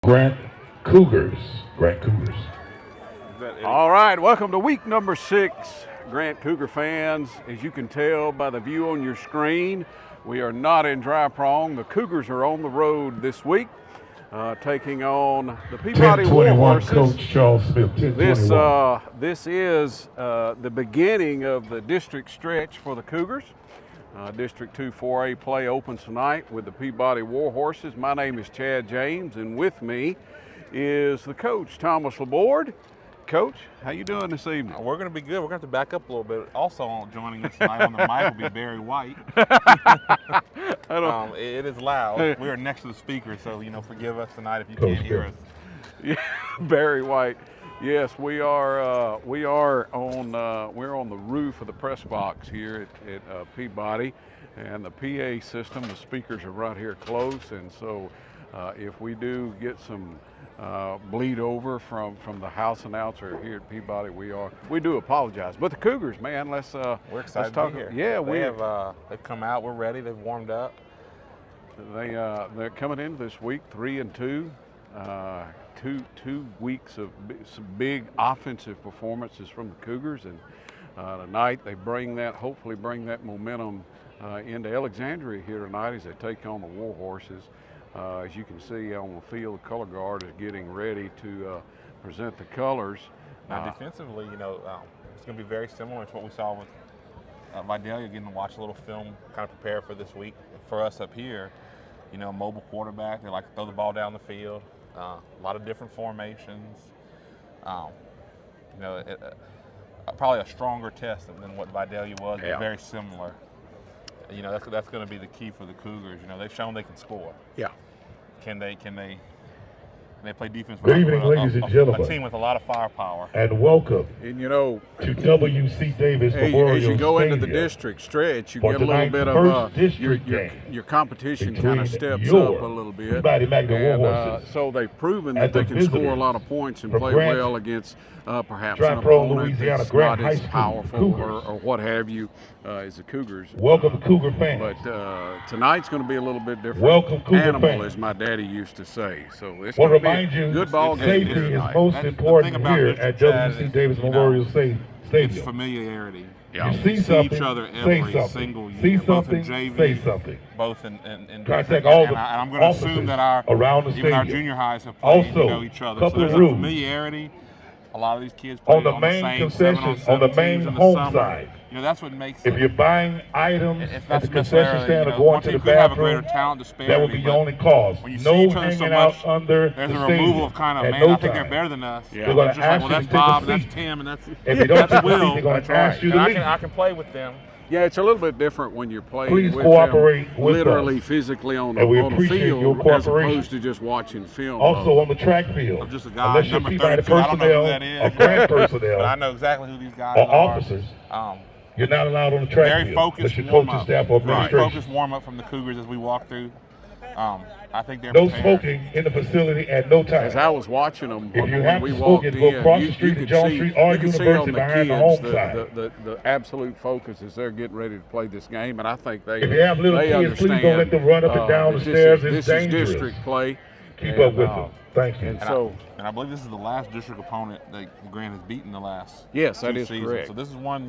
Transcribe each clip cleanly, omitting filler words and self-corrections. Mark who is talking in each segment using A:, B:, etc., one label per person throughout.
A: Grant Cougars. Grant Cougars.
B: All right, welcome to week number 6, Grant Cougar fans. As you can tell by the view on your screen, we are not in Dry Prong. The Cougars are on the road this week, taking on the Peabody Warhorses.
A: Coach Charles Smith.
B: This is the beginning of the district stretch for the Cougars. District 2 4A play opens tonight with the Peabody Warhorses. My name is Chad James, and with me is the coach, Thomas Laborde. Coach, how you doing this evening?
C: We're going to be good. We're going to have to back up a little bit. Also joining us tonight on the mic will be Barry White. It is loud. We are next to the speaker, so forgive us tonight if you can't hear us.
B: Yeah, Barry White. Yes, we're on the roof of the press box here at Peabody, and the PA system, the speakers are right here close, and so if we do get some bleed over from the house announcer here at Peabody, we do apologize. But the Cougars, man, we're
C: excited
B: to
C: be here.
B: Yeah,
C: they've come out. We're ready. They've warmed up.
B: They're coming into this week 3-2. Two weeks of some big offensive performances from the Cougars, and tonight they hopefully bring that momentum into Alexandria here tonight as they take on the Warhorses. As you can see on the field, the color guard is getting ready to present the colors.
C: Now defensively, it's going to be very similar to what we saw with Vidalia, getting to watch a little film, kind of prepare for this week. For us up here, mobile quarterback, they like to throw the ball down the field. A lot of different formations. Probably a stronger test than what Vidalia was, but very similar. That's going to be the key for the Cougars. They've shown they can score.
B: Yeah.
C: Can they play defense
A: Good
C: with
A: evening, ladies and gentlemen.
C: A team with a lot of firepower?
A: And welcome
B: to
A: W.C. Davis Memorial
B: as you go
A: Stadium.
B: into the district stretch, you
A: For
B: get a little bit of your competition kind of steps up a little bit. And so they've proven that they can score a lot of points and play well against perhaps an opponent that's not as powerful or what have you as the Cougars.
A: Welcome, Cougar fans.
B: But tonight's going to be a little bit different.
A: Welcome, Cougar
B: animal,
A: fans.
B: as my daddy used to say. So it's going to be a good ball game
A: safety
B: tonight.
A: is most important here at W.C. Davis Memorial Stadium.
C: It's familiarity.
B: Yeah.
A: You see
C: see
A: something,
C: each other
A: say
C: every
A: something.
C: single
A: See
C: year, both
A: something,
C: in JV,
A: say something.
C: both in
A: Contact all the
C: and I'm going to assume that
A: around the
C: even our
A: stadium.
C: junior highs have played
A: Also,
C: each other.
A: couple
C: So there's
A: of
C: a
A: rules.
C: familiarity. A lot of these kids play
A: On the main
C: same
A: concession,
C: 7-on-7
A: on the
C: teams
A: main
C: in the
A: home
C: summer.
A: side.
C: That's what makes
A: If
C: it.
A: you're buying items
C: It's
A: at
C: not
A: the concession stand or
C: necessarily,
A: going
C: one
A: to the
C: team could have a greater
A: bathroom,
C: talent disparity.
A: that will be your
C: but
A: only cause.
C: when you see
A: No
C: each other so
A: hanging out
C: much,
A: under
C: there's
A: the
C: a
A: stadium
C: removal of kind of,
A: at
C: man,
A: no
C: I think they're
A: time.
C: better than us.
B: Yeah.
A: They're going
C: Just
A: to
C: like,
A: ask
C: well,
A: you
C: that's
A: to take
C: Bob
A: a
C: and
A: seat.
C: that's Tim and that's
A: If you don't
C: that's
A: take a seat,
C: Will.
A: they're going to ask you to leave.
C: I can play with them.
B: Yeah, it's a little bit different when you're playing
A: Please
B: with
A: cooperate
B: them
A: with
B: literally,
A: us.
B: physically on
A: And we
B: the
A: appreciate
B: field
A: your
B: as
A: cooperation.
B: opposed to just watching film.
A: Also on the track field,
C: I'm just a guy,
A: unless you're
C: number
A: Peabody
C: 32. I don't know who
A: personnel
C: that is.
A: or Grant
C: But
A: personnel
C: I know exactly who these guys
A: or
C: are.
A: officers,
C: Um,
A: you're not allowed on the track
C: very
A: field.
C: focused
A: Unless you're
C: warm
A: coaching
C: up.
A: staff or
C: Very
A: administration.
C: focused warm up from the Cougars as we walk through. I think they're
A: No
C: prepared.
A: smoking in the facility at no time.
B: As I was watching them
A: If you
B: when
A: have
B: we
A: to
B: walked
A: smoke it,
B: in,
A: go across the
B: you
A: street to
B: could
A: John
B: see,
A: Street or
B: you could see
A: University
B: on the
A: behind the
B: kids
A: home side.
B: the absolute focus as they're getting ready to play this game, and I think they
A: If you have little kids,
B: understand,
A: please don't let them run up and down the
B: that
A: stairs.
B: This
A: It's
B: is
A: dangerous.
B: district play.
A: Keep
B: and,
A: up with them. Thank you.
B: And so,
C: And I believe this is the last district opponent that Grant has beaten the last
B: yes, that
C: two
B: is
C: seasons.
B: correct.
C: So this is one,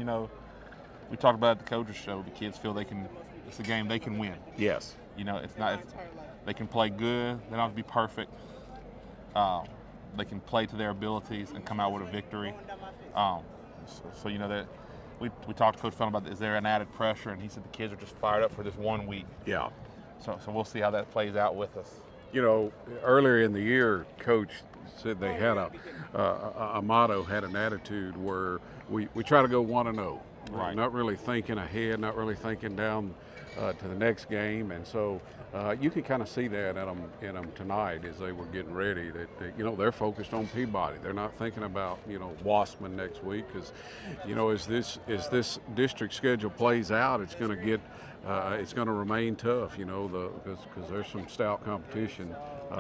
C: we talked about at the coaches show. The kids feel it's a game they can win.
B: Yes.
C: They can play good. They don't have to be perfect. They can play to their abilities and come out with a victory. That we talked to Coach Fellon about, is there an added pressure? And he said the kids are just fired up for this 1 week.
B: Yeah.
C: So we'll see how that plays out with us.
B: Earlier in the year, Coach said they had a motto, had an attitude where we try to go 1-0.
C: Right.
B: Not really thinking ahead, not really thinking down to the next game, and so you can kind of see that in them tonight as they were getting ready. That they're focused on Peabody. They're not thinking about Wassman next week, because as this district schedule plays out, it's going to get it's going to remain tough. Because there's some stout competition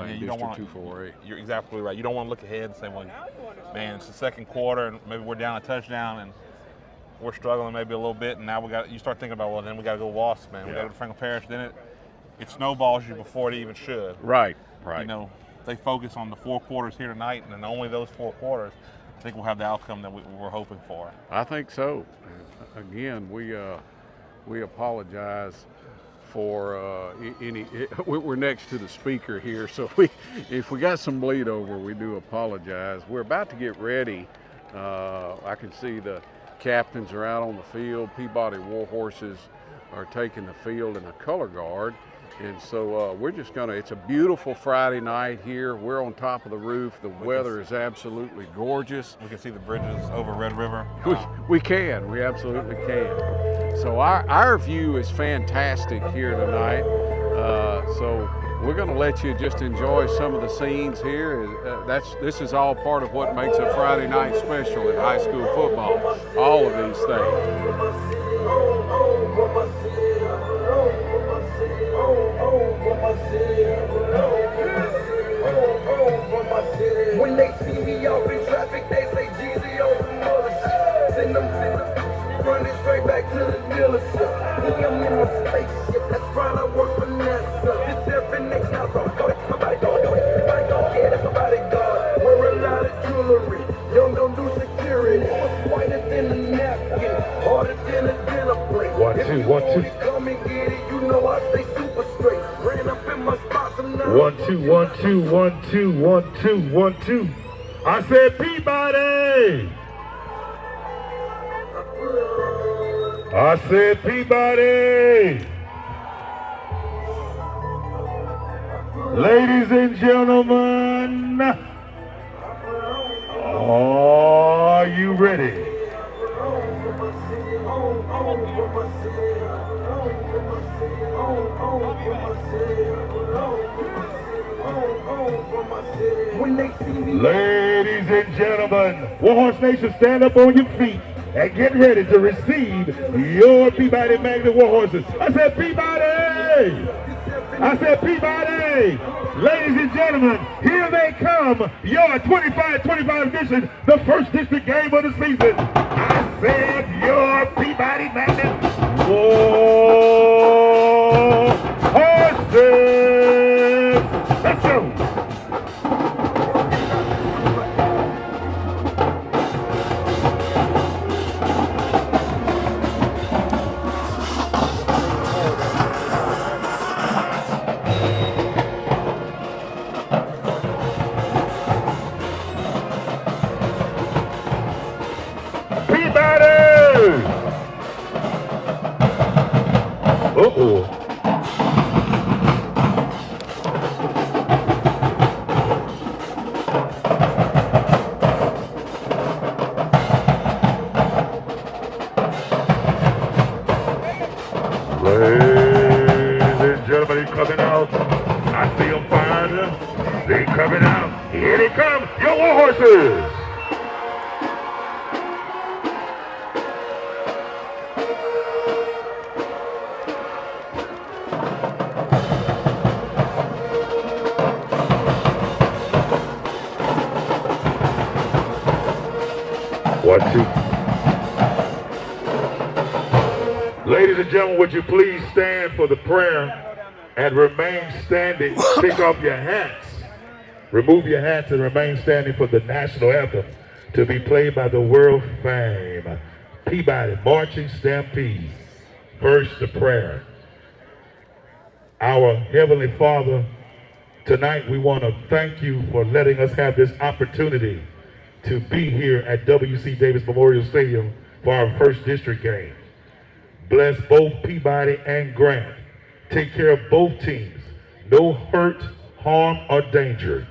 B: in District 2 4A.
C: You're exactly right. You don't want to look ahead and say, well, man, it's the second quarter and maybe we're down a touchdown and we're struggling maybe a little bit, and now you start thinking about, well, then we got to go Wasp, man. We got to go to Franklin Parish. Then it snowballs you before it even should.
B: Right.
C: they focus on the 4 quarters here tonight, and then only those 4 quarters, I think we'll have the outcome that we're hoping for.
B: I think so. Again, we apologize for we're next to the speaker here, so if we got some bleed over, we do apologize. We're about to get ready. I can see the captains are out on the field. Peabody Warhorses are taking the field in a color guard. And so we're just it's a beautiful Friday night here. We're on top of the roof. The weather is absolutely gorgeous.
C: We can see the bridges over Red River.
B: We absolutely can. So our view is fantastic here tonight. So we're going to let you just enjoy some of the scenes here. This is all part of what makes a Friday night special in high school football. All of these things.
D: When they see me out in traffic, they say Jeezy on some other shit. Send them, running straight back to the dealership. Me, I'm in my spaceship, that's right, I work for NASA. This FNX now, so my bodyguard, yeah, that's my bodyguard. Wear a lot of jewelry, young don't do security. What's whiter than a napkin, harder than a dinner plate.
A: 1 2 1 2.
D: Come and get it, you know I stay super straight. Ran up in my spots, I'm not
A: 1 2 1 2 1 2 1 2 1 2. I said Peabody. I said Peabody. Ladies and gentlemen, are you ready? Ladies and gentlemen, Warhorse Nation, stand up on your feet and get ready to receive your Peabody Magnet Warhorses. I said Peabody! I said Peabody! Ladies and gentlemen, here they come, your 25-25 edition, the first district game of the season. I said your Peabody Magnet Warhorses. Let's go! Uh-oh. Ladies and gentlemen, he's coming out. I see him firing them. They coming out. Here they come, your Warhorses. Ladies and gentlemen, would you please stand for the prayer and remain standing. Take off your hats. Remove your hats and remain standing for the national anthem to be played by the world fame Peabody Marching Stampede. First, the prayer. Our Heavenly Father, tonight we want to thank you for letting us have this opportunity to be here at W.C. Davis Memorial Stadium for our first district game. Bless both Peabody and Grant. Take care of both teams. No hurt, harm, or danger.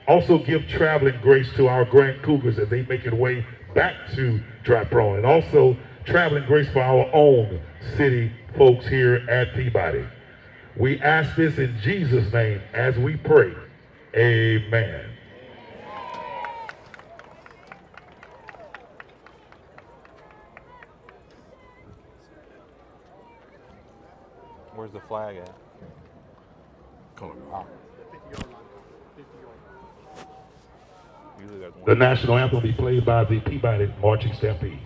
A: Also give traveling grace to our Grant Cougars as they make their way back to Dry Prone. And also traveling grace for our own city folks here at Peabody. We ask this in Jesus' name as we pray. Amen.
C: Where's the flag at?
A: The national anthem will be played by the Peabody Marching Stampede.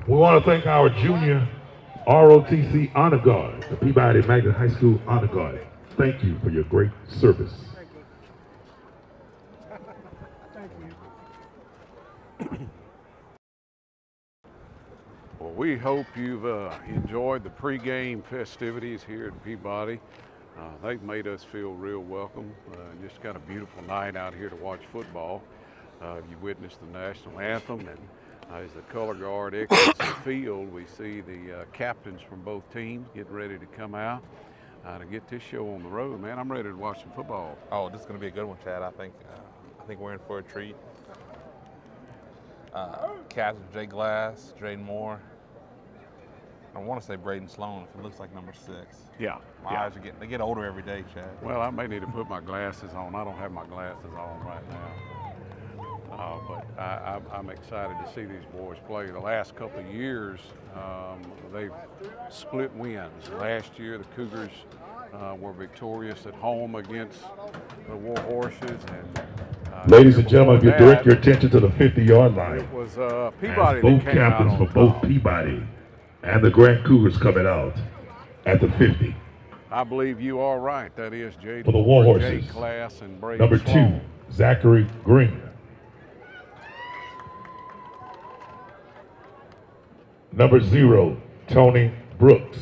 A: We want to thank our junior ROTC Honor Guard, the Peabody Magnet High School Honor Guard. Thank you for your great service.
B: Well, we hope you've enjoyed the pregame festivities here at Peabody. They've made us feel real welcome. Just got a beautiful night out here to watch football. You witnessed the national anthem, and as the color guard exits the field, we see the captains from both teams getting ready to come out to get this show on the road. Man, I'm ready to watch some football.
C: Oh, this is going to be a good one, Chad. I think we're in for a treat. Captain Jay Glass, Jaden Moore. I want to say Braden Sloan if it looks like number 6.
B: Yeah.
C: My eyes they get older every day, Chad.
B: Well, I may need to put my glasses on. I don't have my glasses on right now. But I'm excited to see these boys play. The last couple of years, they've split wins. Last year, the Cougars were victorious at home against the War Horses. And
A: ladies and gentlemen, if you direct your attention to the 50-yard line,
B: it was Peabody
A: both
B: that came out
A: captains
B: on
A: for both
B: top.
A: Peabody and the Grant Cougars coming out at the 50.
B: I believe you are right. That is Jaden
A: For the War
B: Moore,
A: Horses,
B: Jay Class, and Braden
A: number 2,
B: Sloan.
A: Zachary Green. Number 0, Tony Brooks.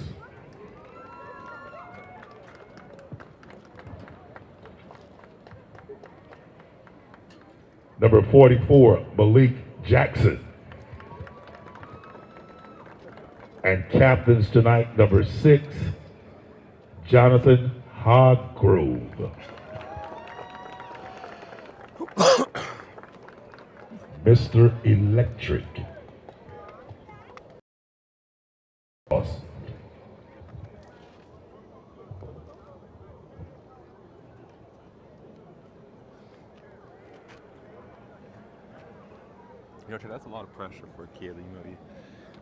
A: Number 44, Malik Jackson. And captains tonight, number 6, Jonathan Hargrove. Mr. Electric. Awesome.
C: You know, Chad, that's a lot of pressure for a kid.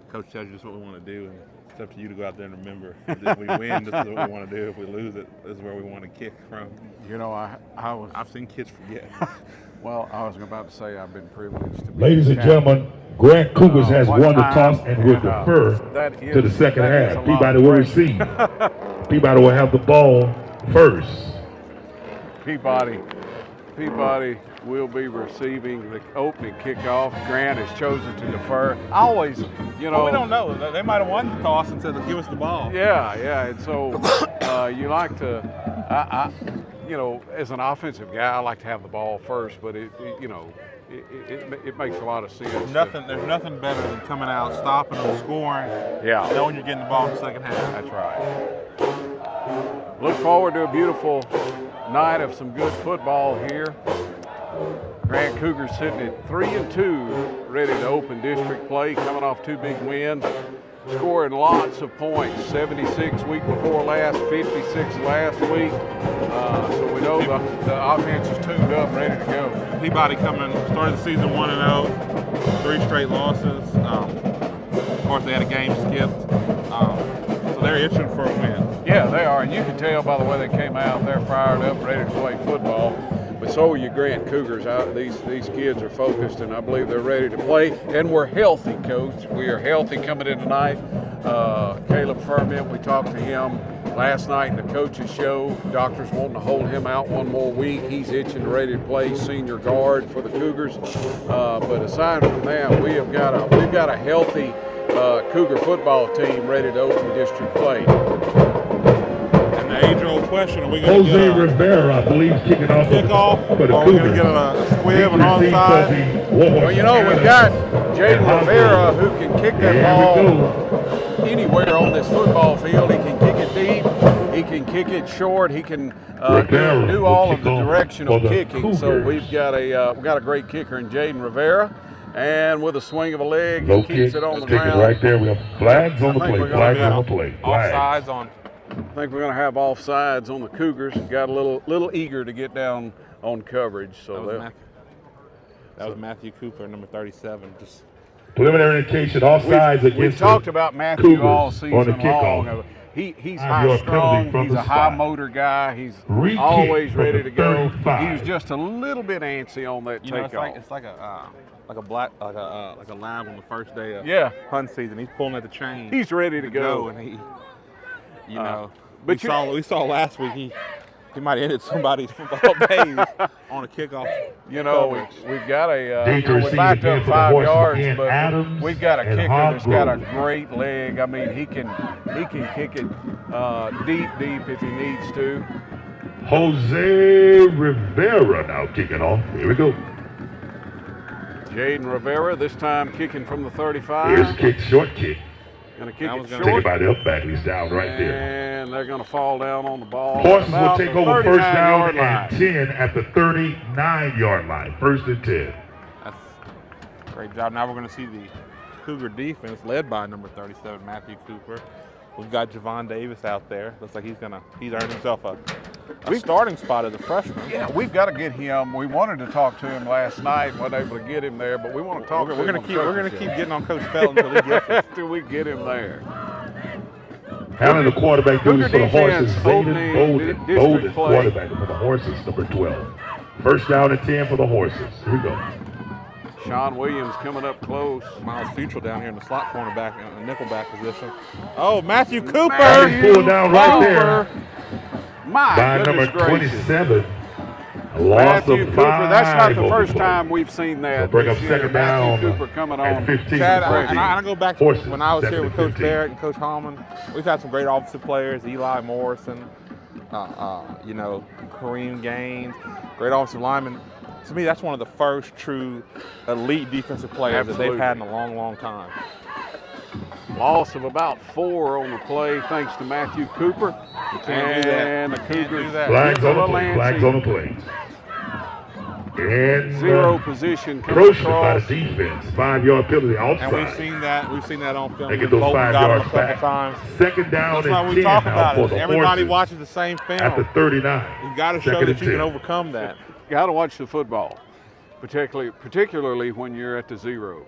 C: Coach tells you just what we want to do, and it's up to you to go out there and remember. If we win, this is what we want to do. If we lose it, this is where we want to kick from.
B: You know,
C: I've seen kids forget.
B: Well, I was about to say I've been privileged to be
A: Ladies and
B: captain.
A: gentlemen, Grant Cougars has
B: one
A: won the
B: time,
A: toss and will
B: and,
A: defer to the second
B: that is a
A: half.
B: lot
A: Peabody
B: of
A: will
B: pressure.
A: receive. Peabody will have the ball first.
B: Peabody will be receiving the opening kickoff. Grant has chosen to defer. I always, you know.
C: Well, we don't know. They might have won the toss and said, give us the ball.
B: Yeah. And so you like to, you know, as an offensive guy, I like to have the ball first, but it makes a lot of sense.
C: There's nothing better than coming out, stopping them, scoring, knowing you're getting the ball in the second half.
B: That's right. Look forward to a beautiful night of some good football here. Grant Cougars sitting at 3-2, ready to open district play, coming off 2 big wins, scoring lots of points. 76 week before last, 56 last week. So we know the offense is tuned up, ready to go.
C: Peabody started the season 1-0, 3 straight losses. Of course, they had a game skipped. So they're itching for a win.
B: Yeah, they are, and you can tell by the way they came out. They're fired up, ready to play football. But so are you Grant Cougars. These kids are focused, and I believe they're ready to play. And we're healthy, Coach. We are healthy coming in tonight. Caleb Ferment, we talked to him last night in the coaches show. Doctors wanting to hold him out one more week. He's itching, ready to play senior guard for the Cougars. But aside from that, we've got a healthy Cougar football team ready to open district play.
C: And the age-old question: are we going to
A: Jose
C: get
A: Rivera, I believe, kicking off
C: kickoff,
A: for the
C: or are we going
A: Cougars.
C: to get a squib, an onside?
B: Well, you know, we've got Jaden Rivera who can kick that ball anywhere on this football field. He can kick it deep. He can kick it short. He can do all of the directional kicking. So we've got a great kicker in Jaden Rivera. And with a swing of a leg, he keeps it on the ground.
A: Right there. We have flags on the play. Flags on the play.
C: Offsides on.
B: I think we're going to have offsides on the Cougars. Got a little eager to get down on coverage. So
C: that was Matthew Cooper, number 37. Just
A: preliminary indication, offsides against.
B: We've talked about Matthew
A: Cougars
B: all season
A: on the kickoff.
B: long. He's high strong. He's a high motor guy. He's always ready to go. He was just a little bit antsy on that takeoff.
C: It's like a like a lab on the first day of hunting season. He's pulling at the chain.
B: He's ready to go.
C: And he, you know,
B: but
C: we saw last week he might have ended somebody's football days on a kickoff.
B: You know, we've got
A: Deep
B: we backed up
A: for the
B: 5
A: horses
B: yards,
A: again,
B: but
A: Adams
B: we've got a
A: and
B: kicker that's got a
A: Hargrove.
B: great leg. I mean, he can kick it deep if he needs to.
A: Jose Rivera now kicking off. Here we go.
B: Jaden Rivera this time kicking from the 35.
A: Here's kick, short kick.
B: Gonna kick it
A: Taken
B: short.
A: by the up back. He's down right there.
B: And they're going to fall down on the ball.
A: Horses will
B: about
A: take
B: the
A: over first down
B: 39-yard line.
A: and 10 at the 39-yard line. First and 10.
C: That's a great job. Now we're going to see the Cougar defense led by number 37, Matthew Cooper. We've got Javon Davis out there. Looks like he's earned himself a starting spot as a freshman.
B: Yeah, we've got to get him. We wanted to talk to him last night. Wasn't able to get him there, but we want to talk to him.
C: We're going to keep getting on Coach Felton until he gets us.
B: Till we get him there.
A: Having the quarterback
B: Cougar
A: duties for the
B: defense,
A: horses.
B: opening
A: Bolden
B: district play.
A: quarterback for the horses, number 12. First down and 10 for the horses. Here we go.
B: Sean Williams coming up close.
C: Miles Futrell down here in the slot cornerback and nickelback position. Oh, Matthew Cooper!
A: He's pulled down right there
B: My
A: by
B: goodness
A: number
B: gracious.
A: 27. A loss
B: Matthew
A: of
B: Cooper,
A: 5.
B: that's not the
A: on
B: first
A: play.
B: time we've seen that.
A: So bring up
B: this year.
A: second
B: Matthew
A: down
B: Cooper coming
A: at
B: on.
A: 15.
C: Chad, I go back to
A: Horses,
C: when I was here with Coach
A: 7-15.
C: Barrett and Coach Hallman. We've had some great offensive players, Eli Morrison, Kareem Gaines, great offensive linemen. To me, that's one of the first true elite defensive players that they've had in a long, long time.
B: Loss of about 4 on the play thanks to Matthew Cooper.
C: can't do that.
B: And the
C: You can't
B: Cougars
C: do that.
A: Flags on the
B: little
A: play.
B: antsy.
A: Flags on the play. And
B: Zero position coming
A: approached by
B: across.
A: the defense. 5-yard penalty
C: And
A: outside.
C: we've seen that on film.
A: They get
C: Bolton
A: those 5
C: got him
A: yards
C: a couple
A: back.
C: times.
A: Second down
C: That's why
A: and
C: we
A: 10
C: talk
A: now
C: about
A: for
C: it.
A: the
C: Everybody
A: horses
C: watches the same film.
A: at the 39.
C: You got to show
A: Second
C: that
A: and
C: you can
A: 10.
C: overcome that.
B: Got to watch the football, particularly when you're at the 0.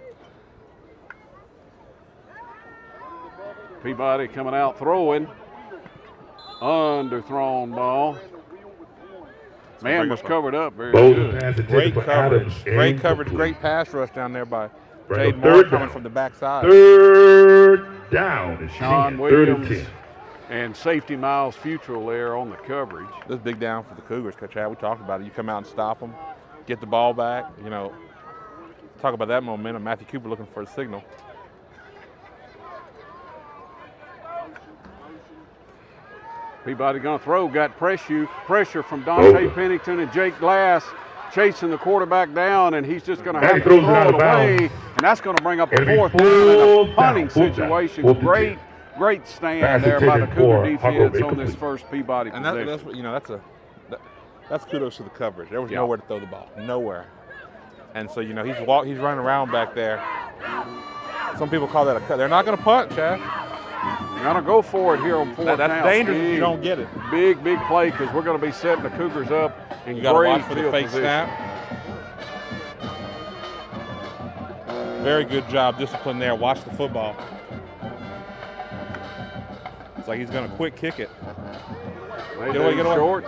B: Peabody coming out throwing. Underthrown ball. Man was covered up very
A: Bolden
B: good.
A: has it
C: Great
A: for
C: coverage.
A: Adams.
C: Great coverage.
A: Incomplete.
C: Great pass rush down there by
A: Bring
C: Jade
A: up
C: Moore
A: third
C: coming
A: down.
C: from the backside.
A: Third down is
B: Sean
A: 10.
B: Williams
A: 30-10.
B: and safety Miles Futrell there on the coverage.
C: This is big down for the Cougars, Coach Chad. We talked about it. You come out and stop them, get the ball back. Talk about that momentum. Matthew Cooper looking for a signal.
B: Peabody going to throw, got pressure from Dante
A: Over.
B: Pennington and Jake Glass chasing the quarterback down, and he's just going to
A: And
B: have
A: he
B: to
A: throws it
B: throw
A: out
B: it
A: of bounds.
B: away, and that's going to bring up a
A: It'll be
B: 4th down in
A: full
B: a punting
A: down, full down,
B: situation.
A: 4th and
B: Great
A: Pass
B: stand there by the
A: intended
B: Cougar
A: for Hargrove,
B: defense on this
A: incomplete.
B: first Peabody
C: And
B: possession.
C: that's kudos to the coverage. There was
B: Yeah.
C: nowhere to throw the ball, nowhere. And so he's running around back there. Some people call that a cut. They're not going to punt, Chad.
B: Going to go for it here on 4th down.
C: That's dangerous if you
B: Big,
C: don't get it.
B: Big play because we're going to be setting the Cougars up in
C: You got to
B: great
C: watch for the
B: field
C: fake
B: position.
C: snap. Very good job, discipline there. Watch the football. It's like he's going to quick kick it.
B: They
C: Get away,
B: do
C: get away.
B: short.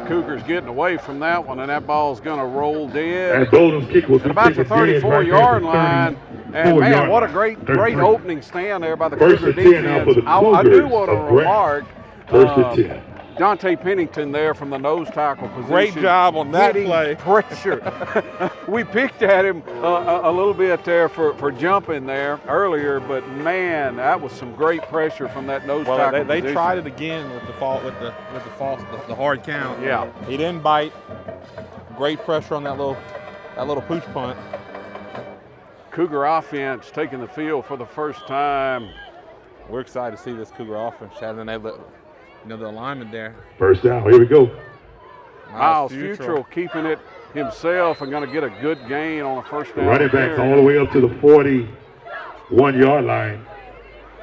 B: Cougars getting away from that one, and that ball's going to roll dead.
A: And Bolden's kick was
B: At about the 34-yard line. And man, what a great opening stand there by the
A: First
B: Cougar
A: and 10 now for
B: defense.
A: the
B: I do
A: Cougars
B: want to
A: of Grant.
B: remark
A: First and 10.
B: Dante Pennington there from the nose tackle position.
C: Great job on that
B: getting
C: play.
B: Pressure. We picked at him a little bit there for jumping there earlier, but man, that was some great pressure from that nose tackle
C: They
B: position.
C: tried it again with the hard count.
B: Yeah.
C: He didn't bite. Great pressure on that little pooch punt.
B: Cougar offense taking the field for the first time.
C: We're excited to see this Cougar offense, Chad, and the alignment there.
A: First down. Here we go.
B: Miles Futrell keeping it himself and going to get a good gain on a first down.
A: Running backs
B: carry.
A: all the way up to the 41-yard line.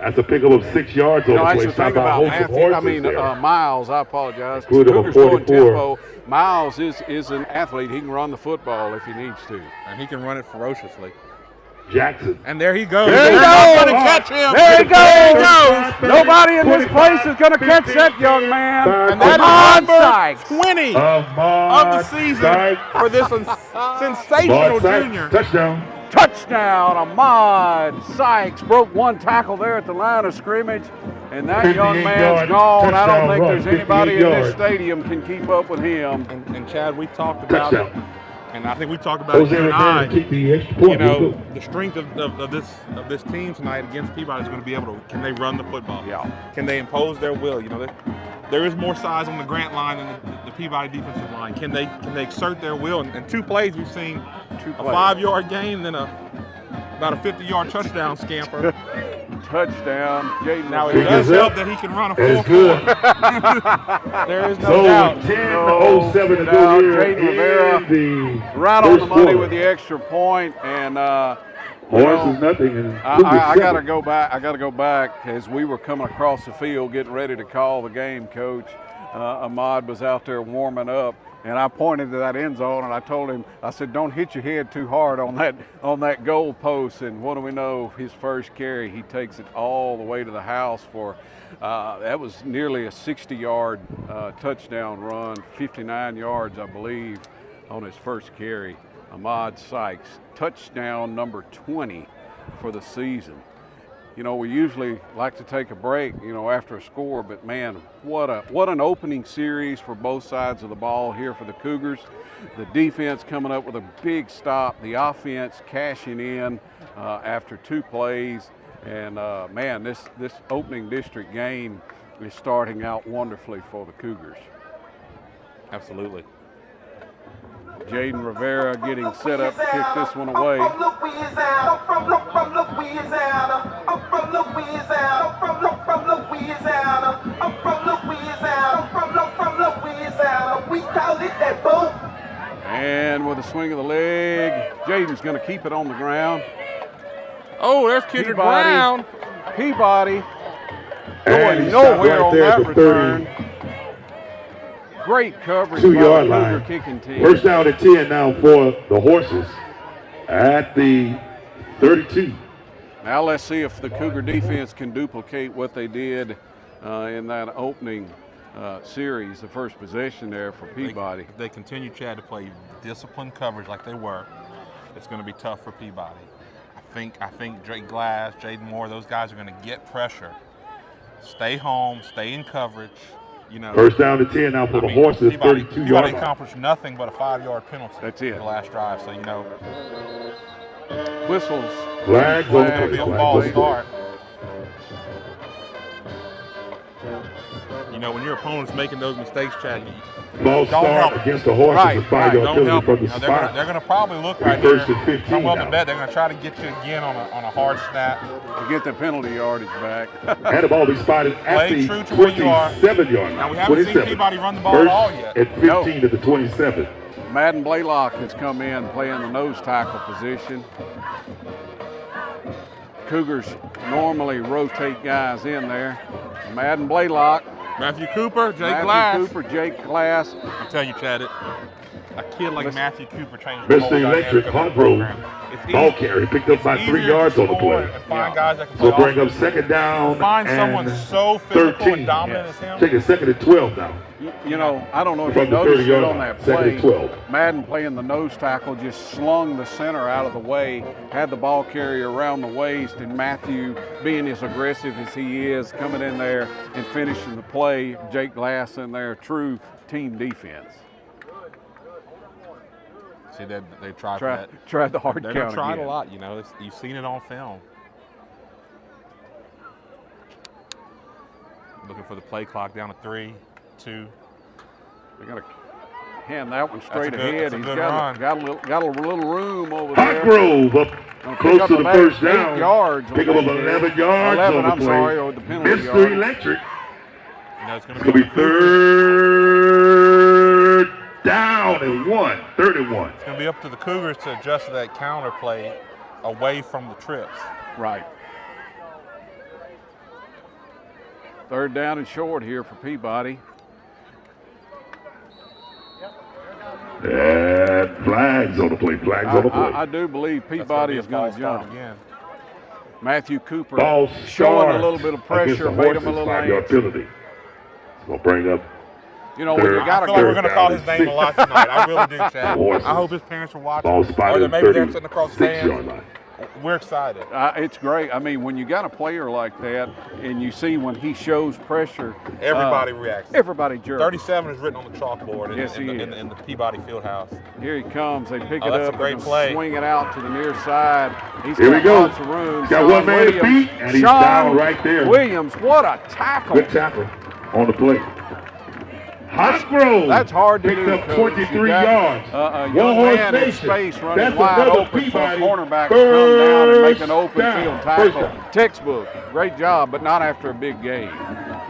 A: That's a pickup of 6 yards on
B: No,
A: the
B: that's
A: play.
B: the
A: Stop
B: thing
A: by
B: about
A: Holmes
B: Matthew,
A: horses there.
B: Miles, I apologize.
A: Good number
B: Cougars going
A: 44.
B: tempo. Miles is an athlete. He can run the football if he needs to.
C: And he can run it ferociously.
A: Jackson.
C: And there he goes.
E: There he
C: They're not
E: goes.
C: going to catch him.
E: There he
C: There
E: goes.
C: he goes.
E: Nobody in this place is going to catch that young man.
C: And that
E: Ahmad
C: is
E: Sykes.
C: number 20 of the season for this sensational junior.
A: Touchdown.
E: Touchdown, Ahmad Sykes broke one tackle there at the line of scrimmage, and that young man's gone. I don't think there's anybody in this stadium can keep up with him.
C: And Chad, we talked about it, and I think we talked about
A: Jose
C: it, you and I.
A: kick the extra point.
C: You know, the strength of this team tonight against Peabody is going to be able to, can they run the football?
E: Yeah.
C: Can they impose their will? You know, there is more size on the Grant line than the Peabody defensive line. Can they exert their will? And 2 plays we've seen, a 5-yard gain and then about a 50-yard touchdown scamper.
E: Touchdown, Jaden.
C: Now it does help that he can run a 4.4. There is no doubt.
A: 10:07 to go here.
E: Jaden Rivera right on the money with the extra point, and
A: Horse is nothing. And
E: I got to go back. I got to go back as we were coming across the field, getting ready to call the game. Coach Ahmad was out there warming up, and I pointed to that end zone, and I told him, I said, "Don't hit your head too hard on that goal post." And what do we know? His first carry, he takes it all the way to the house for. That was nearly a 60-yard touchdown run, 59 yards, I believe, on his first carry. Ahmad Sykes, touchdown number 20 for the season. You know, we usually like to take a break, you know, after a score, but man, what an opening series for both sides of the ball here for the Cougars. The defense coming up with a big stop, the offense cashing in after 2 plays, and man, this opening district game is starting out wonderfully for the Cougars.
C: Absolutely.
E: Jaden Rivera getting set up to kick this one away.
D: I'm from Louisiana, from Louisiana, I'm from Louisiana, from Louisiana, I'm from Louisiana, from Louisiana, we call it that boom.
E: And with a swing of the leg, Jaden's going to keep it on the ground.
C: Oh, there's Kendrick Brown.
E: Peabody
A: And
E: going
A: he
E: nowhere
A: stopped right
E: on
A: there
E: that
A: at the
E: return. Great coverage by the
A: 2-yard
E: Cougar
A: line.
E: kicking team.
A: First down and 10 now for the Horses at the 32.
E: Now let's see if the Cougar defense can duplicate what they did in that opening series, the first possession there for Peabody.
C: If they continue, Chad, to play disciplined coverage like they were, it's going to be tough for Peabody. I think Drake Glass, Jaden Moore, those guys are going to get pressure. Stay home, stay in coverage. You know,
A: First down to 10 now for the Horses, 32-yard
C: Peabody
A: line.
C: accomplished nothing but a 5-yard penalty.
E: That's it.
C: The last drive, so you know.
E: Whistles.
A: Flags on the
C: It'll
A: play.
C: be a
A: Flags
C: false
A: on the play.
C: start. You know, when your opponent's making those mistakes, Chad,
A: False
C: don't
A: start
C: help.
A: against the Horses,
E: Right,
A: a 5-yard
C: don't
A: penalty
C: help
A: from
C: them.
A: the
C: You know,
A: spot.
C: they're going to probably look right
A: First
C: here.
A: and 15
C: I'm willing to
A: now.
C: bet they're going to try to get you again on a hard snap.
E: To get the penalty yardage back.
A: And the ball be spotted at
C: Play
A: the
C: true to where you are.
A: 27-yard line.
C: Now, we haven't seen
A: 27.
C: Peabody run the ball
A: First
C: at all yet.
A: at 15 to the 27.
E: Madden Blaylock has come in playing the nose tackle position. Cougars normally rotate guys in there. Madden Blaylock,
C: Matthew Cooper, Jake
E: Matthew
C: Glass.
E: Cooper, Jake Glass.
C: I'm telling you, Chad, a kid like Matthew Cooper changed the whole
A: Mr. Electric
C: dynamic of that
A: Hargrove,
C: program. It's
A: ball
C: easy-
A: carry, picked up
C: it's
A: by 3
C: easier
A: yards
C: to
A: on the
C: score
A: play.
C: and find guys that can play
A: So bring up
C: offense.
A: second down
C: Find
A: and
C: someone so physical
A: 13.
C: and dominant as him.
A: Take it second and 12 now.
E: You know, I don't know if
A: From
E: you
A: the
E: noticed it
A: 30-yard
E: on
A: line,
E: that
A: second
E: play.
A: and 12.
E: Madden playing the nose tackle just slung the center out of the way, had the ball carrier around the waist, and Matthew, being as aggressive as he is, coming in there and finishing the play. Jake Glass in there, true team defense.
C: See, they tried for that.
E: Tried the hard
C: They're
E: count
C: going to try it
E: again.
C: a lot, you know. You've seen it on film. Looking for the play clock down to 3, 2.
E: They're going to hand that one straight
C: That's a good-
E: ahead.
C: that's a
E: He's
C: good
E: got a little room over there.
A: Hargrove up
E: Gonna pick
A: close
E: up
A: to the
E: about
A: first
E: 8
A: down.
E: yards.
A: Pick up
E: on
A: of
E: that
A: 11
E: there.
A: yards
E: 11,
A: on the
E: I'm
A: play.
E: sorry, or the penalty
A: Mr.
E: yard.
A: Electric.
C: You know, it's going
A: It's
C: to
A: going to be third down and 1, 31.
C: It's going to be up to the Cougars to adjust to that counter play away from the trips.
E: Right. Third down and short here for Peabody.
A: And flags on the play. Flags on the play.
E: I do beleave Peabody is going to jump.
C: Again.
E: Matthew Cooper
A: Ball
E: showing a little bit of pressure, made him a little
A: 5-yard
E: antsy.
A: penalty. It's going to bring up.
E: You know, when you got
C: I
E: to
C: feel like we're
E: go.
C: going to call his name a lot tonight. I really do, Chad.
A: Horses.
C: I hope his parents are watching.
A: Ball spotted
C: Or maybe they're sitting across the
A: 36-yard
C: stands.
A: line.
C: We're excited.
E: It's great. I mean, when you got a player like that, and you see when he shows pressure,
C: Everybody reacts.
E: everybody jerks.
C: 37 is written on the chalkboard
E: Yes, he is.
C: in the Peabody Fieldhouse.
E: Here he comes. They pick
C: Oh,
E: it
C: that's a
E: up
C: great
E: and
C: play.
E: swing it out to the near side. He's
A: Here
E: got
A: we go.
E: lots of room.
A: He's got
E: Sean
A: one man to
E: Williams.
A: beat, and he's
E: Sean
A: down right there.
E: Williams, what a tackle.
A: Good tackle on the play. Hosgrove
E: That's hard to
A: picked
E: do,
A: up
E: Coach.
A: 23
E: You got,
A: yards.
E: a young
A: Warhorse
E: man in
A: Nation.
E: space running
A: That's
E: wide
A: another
E: open
A: Peabody
E: for a cornerback to come down and make an open
A: down.
E: field
A: First
E: tackle.
A: down.
E: Textbook. Great job, but not after a big game.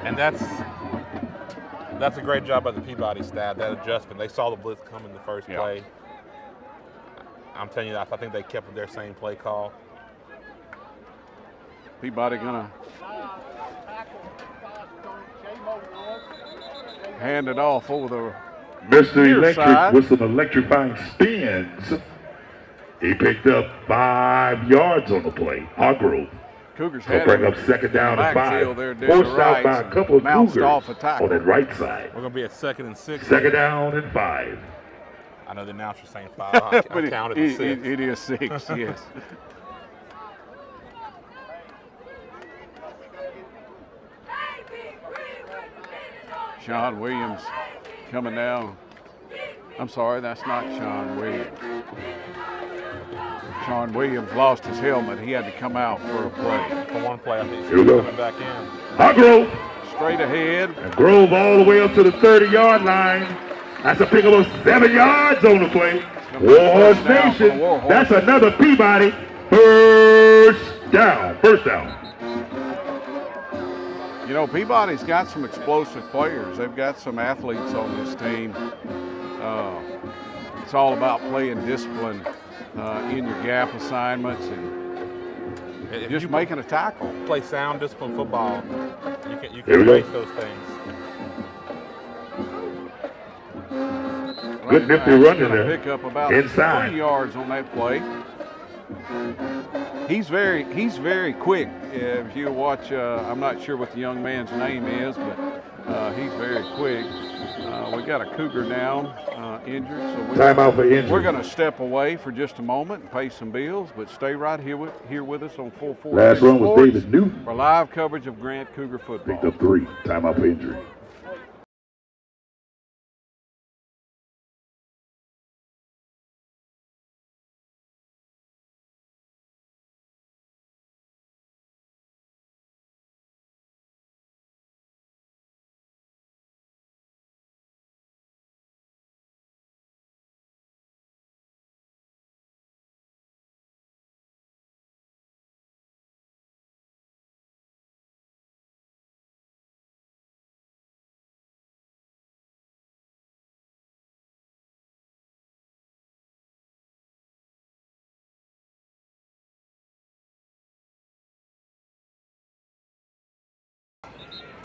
C: And that's a great job by the Peabody staff, that adjustment. They saw the blitz come in the first
E: Yeah.
C: play. I'm telling you, I think they kept with their same play call.
E: Peabody gonna hand it off over the
A: Mr.
E: near
A: Electric
E: side.
A: with some electrifying spins. He picked up 5 yards on the play. Hosgrove.
E: Cougars
A: He'll
E: had
A: bring
E: him
A: up second down and
E: backfield
A: 5.
E: there doing the
A: Forced out by a
E: rights
A: couple of
E: and bounced
A: Cougars
E: off a tackle.
A: on that right side.
C: We're going to be at 2nd and 6.
A: Second down and 5.
C: I know the announcer's saying 5. I
E: But
C: counted the 6.
E: it is 6, yes. Sean Williams coming down. I'm sorry, that's not Sean Williams. Sean Williams lost his helmet. He had to come out for a play.
C: For one play, I think
A: Here we
C: he's
A: go.
C: coming back in.
A: Hosgrove.
E: Straight ahead.
A: And Grove all the way up to the 30-yard line. That's a pickup of 7 yards on the play. Warhorse
E: First down for the
A: Nation.
E: Warhorse.
A: That's another Peabody. First down. First down.
E: You know, Peabody's got some explosive players. They've got some athletes on this team. It's all about playing discipline in your gap assignments and
C: If
E: just
C: you
E: making a tackle.
C: play sound, disciplined football, you
A: Here we
C: can
A: go.
C: face those things.
A: Good nifty
E: He's
A: run in
E: gonna
A: there.
E: pick up about
A: Inside.
E: 3 yards on that play. He's very quick. If you watch, I'm not sure what the young man's name is, but he's very quick. We got a Cougar down, injured, so
A: Timeout for injury.
E: we're going to step away for just a moment and pay some bills, but stay right here with us on 446
A: Last run was
E: Sports
A: David Newton.
E: for live coverage of Grant Cougar football.
A: Picked up 3. Timeout for injury.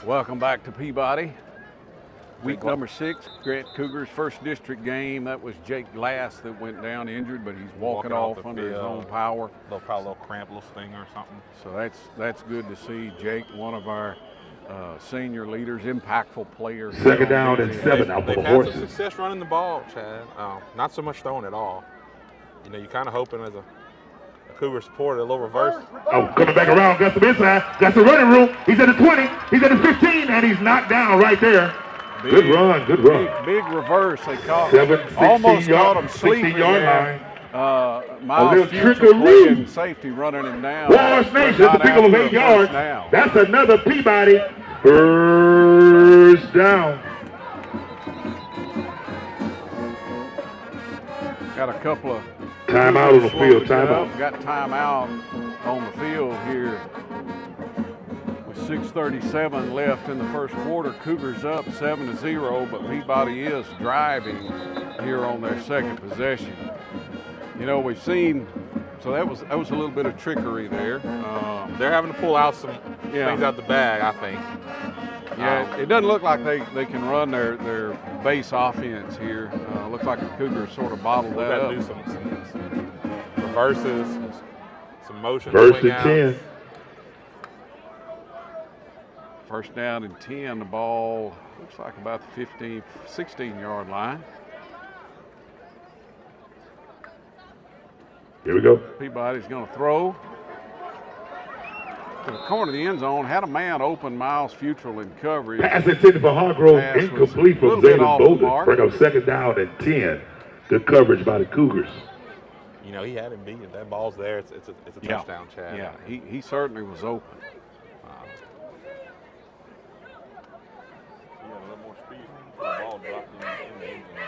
E: Welcome back to Peabody. Week number 6, Grant Cougars first district game. That was Jake Glass that went down injured, but he's walking off
C: the
E: under his
C: field.
E: own power.
C: Probably a little cramp, a little stinger or something.
E: So that's good to see. Jake, one of our senior leaders, impactful players.
A: Second down and 7 out for
C: They've
A: the
C: had some
A: Horses.
C: success running the ball, Chad. Not so much throwing at all. You know, you're kind of hoping as a Cougar supporter, a little reverse.
A: Oh, coming back around, got some inside, got some running room. He's at the 20, he's at the 15, and he's knocked down right there. Good run, good run.
E: Big reverse. They caught
A: 16
E: almost
A: yard,
E: caught him sleeping
A: 16-yard
E: there.
A: line.
E: Miles
A: little
E: Future
A: trickery.
E: playing safety running him down.
A: Warhorse
E: but
A: Nation,
E: not
A: that's a pick of
E: after
A: 8
E: a first
A: yards.
E: down.
A: That's another Peabody. First down.
E: Got a couple of
A: Timeout on the field,
E: Yep,
A: timeout.
E: got timeout on the field here. With 6:37 left in the first quarter, Cougars up 7-0, but Peabody is driving here on their second possession. You know, we've seen, so that was a little bit of trickery there.
C: They're having to pull out some
E: Yeah.
C: things out the bag, I think.
B: Yeah, it doesn't look like they can run their base offense here. Looks like the Cougars sort of bottled
C: We've
B: that
C: got
B: up.
C: to do some reverses, some motion.
A: First
C: going
A: and
C: out.
A: 10.
B: First down and 10, the ball looks like about the 16-yard line.
A: Here we go.
B: Peabody's going to throw to the corner of the end zone. Had a man open, Miles Futrell in coverage.
A: Pass intended for Hargrove,
B: Pass was
A: incomplete
B: a
A: from
B: little bit
A: Zayden
B: off the
A: Bolden.
B: mark.
A: Bring up second down and 10. Good coverage by the Cougars.
C: You know, he had him beat. If that ball's there, it's a touchdown, Chad.
B: Yeah, he certainly was open.
F: He had a little more speed. The ball dropped in the end zone.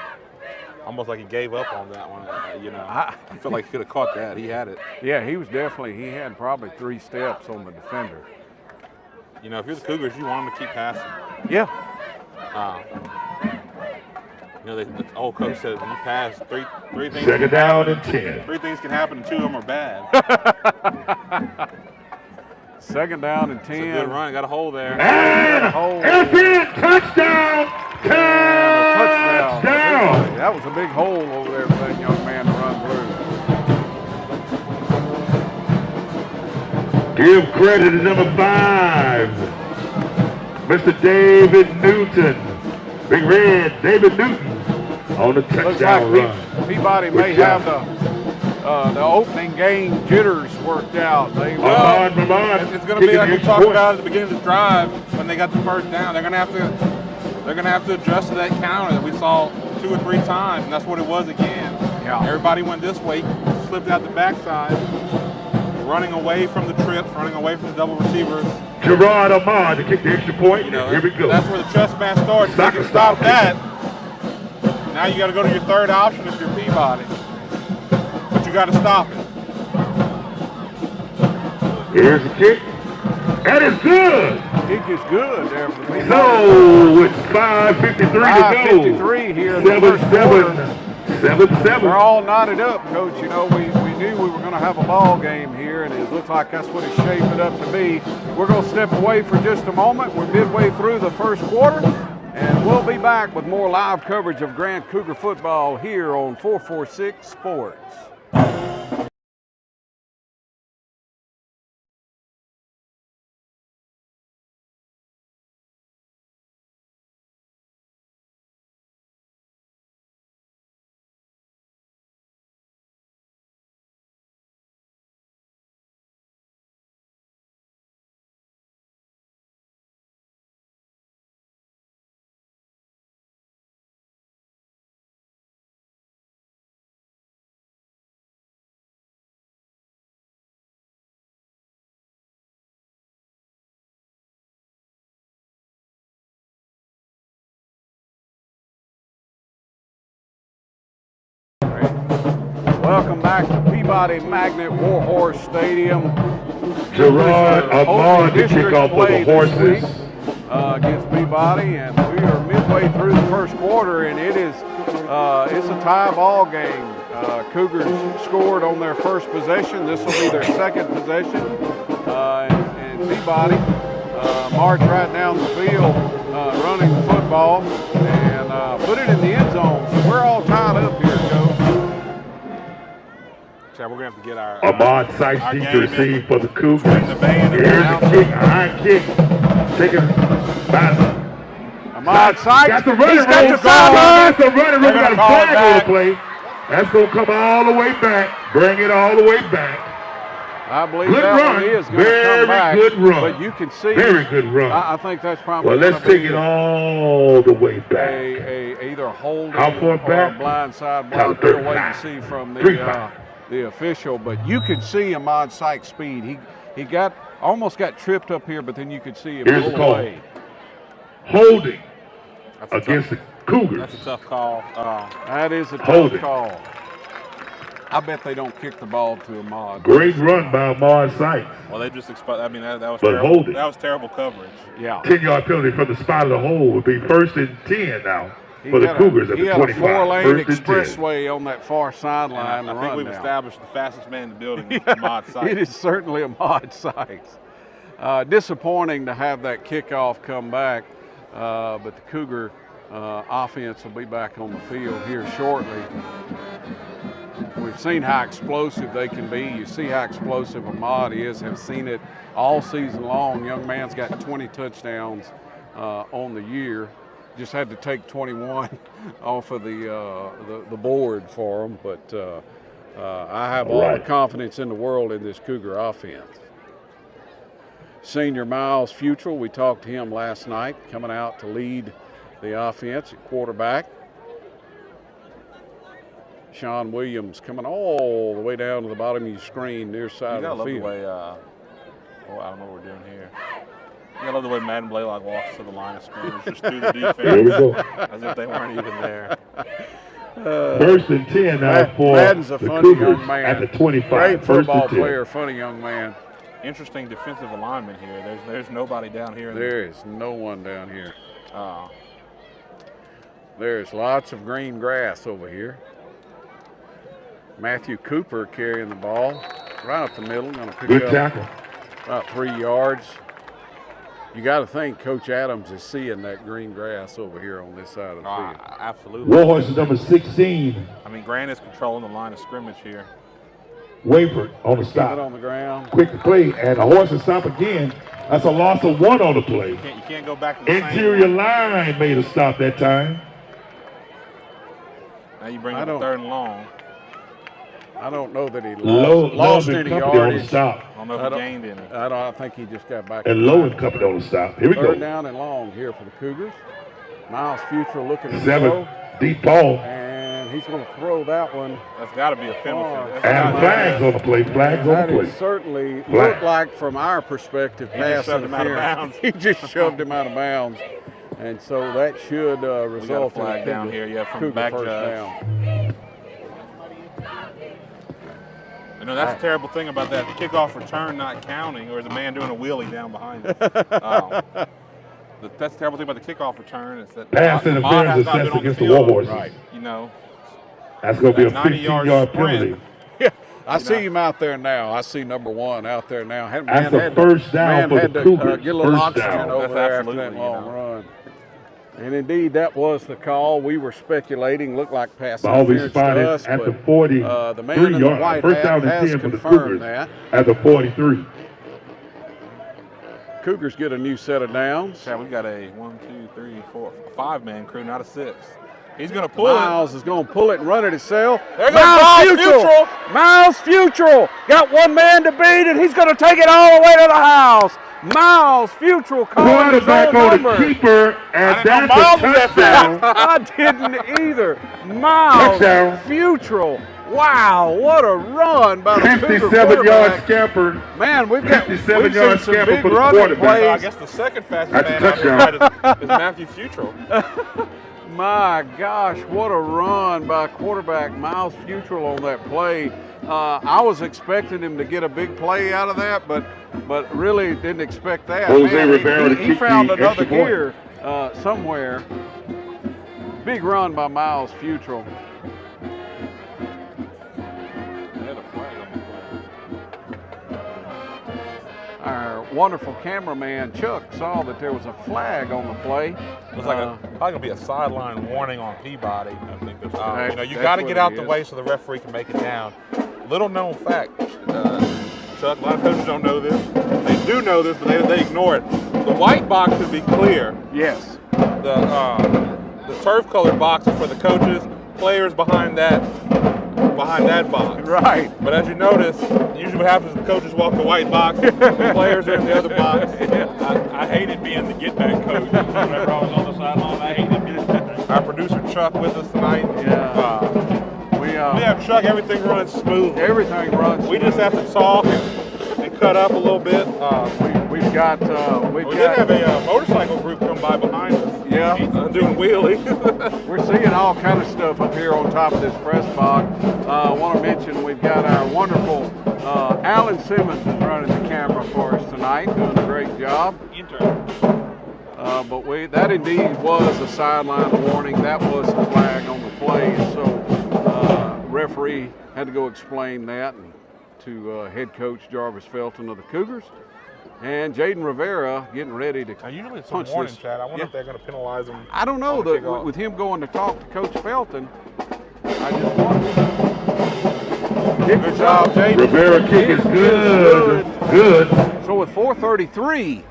C: Almost like he gave up on that one. You know, I feel like he could have caught that. He had it.
B: Yeah, he had probably 3 steps on the defender.
C: You know, if you're the Cougars, you want him to keep passing.
B: Yeah.
C: You know, the old coach said when you pass, three things.
A: Second down and 10.
C: 3 things can happen, and 2 of them are bad.
B: Second down and 10.
C: It's a good run. Got a hole there.
A: And that's it. Touchdown.
B: Touchdown.
A: Touchdown.
B: That was a big hole over there for that young man to run through.
A: Give credit to number 5, Mr. David Newton. Big Red, David Newton on the
B: Looks
A: touchdown
B: like
A: run.
B: Peabody may
A: job.
B: have the opening game jitters worked out.
A: Ramon,
C: It's going to be like we talked about at the beginning of the drive when they got the first down. They're going to have to adjust to that counter that we saw 2 or 3 times, and that's what it was again.
B: Yeah.
C: Everybody went this way, slipped out the backside, running away from the trips, running away from the double receivers.
A: Gerard Ahmad to kick the extra point.
C: You know,
A: Here we go.
C: That's where the chess match starts. If you can stop that, now you got to go to your third option if you're Peabody. But you got to stop it.
A: Here's the kick. That is good.
B: Kick is good there for Peabody.
A: So with 5:53 to go.
B: 5:53 here in the first quarter.
A: 7-7.
B: We're all knotted up, Coach. You know, we knew we were going to have a ball game here, and it looks like that's what it's shaping up to be. We're going to step away for just a moment. We're midway through the first quarter, and we'll be back with more live coverage of Grant Cougar football here on 446 Sports. Welcome back to Peabody Magnet Warhorse Stadium.
A: Gerard Ahmad to kick off for the Horses.
B: Against Peabody, and we are midway through the first quarter, and it's a tie ball game. Cougars scored on their first possession. This will be their second possession, and Peabody marched right down the field running the football and put it in the end zone. So we're all tied up here, Coach.
C: Chad, we're going to have to get our
A: Ahmad Sykes
C: our
A: to
C: game
A: receive for the Cougars.
C: the band and
A: Here's
C: the
A: the kick, high kick. Taken by
B: Ahmad Sykes.
A: got the running room.
B: He's got the sideline.
A: That's the running room.
C: They're
A: Got a
C: gonna call it
A: flag on the
C: back.
A: play. That's going to come all the way back. Bring it all the way back.
B: I believe
A: Good
B: that
A: run.
B: one is going to
A: Very
B: come back.
A: good run.
B: But you can see.
A: Very good run.
B: I think that's probably
A: Well, let's
B: gonna
A: take
B: be
A: it all the way back.
B: either holding
A: How far
B: or
A: back?
B: a blindside
A: Down
B: block. We'll wait
A: 39.
B: and see from
A: 35.
B: the official. But you could see Ahmad Sykes' speed. He almost got tripped up here, but then you could see him
A: Here's the
B: pull
A: call.
B: away.
A: Holding
C: That's a
A: against
C: tough,
A: the Cougars.
C: That's a tough call.
B: That is a
A: Hold
B: tough
A: it.
B: call. I bet they don't kick the ball to Ahmad.
A: Great run by Ahmad Sykes.
C: Well, they just exposed. I mean, that was
A: But
C: terrible.
A: hold it.
C: That was terrible coverage.
B: Yeah.
A: 10-yard penalty from the spot of the hole would be 1st and 10 now
B: He
A: for the
B: had
A: Cougars at
B: he
A: the
B: had
A: 25.
B: a 4-lane
A: 1st and 10.
B: expressway on that far sideline.
C: And
B: to
C: I think
B: run
C: we've
B: down.
C: established the fastest man in the building, Ahmad Sykes.
B: It is certainly Ahmad Sykes. Disappointing to have that kickoff come back. but the Cougar offense will be back on the field here shortly. We've seen how explosive they can be. You see how explosive Ahmad is. Have seen it all season long. Young man's got 20 touchdowns on the year. Just had to take 21 off of the board for him. But I have all the confidence in the world in this Cougar offense. Senior Miles Futrell, we talked to him last night, coming out to lead the offense at quarterback. Sean Williams coming all the way down to the bottom of your screen, near side of the field.
C: You gotta love the way, I don't know what we're doing here. You gotta love the way Madden Blaylock walks to the line of scrimmage, just through the defense,
A: There we go.
C: as if they weren't even there.
A: First and 10 now for
B: Madden's a
A: the
B: funny
A: Cougars
B: young man.
A: at the 25.
B: Great
A: First
B: football
A: and 10.
B: player, funny young man.
C: Interesting defensive alignment here. There's nobody down here.
B: There is no one down here.
C: Oh.
B: There's lots of green grass over here. Matthew Cooper carrying the ball right up the middle. Going to pick
A: Good
B: up
A: tackle.
B: about 3 yards. You got to think Coach Adams is seeing that green grass over here on this side of the field.
C: Absolutely.
A: Warhorse is number 16.
C: I mean, Grant is controlling the line of scrimmage here.
A: Wayford on the
B: Keep it
A: stop.
B: on the ground.
A: Quick play, and the horses stop again. That's a loss of 1 on the play.
C: You can't go back to the
A: Interior
C: same
A: line made a stop that time.
C: Now you bring up a 3rd and long.
B: I don't know that he
A: Low
B: lost
A: and
B: any
A: company on the
B: yardage.
A: stop.
C: I don't know if he gained any.
B: I think he just got back.
A: And Low and company on the stop. Here we go.
B: 3rd down and long here for the Cougars. Miles Futrell looking to
A: 7.
B: throw.
A: Deep ball.
B: And he's going to throw that one.
C: That's got to be a penalty.
A: And flags on the play. Flags on the
B: That
A: play.
B: is certainly
A: Flag.
B: looked like, from our perspective, pass
C: shoved him out of
B: interference.
C: bounds.
B: He just shoved him out of bounds. And so that should result in a
C: flag down here, from
B: Cougar
C: back
B: first
C: judge.
B: down.
C: You know, that's the terrible thing about that kickoff return not counting, or is a man doing a wheelie down behind it. That's the terrible thing about the kickoff return is that
A: Pass
C: Ahmad
A: interference
C: has not been
A: assessed
C: on
A: against the
C: field.
A: Warhorses.
B: Right.
C: You know,
A: That's going to be a
C: that 90-yard
A: 15-yard
C: sprint.
A: penalty.
B: Yeah, I see him out there now. I see number 1 out there now.
A: That's a first down for the Cougars.
B: Get a little
A: First
B: oxygen
A: down.
B: over
C: That's
B: there after
C: absolutely,
B: that
C: you
B: long
C: know.
B: run. And indeed, that was the call. We were speculating, looked like pass
A: Ball be
B: interference to
A: spotted
B: us,
A: at the
B: but
A: 43
B: the man in the
A: yard.
B: white
A: First
B: hat
A: down and
B: has
A: 10 for the
B: confirmed
A: Cougars
B: that.
A: at the 43.
B: Cougars get a new set of downs.
C: yeah, we've got a 1, 2, 3, 4, 5-man crew, not a 6. He's going to pull
B: Miles is going to pull it and run it himself.
C: There goes Miles Futrell.
B: Miles Futrell got one man to beat, and he's going to take it all the way to the house. Miles Futrell calling his
A: Quarterback
B: own
A: on the
B: number.
A: keeper, and
C: I didn't know
A: that's
C: Miles
A: a
C: was that
A: touchdown.
B: I didn't either. Miles
A: Touchdown.
B: Futrell. Wow, what a run by the Cougar
A: 57-yard
B: quarterback.
A: scamper.
B: Man, we've seen
A: 57-yard
B: some
A: scamper
B: big
A: for the
B: running
A: quarterback.
C: I
B: plays.
C: guess the second fastest
A: That's a
C: man out here
A: touchdown.
C: is Matthew Futrell.
B: My gosh, what a run by quarterback Miles Futrell on that play. I was expecting him to get a big play out of that, but really didn't expect that.
A: Jose
B: Man,
A: Rivera to
B: he
A: kick
B: found
A: the
B: another
A: extra point.
B: gear somewhere. Big run by Miles Futrell.
C: They had a flag on the play.
B: Our wonderful cameraman Chuck saw that there was a flag on the play.
C: Looks like probably going to be a sideline warning on Peabody. I think you
B: That's
C: got to
B: what
C: get
B: it
C: out the
B: is.
C: way so the referee can make it down. Little known fact, Chuck, a lot of coaches don't know this. They do know this, but they ignore it. The white box should be clear.
B: Yes.
C: The turf-colored box is for the coaches, players behind that box.
B: Right.
C: But as you notice, usually what happens is the coaches walk the white box, the players are in the other box.
F: I hated being the get-back coach. Whenever I was on the sideline, I hated being the get-back.
C: Our producer Chuck with us tonight.
B: Yeah.
C: We have Chuck, everything runs smooth.
B: Everything runs.
C: We just have to talk and cut up a little bit.
B: We've got
C: We did have a motorcycle group come by behind us.
B: Yeah.
C: Doing wheelie.
B: We're seeing all kind of stuff up here on top of this press box. I want to mention we've got our wonderful Alan Simmons is running the camera for us tonight, doing a great job. But that indeed was a sideline warning. That was the flag on the play, and so referee had to go explain that to head coach Jarvis Felton of the Cougars. And Jaden Rivera getting ready to
C: Now, usually it's a
B: punch
C: warning,
B: this.
C: Chad. I wonder
B: Yeah.
C: if they're going to penalize him.
B: I don't know.
C: on the kickoff.
B: With him going to talk to Coach Felton, I just wonder.
C: Good job, Jaden.
A: Rivera kick is good. Good.
B: So with 4:33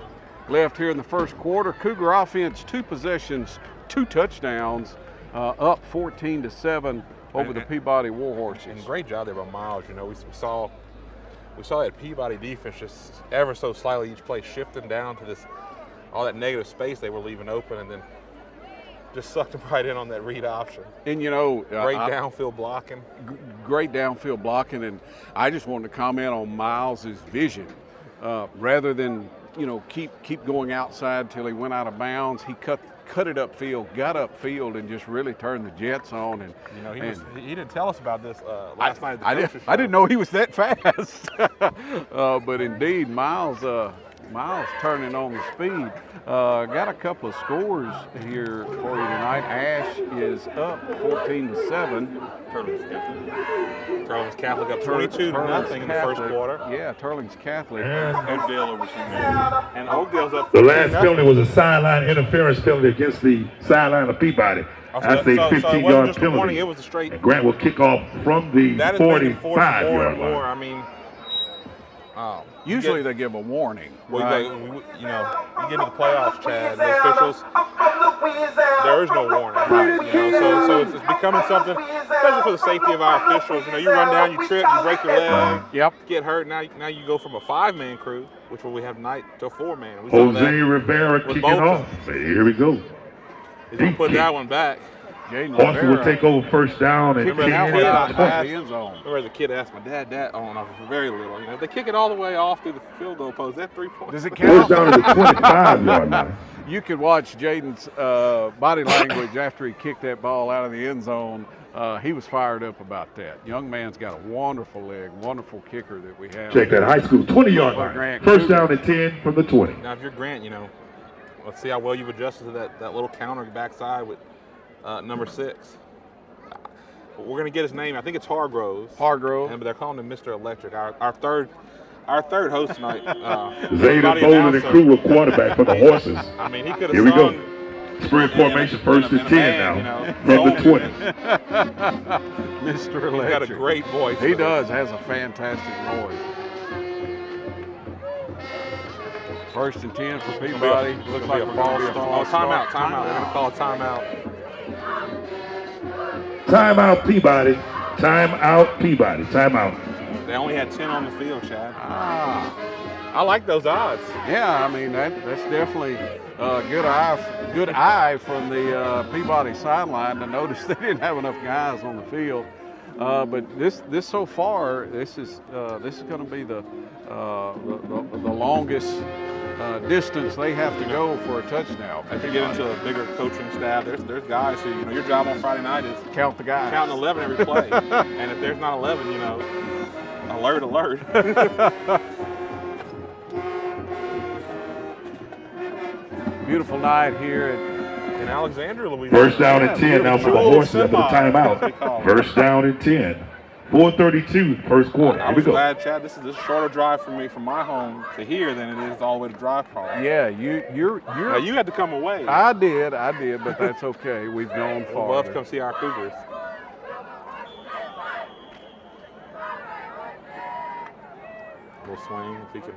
B: left here in the first quarter, Cougar offense 2 possessions, 2 touchdowns, up 14-7 over the Peabody Warhorses.
C: And great job there by Miles. You know, we saw that Peabody defense just ever so slightly each play shifting down to all that negative space they were leaving open, and then just sucked them right in on that read option.
B: And you know,
C: Great downfield blocking.
B: Great downfield blocking, and I just wanted to comment on Miles's vision. Rather than keep going outside till he went out of bounds, he cut it upfield, got upfield, and just really turned the jets on. And
C: he didn't tell us about this last night at the coaches' show.
B: I didn't know he was that fast. But indeed, Miles turning on the speed. Got a couple of scores here for you tonight. Ash is up 14-7.
C: Turling's Catholic up 22-0 in the first quarter.
B: Yeah, Turling's Catholic.
F: Oakdale over Seminole.
C: And Oakdale's up 14-0.
A: The last penalty was a sideline interference penalty against the sideline of Peabody. That's a 15-yard penalty.
C: It was a straight.
A: And Grant will kick off from the 45-yard line.
C: I mean,
B: Usually they give a warning.
C: Well,
B: right?
C: you get into the playoffs, Chad. The officials, there is no warning.
B: Right.
C: So it's becoming something, especially for the safety of our officials. You run down, you trip, you break your leg, get hurt. Now you go from a 5-man crew, which we have tonight, to a 4-man.
A: Jose Rivera kicking off. Here we go.
C: He's going to put that one back.
A: Austin will take over first down and
B: kicking out the end zone.
C: Remember the kid asked my dad that on very little. If they kick it all the way off through the field goal post, that's 3 points.
B: Does it count?
A: First down to the 25-yard line.
B: You could watch Jaden's body language after he kicked that ball out of the end zone. He was fired up about that. Young man's got a wonderful leg, wonderful kicker that we have.
A: Check that high school 20-yard line.
B: Grant
A: First
B: Cougar.
A: down and 10 from the 20.
C: Now, if you're Grant, let's see how well you've adjusted to that little counter backside with number 6. We're going to get his name. I think it's Hargrove.
B: Hargrove.
C: But they're calling him Mr. Electric. Our third host tonight.
A: Zayden Bolden and crew will quarterback for the Horses.
C: I mean, he could have
A: Here we go. Spread formation, first and 10 now from the 20.
B: Mr. Electric.
C: He's got a great voice.
B: He does, has a fantastic voice. First and 10 for Peabody. Looks like a false start.
C: Timeout. They're going to call a timeout.
A: Timeout Peabody. Timeout Peabody. Timeout.
C: They only had 10 on the field, Chad. I like those odds.
B: Yeah, I mean that's definitely a good eye from the Peabody sideline to notice they didn't have enough guys on the field. But this so far, this is going to be the longest distance they have to go for a touchdown.
C: As you get into a bigger coaching staff, there's guys who your job on Friday night is
B: count the guys,
C: counting 11 every play, and if there's not 11, alert.
B: Beautiful night here
C: in Alexandria, Louisiana.
A: First down and 10 now for the Horses after the timeout. First down and 10. 4:32 first quarter.
C: I was glad, Chad. This is a shorter drive for me from my home to here than it is all the way to drive home.
B: Yeah, you
C: had to come away.
B: I did, but that's okay. We've gone far.
C: We'd love to come see our Cougars. Little swing if he can.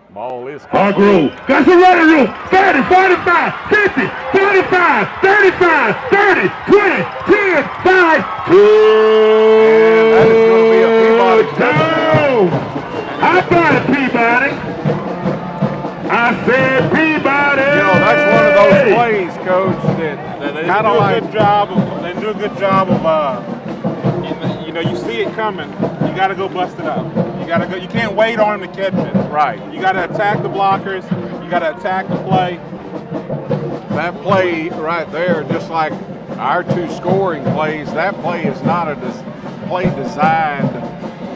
B: Ball is
A: Hargrove got some running room. 30, 45, 50, 45, 35, 30, 20, 10, 5, 2.
B: That is going to be a Peabody touchdown.
A: I got it, Peabody. I said Peabody.
B: That's one of those plays, Coach, that
C: they kind of like they do a good job of you see it coming. You got to go bust it up. You got to go. You can't wait on him to catch it.
B: Right.
C: You got to attack the blockers. You got to attack the play.
B: That play right there, just like our 2 scoring plays, that play is not a play designed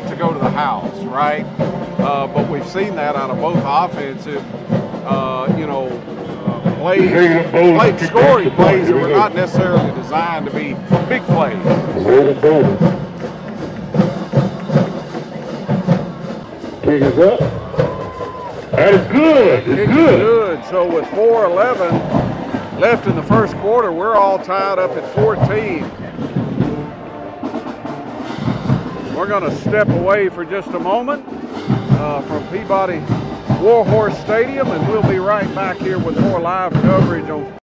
B: to go to the house, right? But we've seen that out of both offensive, scoring plays that were not necessarily designed to be big plays.
A: Kick is up. That is good. It's
E: Kick is
A: good.
E: good. So with 4:11 left in the first quarter, we're all tied up at 14. We're going to step away for just a moment from Peabody Warhorse Stadium, and we'll be right back here with more live coverage on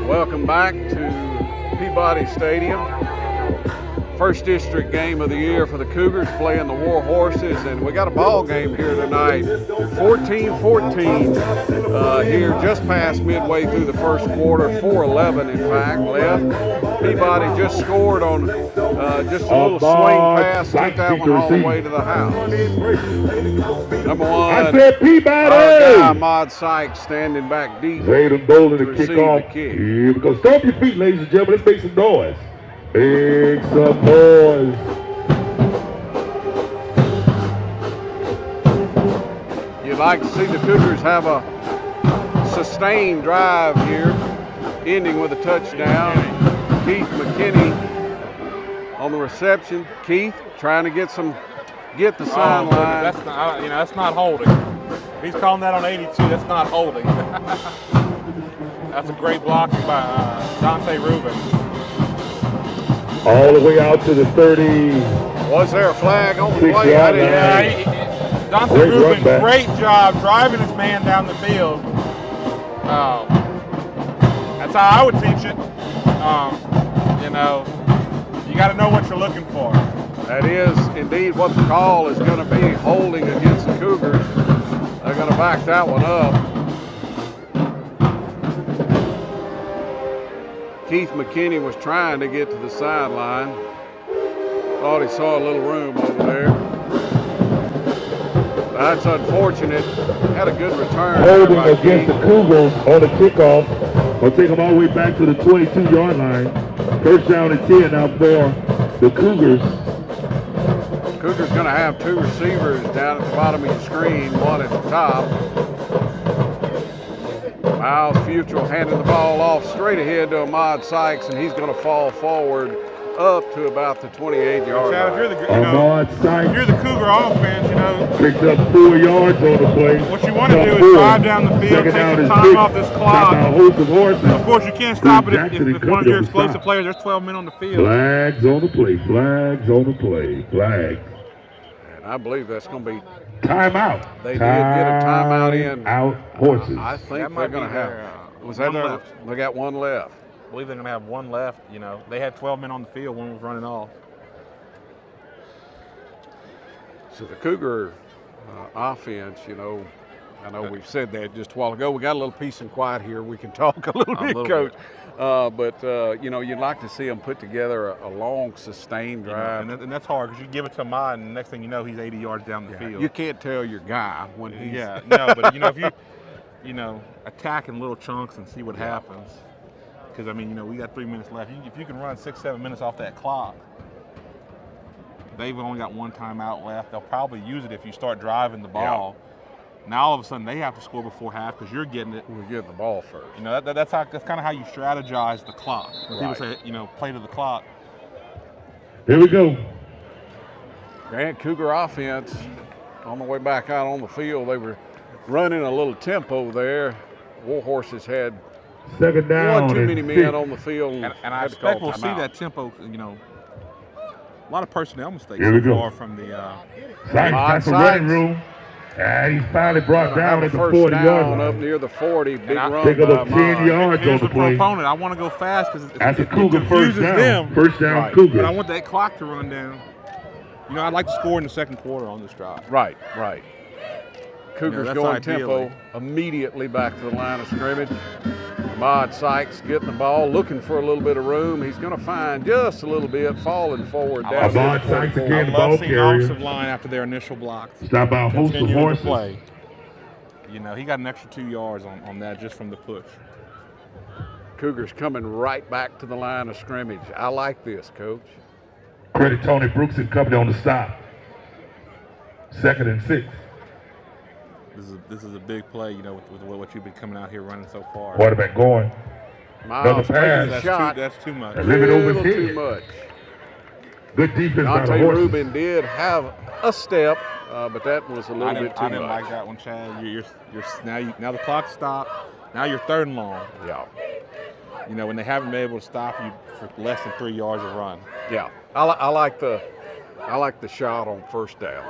E: Welcome back to Peabody Stadium. First district game of the year for the Cougars, playing the War Horses, and we got a ball game here tonight. 14-14 here just past midway through the first quarter. 4:11 in fact left. Peabody just scored on just a little swing pass, took that one all the way to the house. Number one,
A: I said Peabody.
E: our guy Mod Sykes standing back deep.
A: Zaydon Bolden to
E: receive
A: kick off.
E: the kick.
A: Here we go. Stomp your feet, ladies and gentlemen. Let's make some noise. Make some noise.
E: You'd like to see the Cougars have a sustained drive here, ending with a touchdown. Keith McKinney on the reception. Keith trying to get the sideline.
C: That's not, that's not holding. If he's calling that on 82, that's not holding. That's a great blocking by Dante Rubin.
A: All the way out to the 30.
E: Was there a flag on the
A: 6
E: play?
A: yard
C: Yeah, Dante
A: Great run
C: Rubin,
A: back.
C: great job driving his man down the field. That's how I would teach it. You got to know what you're looking for.
E: That is indeed what the call is going to be, holding against the Cougars. They're going to back that one up. Keith McKinney was trying to get to the sideline. Thought he saw a little room over there. That's unfortunate. Had a good return.
A: Holding
E: by
A: against the
E: Keith.
A: Cougars on the kickoff. We'll take them all the way back to the 22-yard line. First down and 10 now for the Cougars.
E: Cougars going to have two receivers down at the bottom of your screen, one at the top. Miles Futrell handing the ball off straight ahead to Ahmad Sykes, and he's going to fall forward up to about the 28-yard
C: Chad,
E: line.
C: if you're the Cougar offense,
A: Picked up 4 yards on the play.
C: what you want to do is drive down the field, take some time off this clock. Of course, you can't stop it if one of your explosive players, there's 12 men on the field.
A: Flags on the play. Flags on the play. Flags.
E: And I believe that's going to be
A: Timeout.
E: They did get a timeout in.
A: Out horses.
E: I think
C: That
E: they're
C: might
E: going to
C: be
E: have.
C: their,
E: Was that
C: one
E: their?
C: left.
E: They got one left.
C: I believe they're going to have one left. They had 12 men on the field. One was running off.
E: So the Cougar offense, I know we've said that just a while ago. We got a little peace and quiet here. We can talk a little bit, Coach. You'd like to see them put together a long, sustained drive.
C: And that's hard because you give it to Ahmad, and the next thing you know, he's 80 yards down the field.
E: You can't tell your guy when he's.
C: But if you, attack in little chunks and see what happens. Because, we got 3 minutes left. If you can run 6-7 minutes off that clock, they've only got one timeout left. They'll probably use it if you start driving the ball. Now all of a sudden they have to score before half because you're getting it.
E: We're getting the ball first.
C: That's kind of how you strategize the clock. When people say, play to the clock.
A: Here we go.
E: Grant Cougar offense on the way back out on the field. They were running a little tempo there. Warhorses had
A: Second down.
E: one too many men on the field.
C: And I
E: had to call
C: expect we'll see
E: timeout.
C: that tempo, a lot of personnel mistakes
A: Here we
C: so
A: go.
C: far from the
A: Sykes got some running room. And he's finally brought down at the
E: first
A: 40-yard
E: down
A: line.
E: up near the 40. Big run
A: Pick
E: by
A: up 10
E: Ahmad.
A: yards on
C: Here's
A: the
C: the
A: play.
C: proponent. I want to go fast because
A: That's a
C: it
A: Cougar first
C: confuses
A: down.
C: them.
A: First down,
E: Right.
A: Cougars.
C: But I want that clock to run down. You know, I'd like to score in the second quarter on this drive.
E: Right, right. Cougars
C: that's
E: going
C: ideally.
E: tempo immediately back to the line of scrimmage. Ahmad Sykes getting the ball, looking for a little bit of room. He's going to find just a little bit, falling forward down.
A: Ahmad Sykes
C: I
A: again, the
C: love
A: ball
C: seeing
A: carrier.
C: offensive line after their initial blocks.
A: Stop by a host of
C: Continuing to
A: horses.
C: play. You know, he got an extra 2 yards on that just from the push.
E: Cougars coming right back to the line of scrimmage. I like this, Coach.
A: Credit Tony Brooks and company on the stop. 2nd and 6.
C: This is a big play, you know, with what you've been coming out here running so far.
A: Quarterback going.
E: Miles
A: pass.
E: taking a
C: That's
E: shot.
C: that's too much.
A: A little bit over
E: Little
A: his
E: too
A: head.
E: much.
A: Good defense by the
E: Dante
A: horses.
E: Rubin did have a step, but that was a little
C: I
E: bit
C: didn't,
E: too
C: I didn't
E: much.
C: like that one, Chad. Now the clock stopped. Now you're 3rd and long.
E: Yeah,
C: You know, when they haven't been able to stop you for less than 3 yards of run.
E: yeah. I like the shot on first down.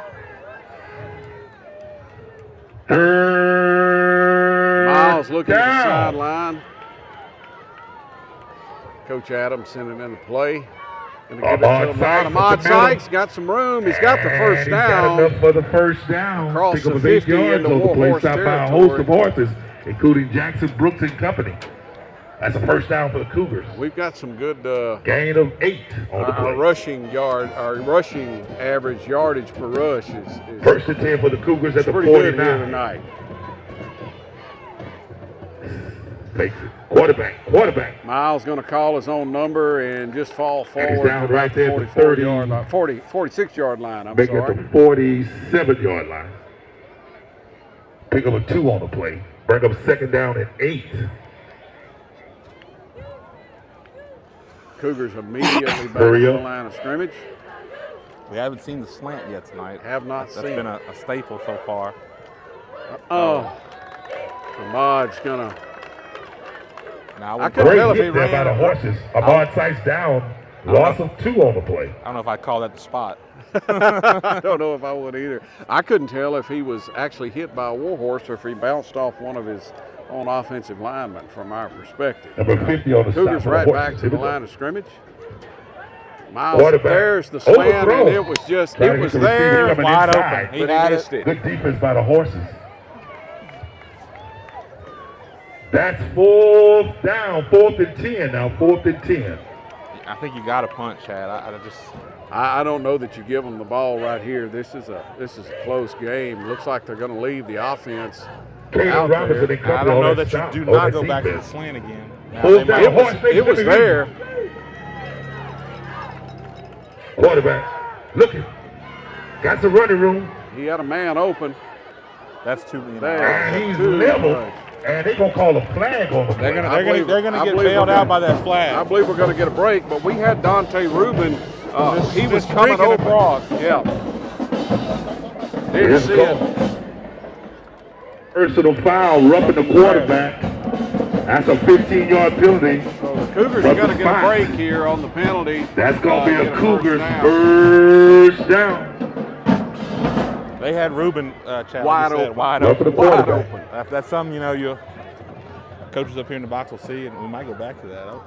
A: 3rd
E: Miles looking at the
A: down.
E: sideline. Coach Adams sending in the play. Gonna give it to
A: Ahmad
E: Ahmad.
A: Sykes
E: Ahmad
A: at the middle.
E: Sykes got some room. He's got the first
A: And he's got enough
E: down.
A: for the first down.
E: Across
A: Pick up
E: the
A: his 8
E: 50
A: yards
E: into
A: on the play.
E: Warhorse
A: Stopped by a host of
E: territory.
A: horses, including Jackson, Brooks, and company. That's a first down for the Cougars.
E: We've got some good
A: Gain of 8 on the
E: our
A: play.
E: our rushing average yardage per rush is
A: First and 10 for the Cougars at the
E: pretty good here
A: 49.
E: tonight.
A: Fakes it. Quarterback.
E: Miles going to call his own number and just fall
A: he's
E: forward
A: down
E: to
A: right
E: about
A: there
E: the
A: at the 30.
E: 44-yard line, 46-yard line, I'm
A: Make it
E: sorry.
A: the 47-yard line. Pick up a 2 on the play. Bring up 2nd down and 8.
E: Cougars immediately back to
A: Hurry
E: the
A: up.
E: line of scrimmage.
C: We haven't seen the slant yet tonight.
E: Have not
C: That's
E: seen
C: been
E: it.
C: a staple so far.
E: Ahmad's going to
C: Now,
E: I couldn't
A: Great
E: tell if he
A: hit there by the
E: ran.
A: horses. Ahmad Sykes down. Loss of 2 on the play.
C: I don't know if I'd call that the spot.
E: I don't know if I would either. I couldn't tell if he was actually hit by a warhorse or if he bounced off one of his own offensive linemen from our perspective.
A: Number 50 on the
E: Cougars
A: stop for the
E: right
A: horses.
E: back to
A: Here
E: the
A: we go.
E: line of scrimmage. Miles,
A: Quarterback.
E: there's the slant,
A: Overthrown.
E: and it was just,
A: Trying
E: it
A: to
E: was
A: get the receiver
E: there,
A: coming
C: wide
A: inside.
C: open.
E: but
C: He had
E: he missed it.
A: Good defense by the horses. That's 4th down, 4th and 10 now, 4th and 10.
C: I think you got to punt, Chad.
E: I don't know that you give them the ball right here. This is a close game. Looks like they're going to leave the offense
A: Caleb
E: out
A: Robinson
E: there.
A: and company
C: I don't
A: on
C: know
A: that
C: that
A: stop.
C: you do
A: Oh,
C: not
A: that
C: go back to the
A: defense.
C: slant again. Now,
A: Fourth
C: they
A: down,
C: might-
A: horse fake,
E: It was
A: look at
E: there.
A: Quarterback, looking. Got some running room.
E: He had a man open.
C: That's too many.
E: There.
A: And he's
E: Too
A: level.
E: much.
A: And they're going to call a flag on the play.
C: They're
E: I believe
C: gonna
E: I
C: get
E: believe
C: bailed
E: we're
C: out by
E: gonna-
C: that flag.
E: I believe we're going to get a break, but we had Dante Rubin. He was
C: just
E: coming
C: streaking
E: open.
C: across.
E: Yeah. Didn't
A: Let's
E: see
A: go.
E: it.
A: Personal foul, roughing the quarterback. That's a 15-yard penalty.
E: So the Cougars are going to get a break here on the penalty.
A: That's going to be
E: Get
A: a
E: first
A: Cougars
E: down.
A: first down.
C: They had Ruben Chad,
E: Wide
C: like you said,
E: open.
C: wide
A: Roughing
C: open.
A: the
E: Wide
A: quarterback.
E: open.
C: That's something coaches up here in the box will see, and we might go back to that.
E: Well,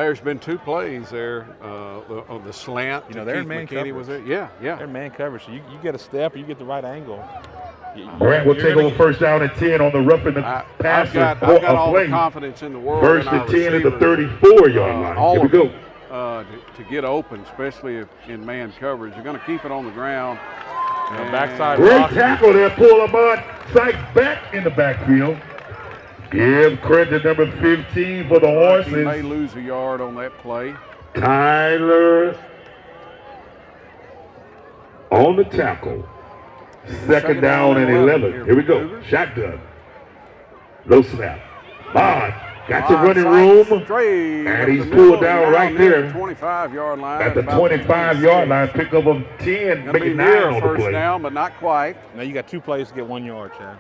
E: there's been 2 plays there on the slant.
C: You know, they're in
E: Keith
C: man
E: McKinney
C: coverage.
E: was there. Yeah, yeah.
C: They're man coverage, so you get a step, or you get the right angle.
A: Grant will
C: You're
A: take
C: gonna
A: over first down and 10 on the roughing the
E: I've
A: passer
E: got all the
A: play.
E: confidence in the world.
A: First
E: in our
A: and 10 at the
E: receivers.
A: 34-yard line.
E: All
A: Here we
E: of
A: go.
E: them, to get open, especially if in man coverage. You're going to keep it on the ground. And
C: backside
A: Great
C: block.
A: tackle there. Pull Ahmad Sykes back in the backfield. Give credit to number 15 for the
E: He may
A: horses.
E: lose a yard on that play.
A: Tyler on the tackle. Second down and 11. Here we go. Shotgun. No snap. Ahmad got some running room.
E: Straight
A: And
E: up
A: he's
E: the middle
A: pulled down
E: and
A: right
E: near
A: there.
E: the 25-yard line.
A: At the
E: about
A: 25-yard line, pick up of 10,
E: Going to
A: make
E: be
A: it
E: near
A: 9
E: a
A: on the
E: first
A: play.
E: down, but not quite.
C: Now you got 2 plays to get 1 yard, Chad.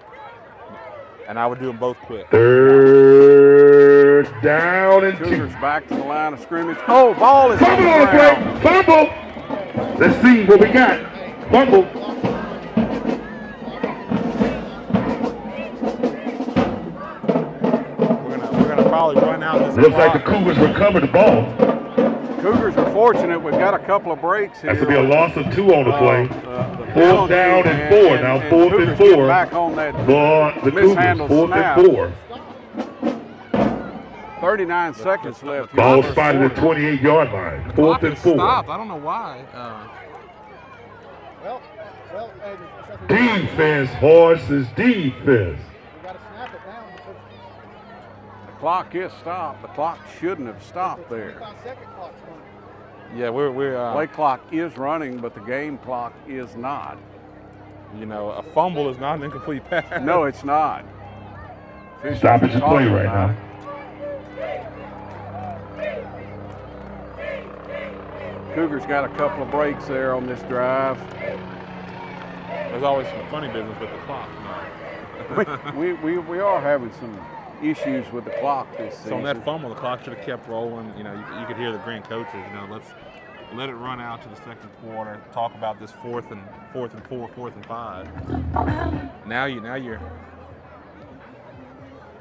C: And I would do them both quick.
A: Third down and 2.
E: Cougars back to the line of scrimmage. Oh, ball is on
A: Fumble
E: the
A: on the
E: ground.
A: play. Fumble. Let's see what we got. Fumble.
C: probably run out this
A: Looks like the
C: clock.
A: Cougars recovered the ball.
E: Cougars are fortunate. We've got a couple of breaks here.
A: That's going to be a loss of 2 on the play.
E: The
A: Fourth
E: penalty,
A: down and 4 now. Fourth
E: Cougars
A: and
E: get
A: 4
E: back on that
A: for the Cougars.
E: mishandled
A: 4th
E: snap.
A: and 4.
E: 39 seconds left. here.
A: Ball spotted at the 28-yard line. 4th and 4.
C: Stopped. I don't know why.
A: Defense, horses, defense.
E: The clock is stopped. The clock shouldn't have stopped there.
C: Yeah, we're
E: Play clock is running, but the game clock is not.
C: you know, a fumble is not an incomplete pass.
E: No, it's not.
A: Stoppage of play right now.
E: Cougars got a couple of breaks there on this drive.
C: There's always some funny business with the clock.
E: We are having some issues with the clock this season.
C: So on that fumble, the clock should have kept rolling. You know, you could hear the Grant coaches. You know, let's let it run out to the second quarter. Talk about this fourth and 4, 4th and 5. Now you're.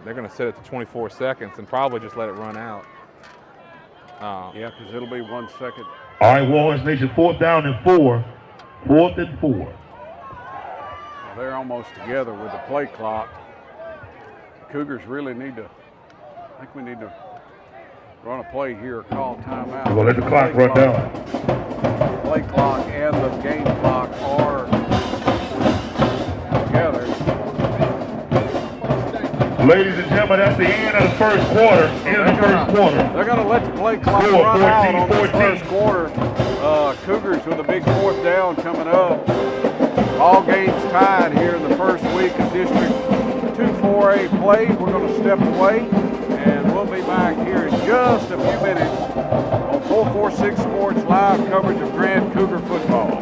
C: They're going to set it to 24 seconds and probably just let it run out.
E: Yeah, because it'll be 1 second.
A: All right, Warriors Nation, 4th down and 4. 4th and 4.
E: They're almost together with the play clock. Cougars really need to, I think we need to run a play here, call timeout.
A: We'll let the clock run down.
E: The play clock and the game clock are together.
A: Ladies and gentlemen, that's the end of the first quarter. End of the first quarter.
E: They're going to let the play clock
A: Score,
E: run out on the
A: 14-14.
E: first quarter. Cougars with a big 4th down coming up. All games tied here in the first week of District 2-4A play. We're going to step away, and we'll be back here in just a few minutes on 446 Sports live coverage of Grant Cougar football.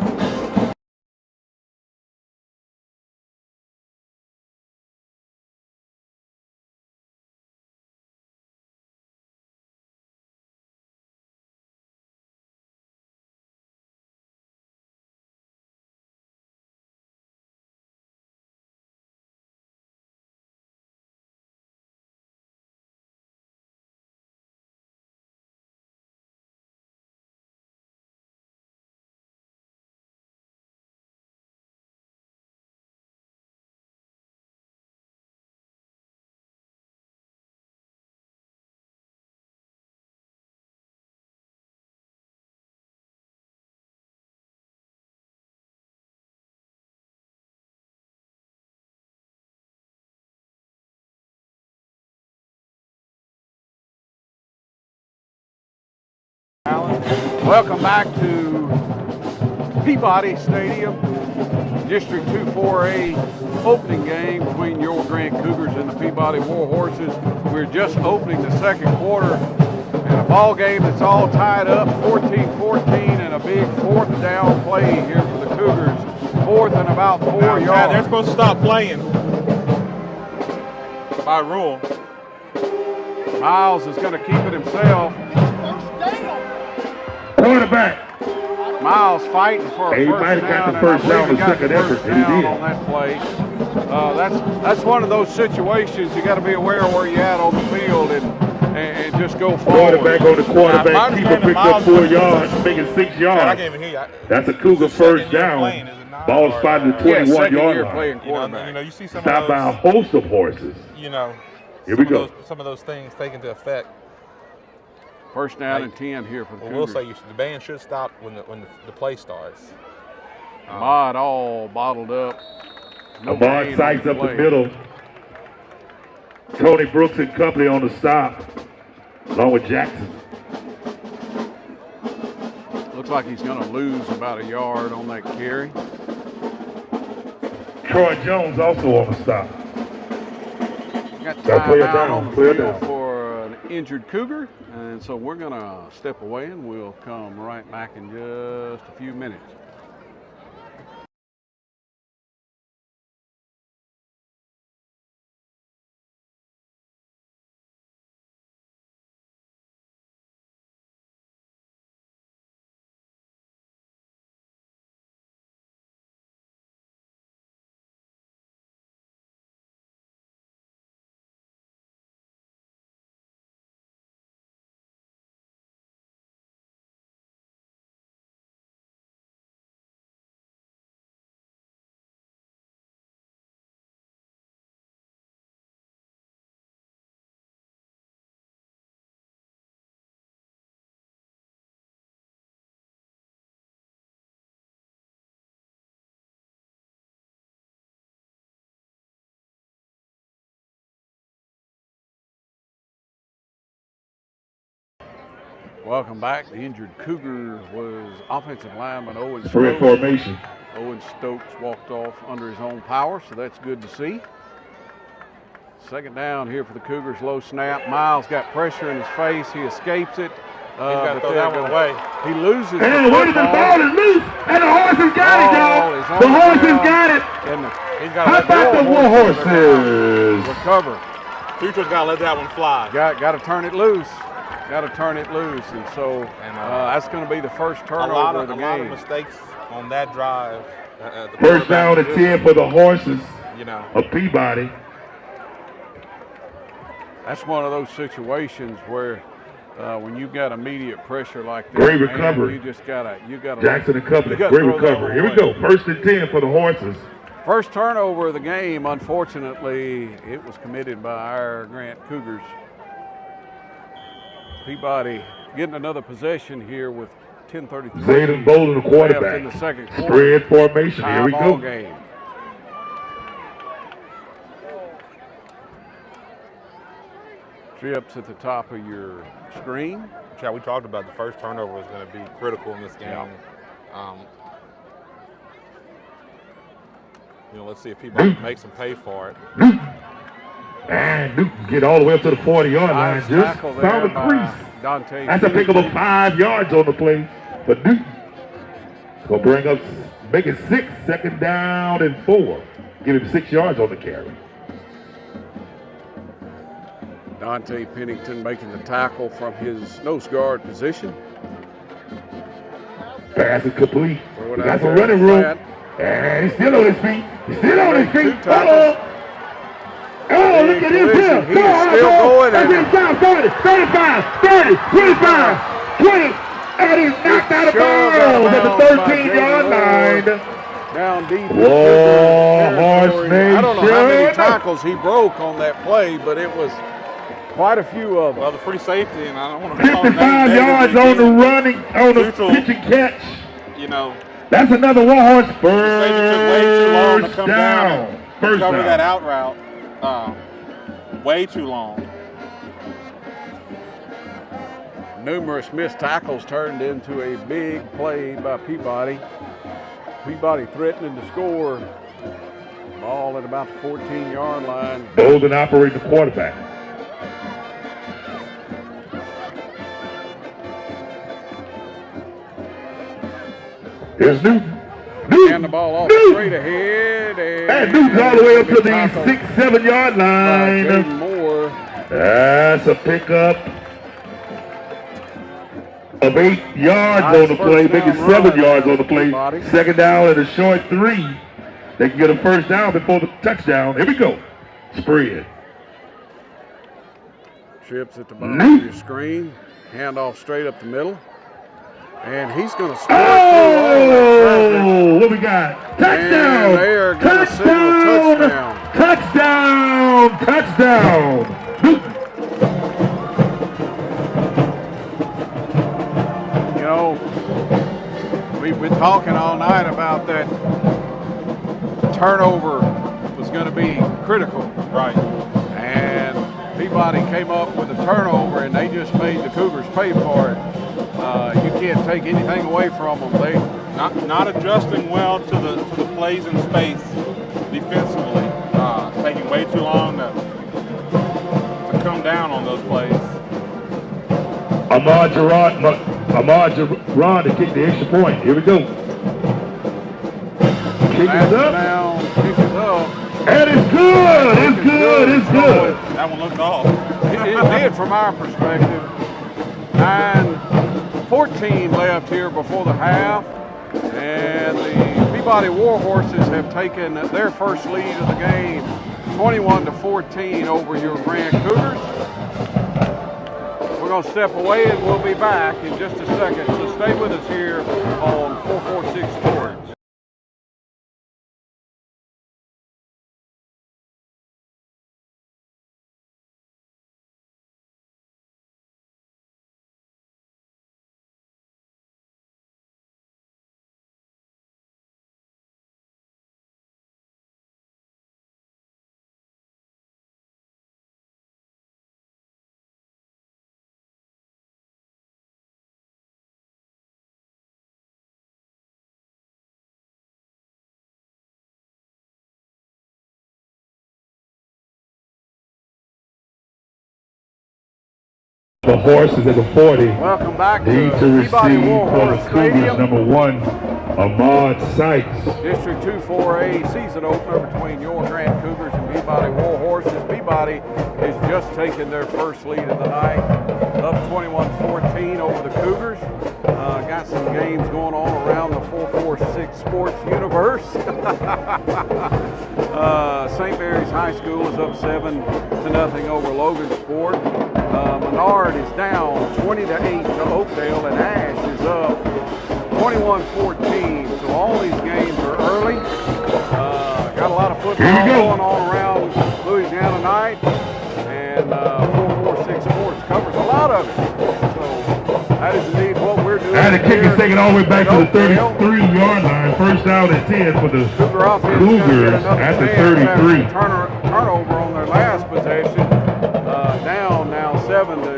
E: Welcome back to Peabody Stadium, District 2-4A opening game between your Grant Cougars and the Peabody War Horses. We're just opening the second quarter and a ball game that's all tied up, 14-14, and a big 4th down play here for the Cougars. 4th and about 4 yards.
C: Yeah, they're supposed to stop playing by rule.
E: Miles is going to keep it himself.
A: Quarterback.
E: Miles fighting for a
A: He
E: first
A: might have got
E: down,
A: the
E: and
A: first
E: I believe
A: down
E: he
A: the
E: got
A: second
E: the first
A: effort, and he
E: down
A: did.
E: on that play. That's one of those situations you got to be aware of where you're at on the field and just go forward.
A: Quarterback on the quarterback.
C: Now,
A: Keeper picked up 4 yards, making 6
C: Man, I
A: yards.
C: can't even hear you.
A: That's a Cougar first down.
C: Playing, is it not?
A: Ball
C: Or,
A: spotted at the
E: Yeah,
A: 21-yard
E: year
A: line.
E: playing quarterback.
C: You know, you see some
A: Stopped by a
C: of those,
A: host of horses.
C: you know,
A: Here we go.
C: some of those things taken into effect.
E: First down
C: Like,
E: and 10 here for the
C: Well, we'll
E: Cougars.
C: say the band should stop when the play starts.
E: Ahmad all bottled up. No
A: Ahmad
E: gain
A: sights
E: on
A: up the
E: play.
A: middle. Tony Brooks and company on the stop, along with Jackson.
E: Looks like he's going to lose about a yard on that carry.
A: Troy Jones also on the stop.
E: Got
A: Got player
E: timeout
A: down,
E: on the
A: player
E: field
A: down.
E: for an injured Cougar, and so we're going to step away and we'll come right back in just a few minutes.
B: Welcome back. The injured Cougar was offensive lineman Owen
A: Spread
B: Stokes.
A: formation.
B: Owen Stokes walked off under his own power, so that's good to see. Second down here for the Cougars, low snap. Miles got pressure in his face. He escapes it.
C: He's got to throw that one away.
B: He loses
A: And
B: the
A: wait, the ball is loose, and the horses got it, y'all. The horses got it.
B: And
C: He's got to
A: How
C: let
A: about the
C: that
A: war horses?
B: recover.
C: Future's got to let that one fly.
B: Got to turn it loose. Got to turn it loose, and so that's going to be the first turnover of the game.
C: A lot of mistakes on that drive.
A: First down and 10 for the horses of Peabody.
B: That's one of those situations where when you've got immediate pressure like that,
A: Great recovery.
B: you gotta
A: Jackson and Company. Great recovery. Here we go. First and 10 for the horses.
B: First turnover of the game. Unfortunately, it was committed by our Grant Cougars. Peabody getting another possession here with 10:33
A: Zayden Bolden, the quarterback.
B: left in the second quarter.
A: Spread formation. Here we go.
B: Game. Trips at the top of your screen.
C: Chad, we talked about the first turnover is going to be critical in this game.
B: Yeah.
C: Let's see if Peabody makes them pay for it.
A: And Newton get all the way up to the 40-yard line. Just found the crease.
B: Dante
A: That's a pick of 5 yards on the play. But Newton will bring up, make it 6, second down and 4. Give him 6 yards on the carry.
B: Dante Pennington making the tackle from his nose guard position.
A: Pass is complete.
B: Throw it
A: That's
B: out
A: a
B: there
A: running room.
B: flat.
A: And he's still on his feet. He's still on his feet.
B: tackles.
A: Oh, look at this here.
B: He is still going.
A: That's inside 40, 35, 30, 25, 20. And he's knocked out of bounds at the 13-yard line.
B: Down deep.
A: Horse Nation.
B: I don't know how many tackles he broke on that play, but it was quite a few of them.
C: Well, the free safety, and I don't want to call
A: 55 yards on the running, on the pitch and catch. That's another Warhorse first down. First
C: cover
A: down.
C: that out route way too long.
B: Numerous missed tackles turned into a big play by Peabody. Peabody threatening to score. Ball at about the 14-yard line.
A: Bolden operating the quarterback. Here's Newton.
B: And the ball off straight ahead.
A: And Newton's all the way up to the 6-7 yard line.
B: Moore.
A: That's a pickup of 8 yards on the play, making 7 yards on the play. Second down and a short 3. They can get a first down before the touchdown. Here we go. Spread.
B: Trips at the bottom of your screen. Handoff straight up the middle. And he's going to score.
A: Oh, what we got? Touchdown!
B: And they're going to signal touchdown.
A: Touchdown!
B: You know, we've been talking all night about that turnover was going to be critical.
C: Right.
B: And Peabody came up with a turnover, and they just made the Cougars pay for it. You can't take anything away from them. They
C: not adjusting well to the plays in space defensively. Taking way too long to come down on those plays.
A: Ahmad Jaron to kick the extra point. Here we go. Kick it up.
B: Kick it up.
A: And it's good. It's good. It's good.
C: That one looked off.
B: It did from our perspective. 9:14 left here before the half. And the Peabody Warhorses have taken their first lead of the game, 21-14 over your Grant Cougars. We're going to step away and we'll be back in just a second. So stay with us here on 446 Sports.
A: The horses at the 40
E: Welcome back
A: need
E: to
A: to
E: Peabody
A: receive
E: War
A: for the
E: Horse
A: Cougars,
E: Stadium.
A: number 1, Ahmad Sykes.
E: District 2 4A season opener between your Grant Cougars and Peabody War Horses. Peabody has just taken their first lead of the night, up 21-14 over the Cougars. Got some games going on around the 446Sports universe. St. Mary's High School is up 7-0 over Logansport. Menard is down 20-8 to Oakdale, and Ash is up 21-14. So all these games are early. Got a lot of football going on around Louisiana tonight, and 446 Sports covers a lot of it. So that is indeed what we're doing.
A: And the kick is taken all the way back to the 33-yard line. First down and 10 for the Cougars at the 33.
E: Turnover on their last possession. Down now 7 to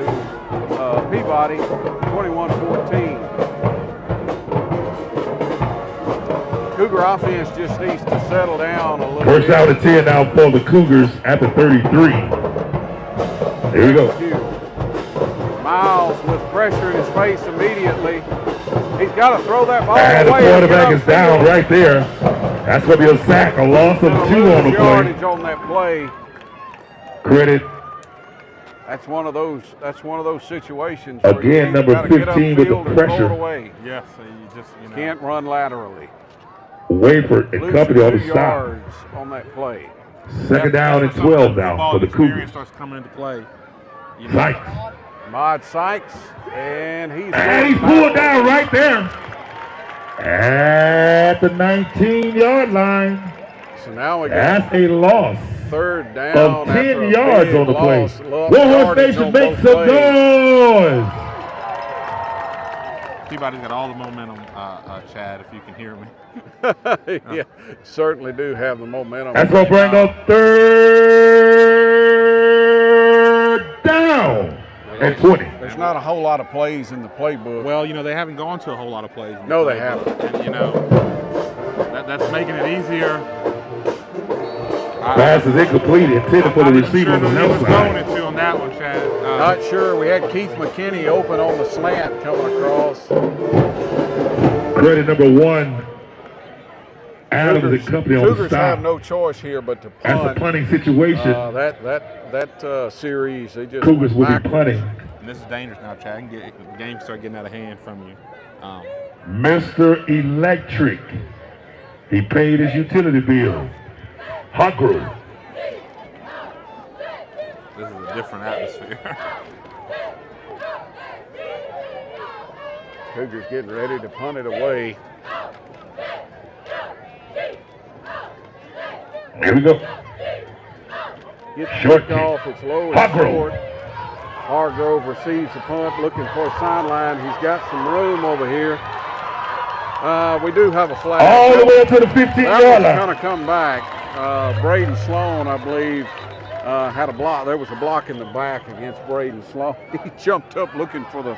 E: Peabody, 21-14. Cougar offense just needs to settle down a little bit.
A: First down and 10 now for the Cougars at the 33. Here we go.
E: Miles with pressure in his face immediately. He's got to throw that ball
A: And the
E: away.
A: quarterback is down right there. That's going to be a sack, a loss of 2 on the play.
E: On that play.
A: Credit.
E: That's one of those situations.
A: Again, number 15 with the pressure.
C: Yes, you just
E: Can't run laterally.
A: Wayford and company on the stop.
E: Yards on that play.
A: Second down and 12 now for the Cougars.
C: Starts coming into play.
A: Sykes.
E: Ahmad Sykes, and he's
A: pulled down right there at the 19-yard line.
E: So now we got
A: that's a loss
E: third down
A: of 10 yards on the play. Warhorse Nation makes some noise.
C: Peabody's got all the momentum, Chad, if you can hear me.
E: Yeah, certainly do have the momentum.
A: That's going to bring up third down and 20.
E: There's not a whole lot of plays in the playbook.
C: Well, they haven't gone to a whole lot of plays.
E: No, they haven't.
C: And, that's making it easier.
A: Pass is incomplete, intended for the receiver on the left side.
C: Into on that one, Chad.
E: Not sure. We had Keith McKinney open on the slant coming across.
A: Credit number 1. Adams and company on the
E: Cougars
A: stop.
E: have no choice here but to punt.
A: That's a punting situation.
E: That series, they just
A: Cougars will be punting.
C: And this is dangerous now, Chad. The game start getting out of hand from you.
A: Mr. Electric. He paid his utility bill. Hawkrow.
C: This is a different atmosphere.
E: Cougars getting ready to punt it away.
A: Here we go.
E: Get the
A: Short
E: kick off.
A: kick.
E: It's low and
A: Hargrove.
E: short. Hargrove receives the punt, looking for a sideline. He's got some room over here. We do have a flag.
A: All the way up to the 15-yard line.
E: Going to come back. Braden Sloan, I believe, had a block. There was a block in the back against Braden Sloan. He jumped up looking for the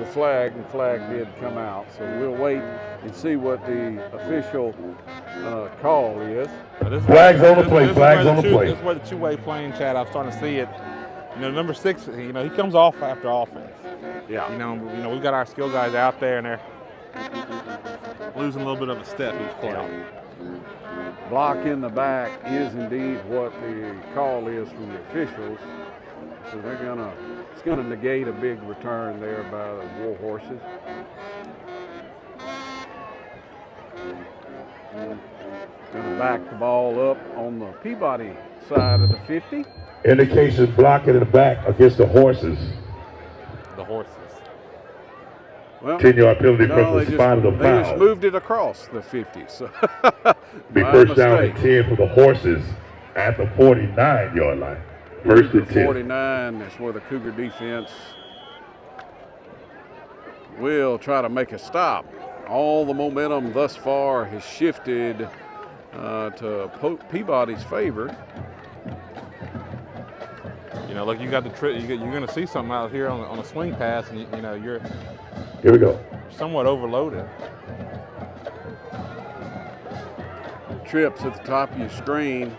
E: flag, and the flag did come out. So we'll wait and see what the official call is.
A: Flags on the play. Flags on the play.
C: This is where the two-way playing, Chad. I was starting to see it. Number 6. He comes off after offense.
E: Yeah.
C: We've got our skill guys out there, and they're losing a little bit of a step each play.
E: Yeah. Block in the back is indeed what the call is from the officials. So it's gonna negate a big return there by the War Horses. Gonna back the ball up on the Peabody side of the 50.
A: Indication blocking in the back against the horses.
C: The horses.
A: Well, 10-yard penalty from the spot of the
E: They
A: foul.
E: just moved it across the 50. So
A: Be first down and 10 for the horses at the 49-yard line. First and 10.
E: 49 is where the Cougar defense will try to make a stop. All the momentum thus far has shifted to Peabody's favor.
C: Look, you got the trick. You're going to see something out here on a swing pass, and you're
A: Here we go.
C: somewhat overloaded.
E: Trips at the top of your screen.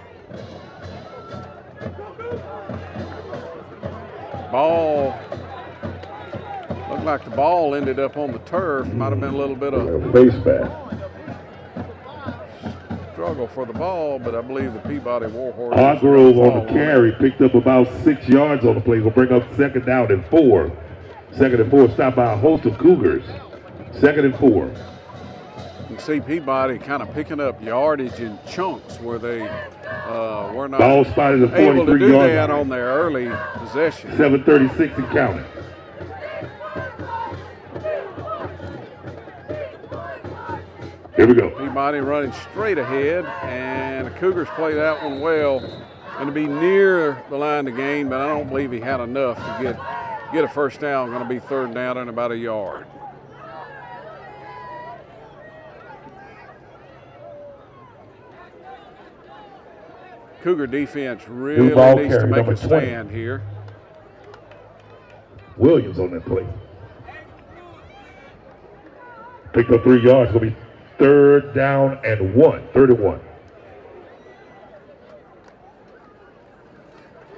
E: Ball Looked like the ball ended up on the turf. Might have been a little bit of
A: Face back.
E: struggle for the ball, but I believe the Peabody Warhorse.
A: Hargrove on the carry picked up about 6 yards on the play. Will bring up 2nd down and 4. 2nd and 4, stopped by a host of Cougars. 2nd and 4.
E: You see Peabody kind of picking up yardage in chunks where they were not
A: Ball spotted at
E: able to
A: 43
E: do
A: yard
E: that
A: line.
E: on their early possession.
A: 7:36 and counting. Here we go.
E: Peabody running straight ahead, and the Cougars play that one well. Going to be near the line of game, but I don't believe he had enough to get a first down. Going to be 3rd down and about a yard. Cougar defense really needs to make a stand here.
A: Williams on that play. Picked up 3 yards. Going to be 3rd down and 1. 31.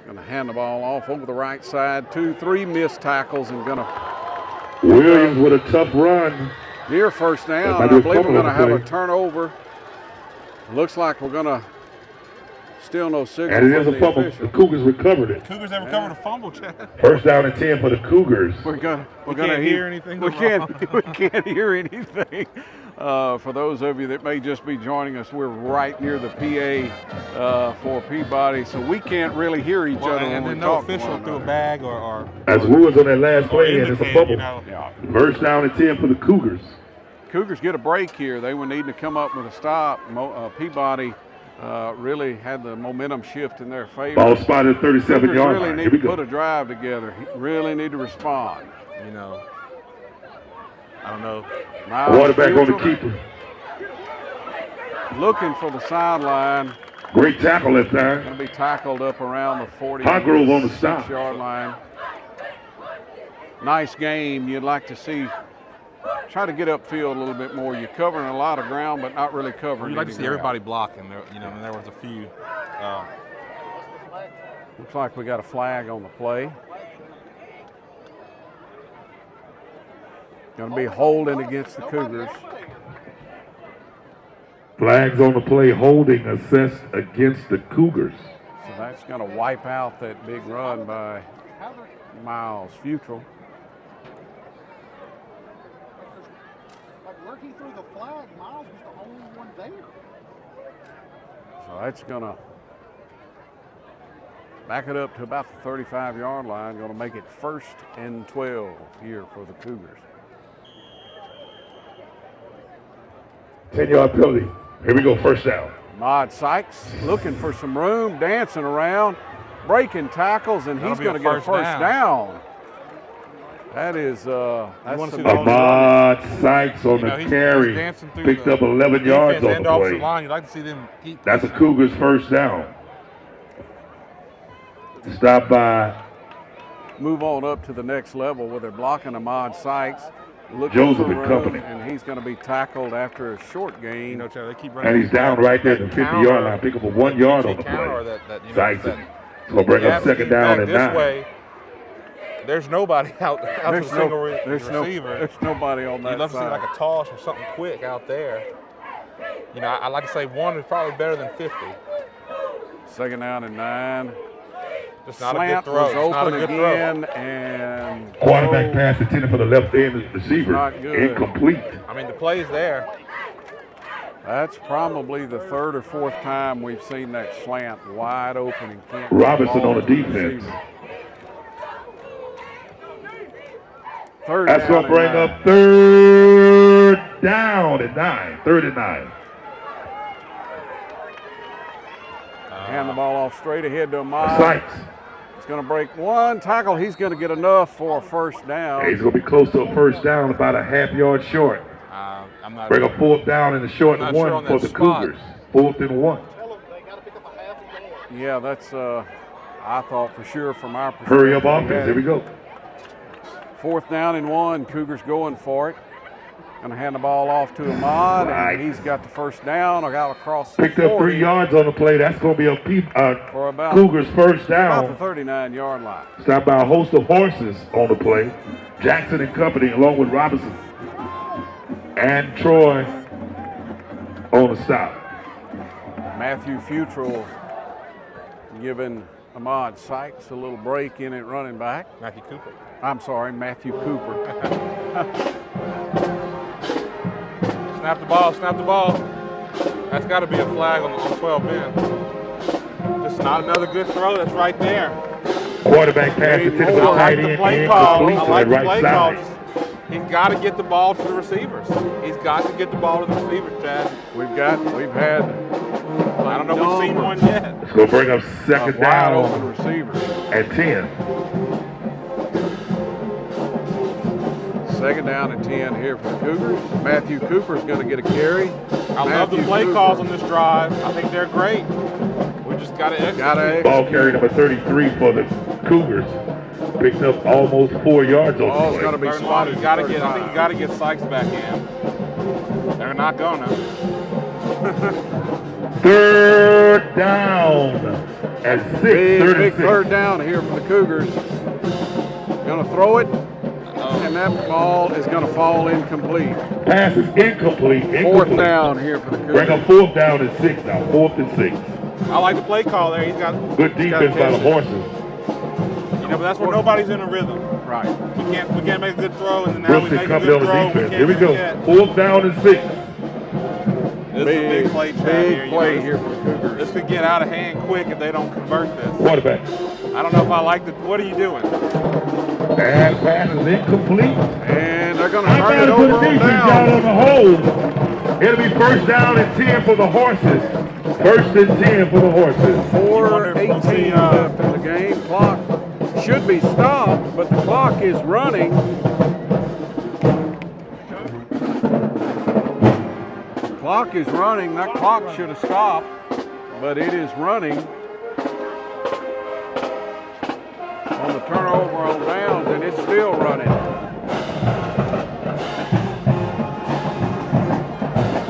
E: Going to hand the ball off over the right side. 2-3 missed tackles and going to
A: Williams with a tough run.
E: near first down. I believe we're going to have a turnover. Looks like we're going to still no signal
A: And it is
E: from
A: a
E: the
A: fumble.
E: official.
A: The Cougars recovered it.
C: Cougars have recovered a fumble, Chad.
A: 1st down and 10 for the Cougars.
E: We're gonna
C: hear anything.
E: We can't hear anything. For those of you that may just be joining us, we're right near the PA for Peabody, so we can't really hear each other when
C: and
E: we
C: then no
E: talk.
C: official threw a bag or
A: As Ruins on that last play, and it's a fumble.
E: Yeah.
A: 1st down and 10 for the Cougars.
E: Cougars get a break here. They would need to come up with a stop. Peabody really had the momentum shift in their favor.
A: Ball spotted 37
E: Cougars
A: yard
E: really
A: line.
E: need
A: Here we
E: to put
A: go.
E: a drive together. Really need to respond.
C: You know, I don't know.
E: Miles
A: Quarterback on the
E: Futrell
A: keeper.
E: looking for the sideline.
A: Great tackle that time.
E: Going to be tackled up around the 40
A: Hargrove on the stop.
E: yard line. Nice game. You'd like to see. Try to get upfield a little bit more. You're covering a lot of ground, but not really covering.
C: You'd like to
E: any
C: see
E: ground.
C: everybody blocking. There, you know, and there was a few.
E: Looks like we got a flag on the play. Going to be holding against the Cougars.
A: Flags on the play, holding assessed against the Cougars.
E: So that's going to wipe out that big run by Miles Futrell.
G: Like where he threw the flag, Miles was the only one there.
E: So that's going to back it up to about the 35-yard line. Going to make it 1st and 12 here for the Cougars.
A: 10-yard penalty. Here we go, 1st down.
E: Ahmad Sykes looking for some room, dancing around, breaking tackles, and he's going to get a first down. That is that's some
A: Ahmad Sykes on the
C: he's
A: carry.
C: dancing through
A: Picked
C: the
A: up 11 yards on the
C: offensive
A: play.
C: line. You'd like to see them keep.
A: That's a Cougars 1st down. Stopped by
E: move on up to the next level where they're blocking Ahmad Sykes. Looking
A: Joseph
E: for
A: and
E: room,
A: company.
E: and he's going to be tackled after a short gain.
C: You know, Chad, they keep running.
A: and he's down right there at the 50-yard line. Pick up a 1 yard on the
C: counter
A: play. Sykes is going to bring
C: you
A: up
C: have to
A: 2nd
C: get
A: down
C: back
A: and
C: this
A: 9.
C: way. There's nobody out to the single receiver.
E: There's nobody on that
C: You'd love to see
E: side.
C: like a toss or something quick out there. You know, I'd like to say 1 is probably better than 50.
E: 2nd down and 9.
C: Just not
E: Slant
C: a good throw.
E: was
C: It's not a
E: open
C: good throw.
E: again, and
A: Quarterback pass intended for the left end receiver.
E: Not good.
A: Incomplete.
C: I mean, the play's there.
E: that's probably the 3rd or 4th time we've seen that slant wide open and can't.
A: Robinson
E: get
A: on the
E: ball to
A: defense.
E: receiver. 3rd
A: That's
E: down
A: going to bring
E: and
A: up
E: 9.
A: 3rd down and 9. 3rd and 9.
E: Hand the ball off straight ahead to Ahmad.
A: Sykes.
E: He's going to break one tackle. He's going to get enough for a first down.
A: He's going to be close to a first down, about a half-yard short.
C: I'm not.
A: Bring a 4th down and a short
C: I'm
A: and
C: not sure
A: 1
C: on
A: for
C: that
A: the
C: spot.
A: Cougars. 4th and 1.
G: Tell them they got to pick up a half a yard.
E: Yeah, that's, I thought for sure from our perspective.
A: Hurry up offense. Here we go.
E: 4th down and 1. Cougars going for it. Gonna hand the ball off to Ahmad, and he's got the first down. I got across the
A: Picked up 3 yards on the play. That's going to be
E: for about
A: Cougars first down.
E: about the 39-yard line.
A: Stopped by a host of horses on the play. Jackson and company, along with Robinson and Troy on the stop.
E: Matthew Futrell giving Ahmad Sykes a little break in at running back.
C: Matthew Cooper.
E: I'm sorry, Matthew Cooper.
C: Snap the ball, snap the ball. That's got to be a flag on the 12 men. Just not another good throw. That's right there.
A: Quarterback pass to the
C: I like
A: tight
C: the
A: end
C: play call.
A: incomplete
C: I
A: to
C: like
A: the
C: the play
A: right
C: call.
A: side.
C: He's got to get the ball to the receivers. He's got to get the ball to the receivers, Chad.
E: We've had.
C: I don't know if we've seen one yet.
A: It's going to bring up second
E: wide open
A: down
E: receivers.
A: at 10.
E: Second down and 10 here for the Cougars. Matthew Cooper's going to get a carry.
C: I love the play calls on this drive. I think they're great. We just got to execute.
A: Ball carry number 33 for the Cougars. Picked up almost 4 yards on the
E: Ball's
A: play.
E: going to be spotted.
C: I think you got to get Sykes back in. They're not gonna.
A: Third down at 6.
E: Big third down here for the Cougars. Going to throw it, and that ball is going to fall incomplete.
A: Pass is incomplete.
E: Fourth down here for the Cougars.
A: Bring up fourth down at 6 now. 4th and 6.
C: I like the play call there. He's got
A: Good defense by the horses.
C: You know, but that's where nobody's in a rhythm.
E: Right.
C: We can't make a good throw, and then now we
A: Brooks
C: make a
A: comes
C: good
A: on the
C: throw.
A: defense. Here we go. 4th down and 6.
C: This is a big play, Chad, here.
E: Big play here for the Cougars.
C: This could get out of hand quick if they don't convert this.
A: Quarterback.
C: I don't know if I like it. What are you doing?
A: And pass is incomplete.
E: And they're going to
A: I
E: turn
A: gotta
E: it
A: put
E: over
A: the
E: on
A: defense down on
E: down.
A: the hold. It'll be first down and 10 for the horses. First and 10 for the horses.
E: 4:18 left in the game. Clock should be stopped, but the clock is running. Clock is running. That clock should have stopped, but it is running on the turnover on downs, and it's still running.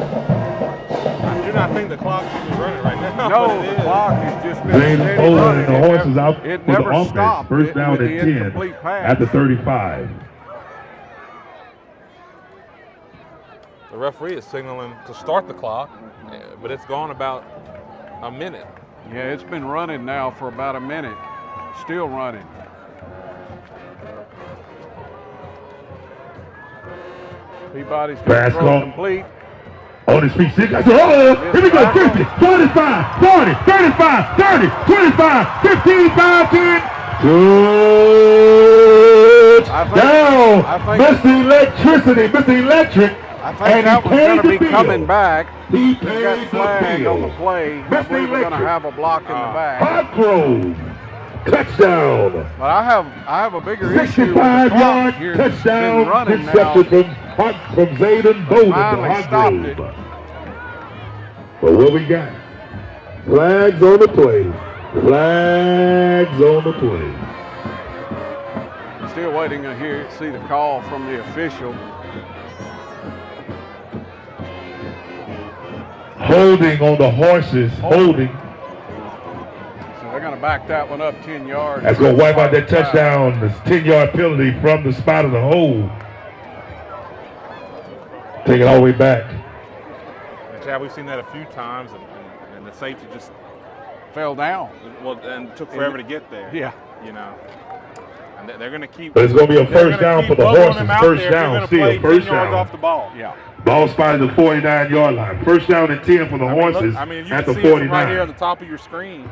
C: I do not think the clock is running right now.
E: No,
C: but it
E: the
C: is.
E: clock has just been
A: James
E: steady
A: Olin
E: running.
A: and the horses out
E: It
A: for the
E: never
A: offense.
E: stopped
A: First down
E: with
A: at
E: the
A: 10
E: incomplete pass.
A: at the 35.
C: The referee is signaling to start the clock, but it's gone about a minute.
E: Yeah, it's been running now for about a minute. Still running. Peabody's
A: Pass
E: throw
A: call.
E: complete.
A: On his feet, 6. Oh, here we go. 50, 45, 40, 35, 30, 25, 15, 5, 10. Touchdown. Mr. Electricity, Mr. Electric.
E: I think that was going to be coming back.
A: He
E: He got flagged on the play. I believe we're going to have a block in the back.
A: Hargrove. Touchdown.
E: But I have a bigger issue with the
A: 65
E: clock
A: yard
E: here. It's
A: touchdown
E: been running now.
A: reception from Zayden Bowden to
E: Finally stopped it.
A: Hargrove. But what we got? Flags on the play. Flags on the play.
E: Still waiting to see the call from the official.
A: Holding on the horses. Holding.
E: So they're going to back that one up 10 yards.
A: That's going to wipe out that touchdown. This 10-yard penalty from the spot of the hold. Take it all the way back.
C: Chad, we've seen that a few times, and the safety just
E: Fell down.
C: well and took forever to get there.
E: Yeah.
C: You know, and they're going to keep.
A: But it's going to be a
C: they're
A: first
C: gonna
A: down
C: keep
A: for the
C: bubbling
A: horses.
C: them out
A: First
C: there if they're
A: down
C: gonna
A: still.
C: play
A: First
C: 10 yards
A: down.
C: off the ball.
E: Yeah.
A: Ball spotted at the 49-yard line. First down and 10 for the horses
C: you
A: at
C: can
A: the
C: see it from right
A: 49.
C: here at the top of your screen.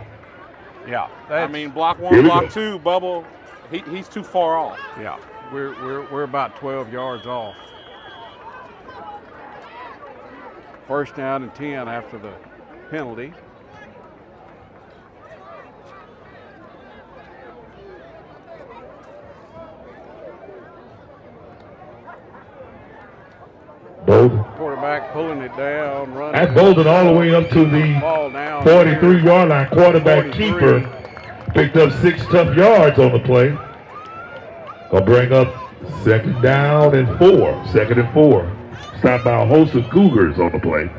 E: Yeah.
C: I mean, block
A: Here
C: one,
A: we
C: block
A: go.
C: two, bubble. He's too far off.
E: Yeah. We're about 12 yards off. First down and 10 after the penalty.
A: Bolden.
E: Quarterback pulling it down, running.
A: At Bolden all the way up to the
E: Ball down
A: 43-yard line. Quarterback
E: 43.
A: keeper picked up 6 tough yards on the play. Gonna bring up second down and 4. Second and 4. Stopped by a host of Cougars on the play.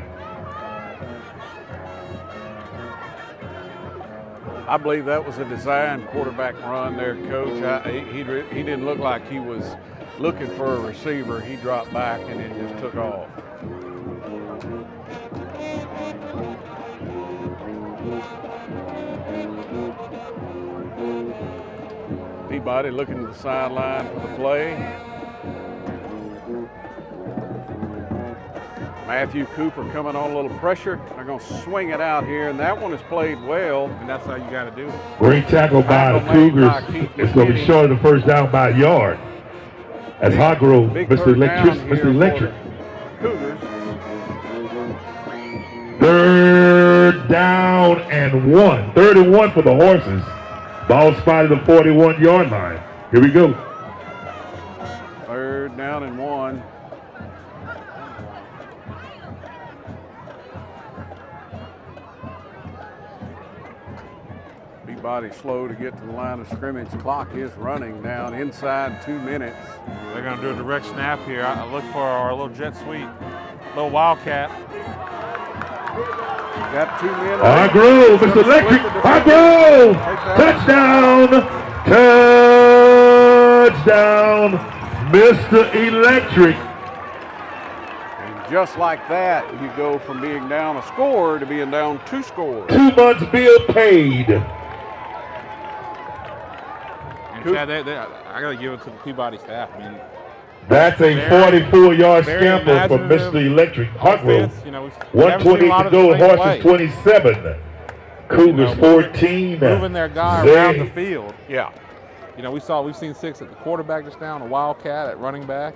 E: I believe that was a designed quarterback run there, Coach. He didn't look like he was looking for a receiver. He dropped back and then just took off. Peabody looking to the sideline for the play. Matthew Cooper coming on a little pressure. They're going to swing it out here, and that one is played well.
C: And that's how you got to do it.
A: Great tackle by the Cougars. It's going to be short of the first down by a yard. As Hargrove, Mr. Electric.
E: Cougars.
A: Third down and 1. 3rd and 1 for the Horses. Ball spotted at the 41-yard line. Here we go.
E: 3rd down and 1. Peabody slow to get to the line of scrimmage. Clock is running down inside 2 minutes.
C: They're going to do a direct snap here. I look for our little jet sweep, little wildcat.
E: Got 2 men.
A: Hargrove, Mr. Electric. Hargrove! Touchdown! Touchdown! Mr. Electric.
E: And just like that, you go from being down a score to being down 2 scores.
A: 2 months bill paid.
C: And Chad, I got to give it to the Peabody staff. I mean,
A: that's a 44-yard scamper from Mr. Electric. Hargrove. 1:28 to go. Horses 27. Cougars 14.
C: Moving their guy around the field.
E: Yeah.
C: You know, we've seen 6 at the quarterback just now, a wildcat at running back,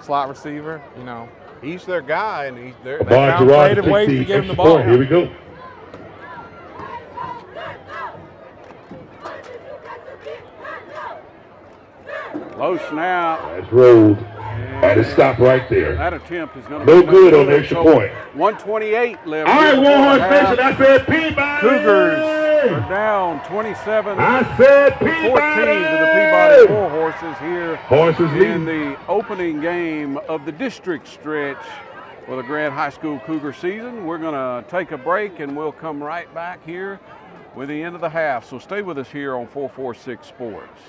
C: slot receiver. You know,
E: he's their guy, and they
C: found creative ways to give him the ball.
A: Here we go.
E: Low snap.
A: That's rolled. And it stopped right there.
E: That attempt is going to
A: no good on the extra point.
E: 128 left.
A: All right, Warhorse Nation, I said Peabody.
E: Cougars are down 27.
A: I said Peabody.
E: 14 to the Peabody Warhorses here
A: Horses
E: in the opening game of the district stretch for the Grant High School Cougar season. We're going to take a break, and we'll come right back here with the end of the half. So stay with us here on 446 Sports.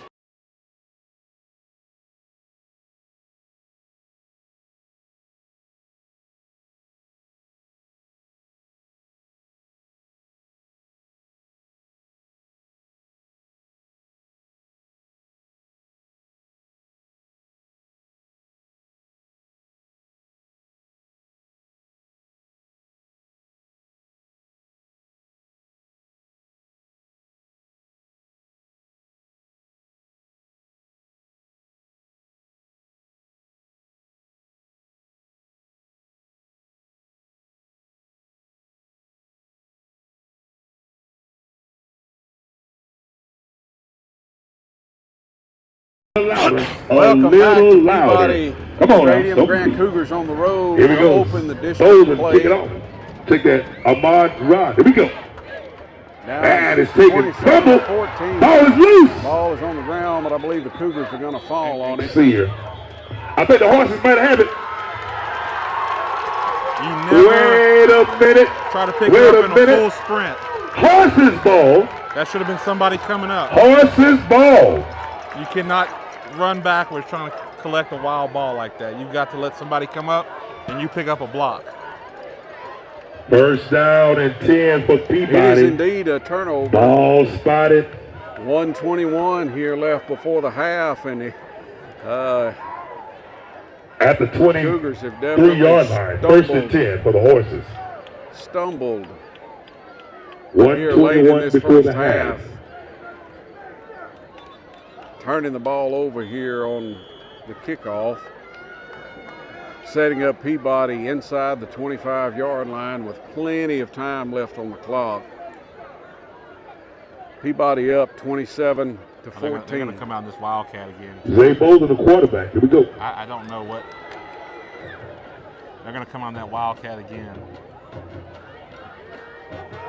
E: Welcome back to Peabody
A: Come on
E: Stadium.
A: now.
E: Grant Cougars on the road.
A: Here we go.
E: Open the district play.
A: Kick it off. Take that Ahmad Rod. Here we go.
E: Down
A: and it's taken trouble.
E: 14.
A: Ball is loose.
E: Ball is on the ground, but I believe the Cougars are going to fall on it.
A: See here. I think the Horses might have it. Wait a minute.
C: Try to pick it up in a full sprint.
A: Horses ball.
C: That should have been somebody coming up.
A: Horses ball.
C: You cannot run backwards trying to collect a wild ball like that. You've got to let somebody come up and you pick up a block.
A: First down and 10 for Peabody.
E: It is indeed a turnover.
A: Ball spotted.
E: 1:21 here left before the half, and
A: at the 23-yard line. First and 10 for the Horses.
E: Stumbled.
A: 1:21 before the half.
E: Turning the ball over here on the kickoff. Setting up Peabody inside the 25-yard line with plenty of time left on the clock. Peabody up 27 to 14.
C: They're going to come out in this Wildcat again.
A: Zay Bolden, the quarterback. Here we go.
C: I don't know what. They're going to come on that Wildcat again.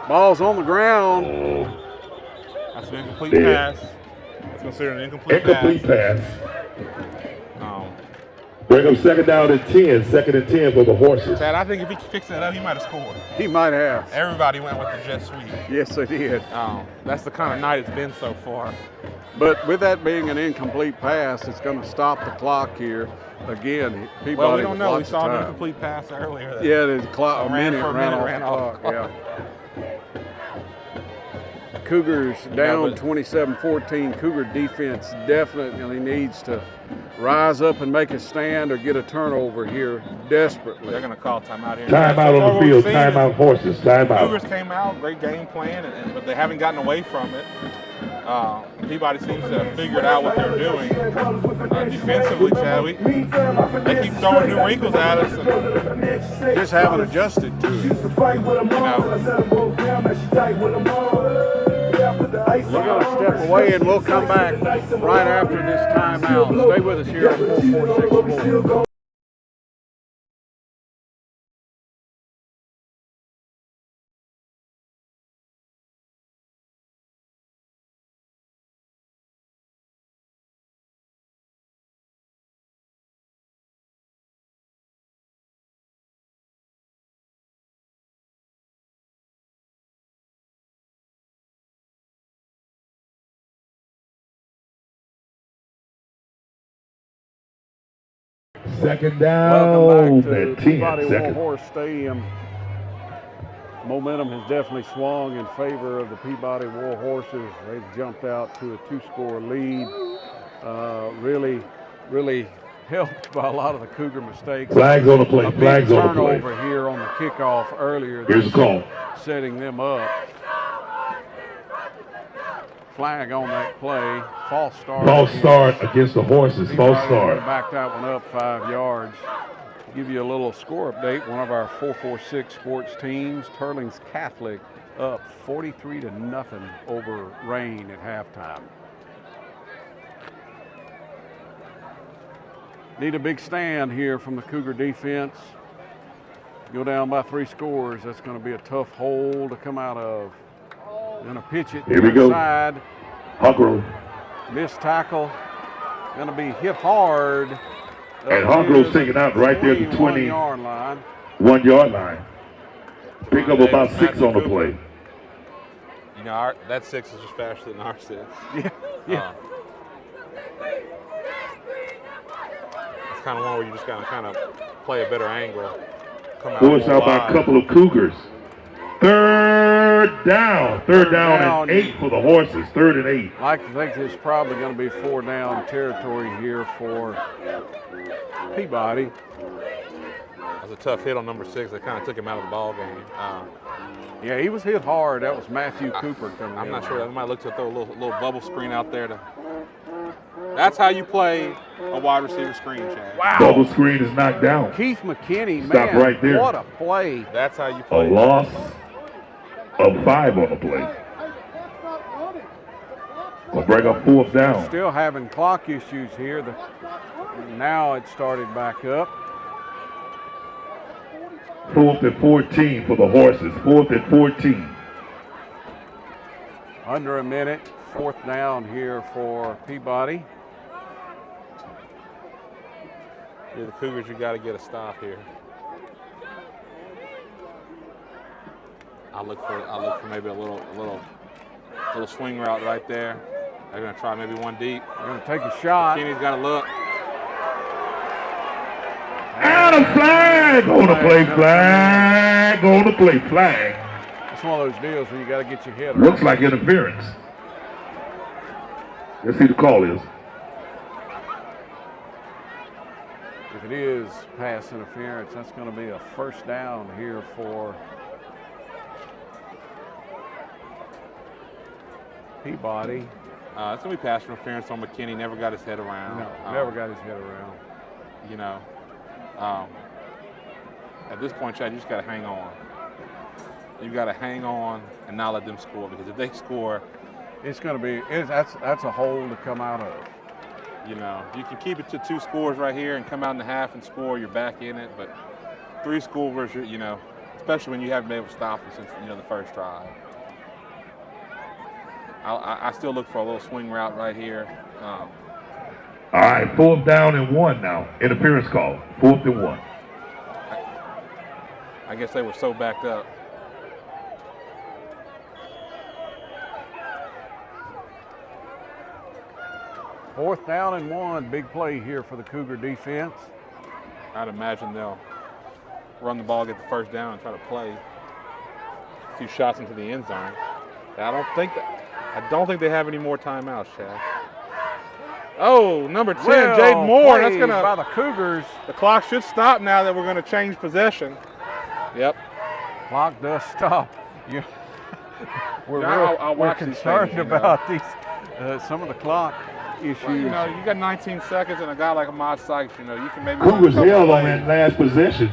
E: Ball's on the ground.
C: That's an incomplete pass. That's considered an incomplete pass.
A: Bring up second down and 10. Second and 10 for the Horses.
C: Chad, I think if he fixed that up, he might have scored.
E: He might have.
C: Everybody went with the jet sweep.
E: Yes, they did.
C: That's the kind of night it's been so far.
E: But with that being an incomplete pass, it's going to stop the clock here. Again, Peabody.
C: Well, we don't know. We
E: lots of
C: saw an
E: time.
C: incomplete pass earlier. that
E: Yeah, the clock, a
C: ran
E: minute
C: for a
E: ran
C: minute,
E: off
C: ran
E: the
C: off
E: clock. Yeah. Cougars down 27-14. Cougar defense definitely needs to rise up and make a stand or get a turnover here desperately.
C: They're going to call timeout here.
A: Timeout on the field. Timeout, Horses. Timeout.
C: Cougars came out, great game plan, but they haven't gotten away from it. Peabody seems to have figured out what they're doing. Defensively, Chad, they keep throwing new wrinkles at us. And,
E: just haven't adjusted to it. We're going to step away and we'll come back right after this timeout. Stay with us here on 446 Sports.
A: Second down
E: Welcome back to
A: and 10
E: Peabody
A: seconds.
E: Warhorse Stadium. Momentum has definitely swung in favor of the Peabody Warhorses. They've jumped out to a 2-score lead. Really helped by a lot of the Cougar mistakes.
A: Flags on the play.
E: A big
A: Flags on the play.
E: turnover here on the kickoff earlier.
A: Here's the call.
E: Setting them up. Flag on that play. False start.
A: False start against the Horses. False start.
E: Back that one up 5 yards. Give you a little score update. One of our 446 sports teams, Turlings Catholic, up 43-0 over Rain at halftime. Need a big stand here from the Cougar defense. Go down by 3 scores. That's going to be a tough hole to come out of. Going to pitch it
A: Here we go.
E: inside.
A: Huckrow.
E: Missed tackle. Going to be hit hard.
A: And Huckrow's taken out right there at the
E: 21-yard line.
A: 1 yard line. Pick up about 6 on the play.
C: You know, that 6 is just faster than our 6.
E: Yeah.
C: It's kind of one where you just got to kind of play a better angle.
A: Forced out by a couple of Cougars. Third down. Third down and 8 for the Horses. 3rd and 8.
E: I like to think there's probably going to be 4 down territory here for Peabody.
C: That was a tough hit on number 6. They kind of took him out of the ball game.
E: Yeah, he was hit hard. That was Matthew Cooper coming in.
C: I'm not sure. They might look to throw a little bubble screen out there. That's how you play a wide receiver screen, Chad.
E: Wow.
A: Bubble screen is knocked down.
E: Keith McKinney,
A: Stop
E: man,
A: right there.
E: what a play.
C: That's how you
A: A
C: play.
A: loss of 5 on the play. We'll bring up 4th down.
E: Still having clock issues here. Now it started back up.
A: 4th and 14 for the Horses. 4th and 14.
E: Under a minute. 4th down here for Peabody.
C: Yeah, the Cougars, you got to get a stop here. I'll look for maybe a little swing route right there. They're going to try maybe one deep.
E: They're going to take a shot.
C: Kenny's got to look.
A: And a flag on the play. Flag on the play. Flag.
E: It's one of those deals where you got to get your head
A: Looks
E: around.
A: like interference. Let's see the call is.
E: If it is pass interference, that's going to be a 1st down here for Peabody.
C: It's going to be pass interference on McKinney. Never got his head around.
E: No, never got his head around.
C: You know, at this point, Chad, you just got to hang on. You got to hang on and not let them score, because if they score,
E: It's going to be, that's a hole to come out of.
C: you know, you can keep it to 2 scores right here and come out in the half and score, you're back in it. But 3 scores, you know, especially when you haven't been able to stop them since, you know, the first drive. I still look for a little swing route right here.
A: All right, 4th down and 1 now. Interference call. 4th and 1.
C: I guess they were so backed up.
E: Fourth down and 1. Big play here for the Cougar defense.
C: I'd imagine they'll run the ball, get the first down, and try to play a few shots into the end zone. I don't think they have any more timeouts, Chad. Oh, number 10,
E: Well
C: Jaden Moore. That's
E: played
C: gonna.
E: by the Cougars.
C: The clock should stop now that we're going to change possession. Yep.
E: Clock does stop. We're
C: I'll
E: we're
C: watch these
E: concerned
C: things, you know.
E: about these some of the clock issues.
C: Well, you know, you got 19 seconds and a guy like Ahmad Sykes, you know, you can maybe.
A: Cougars
C: run a couple
A: held on
C: plays.
A: that last possession.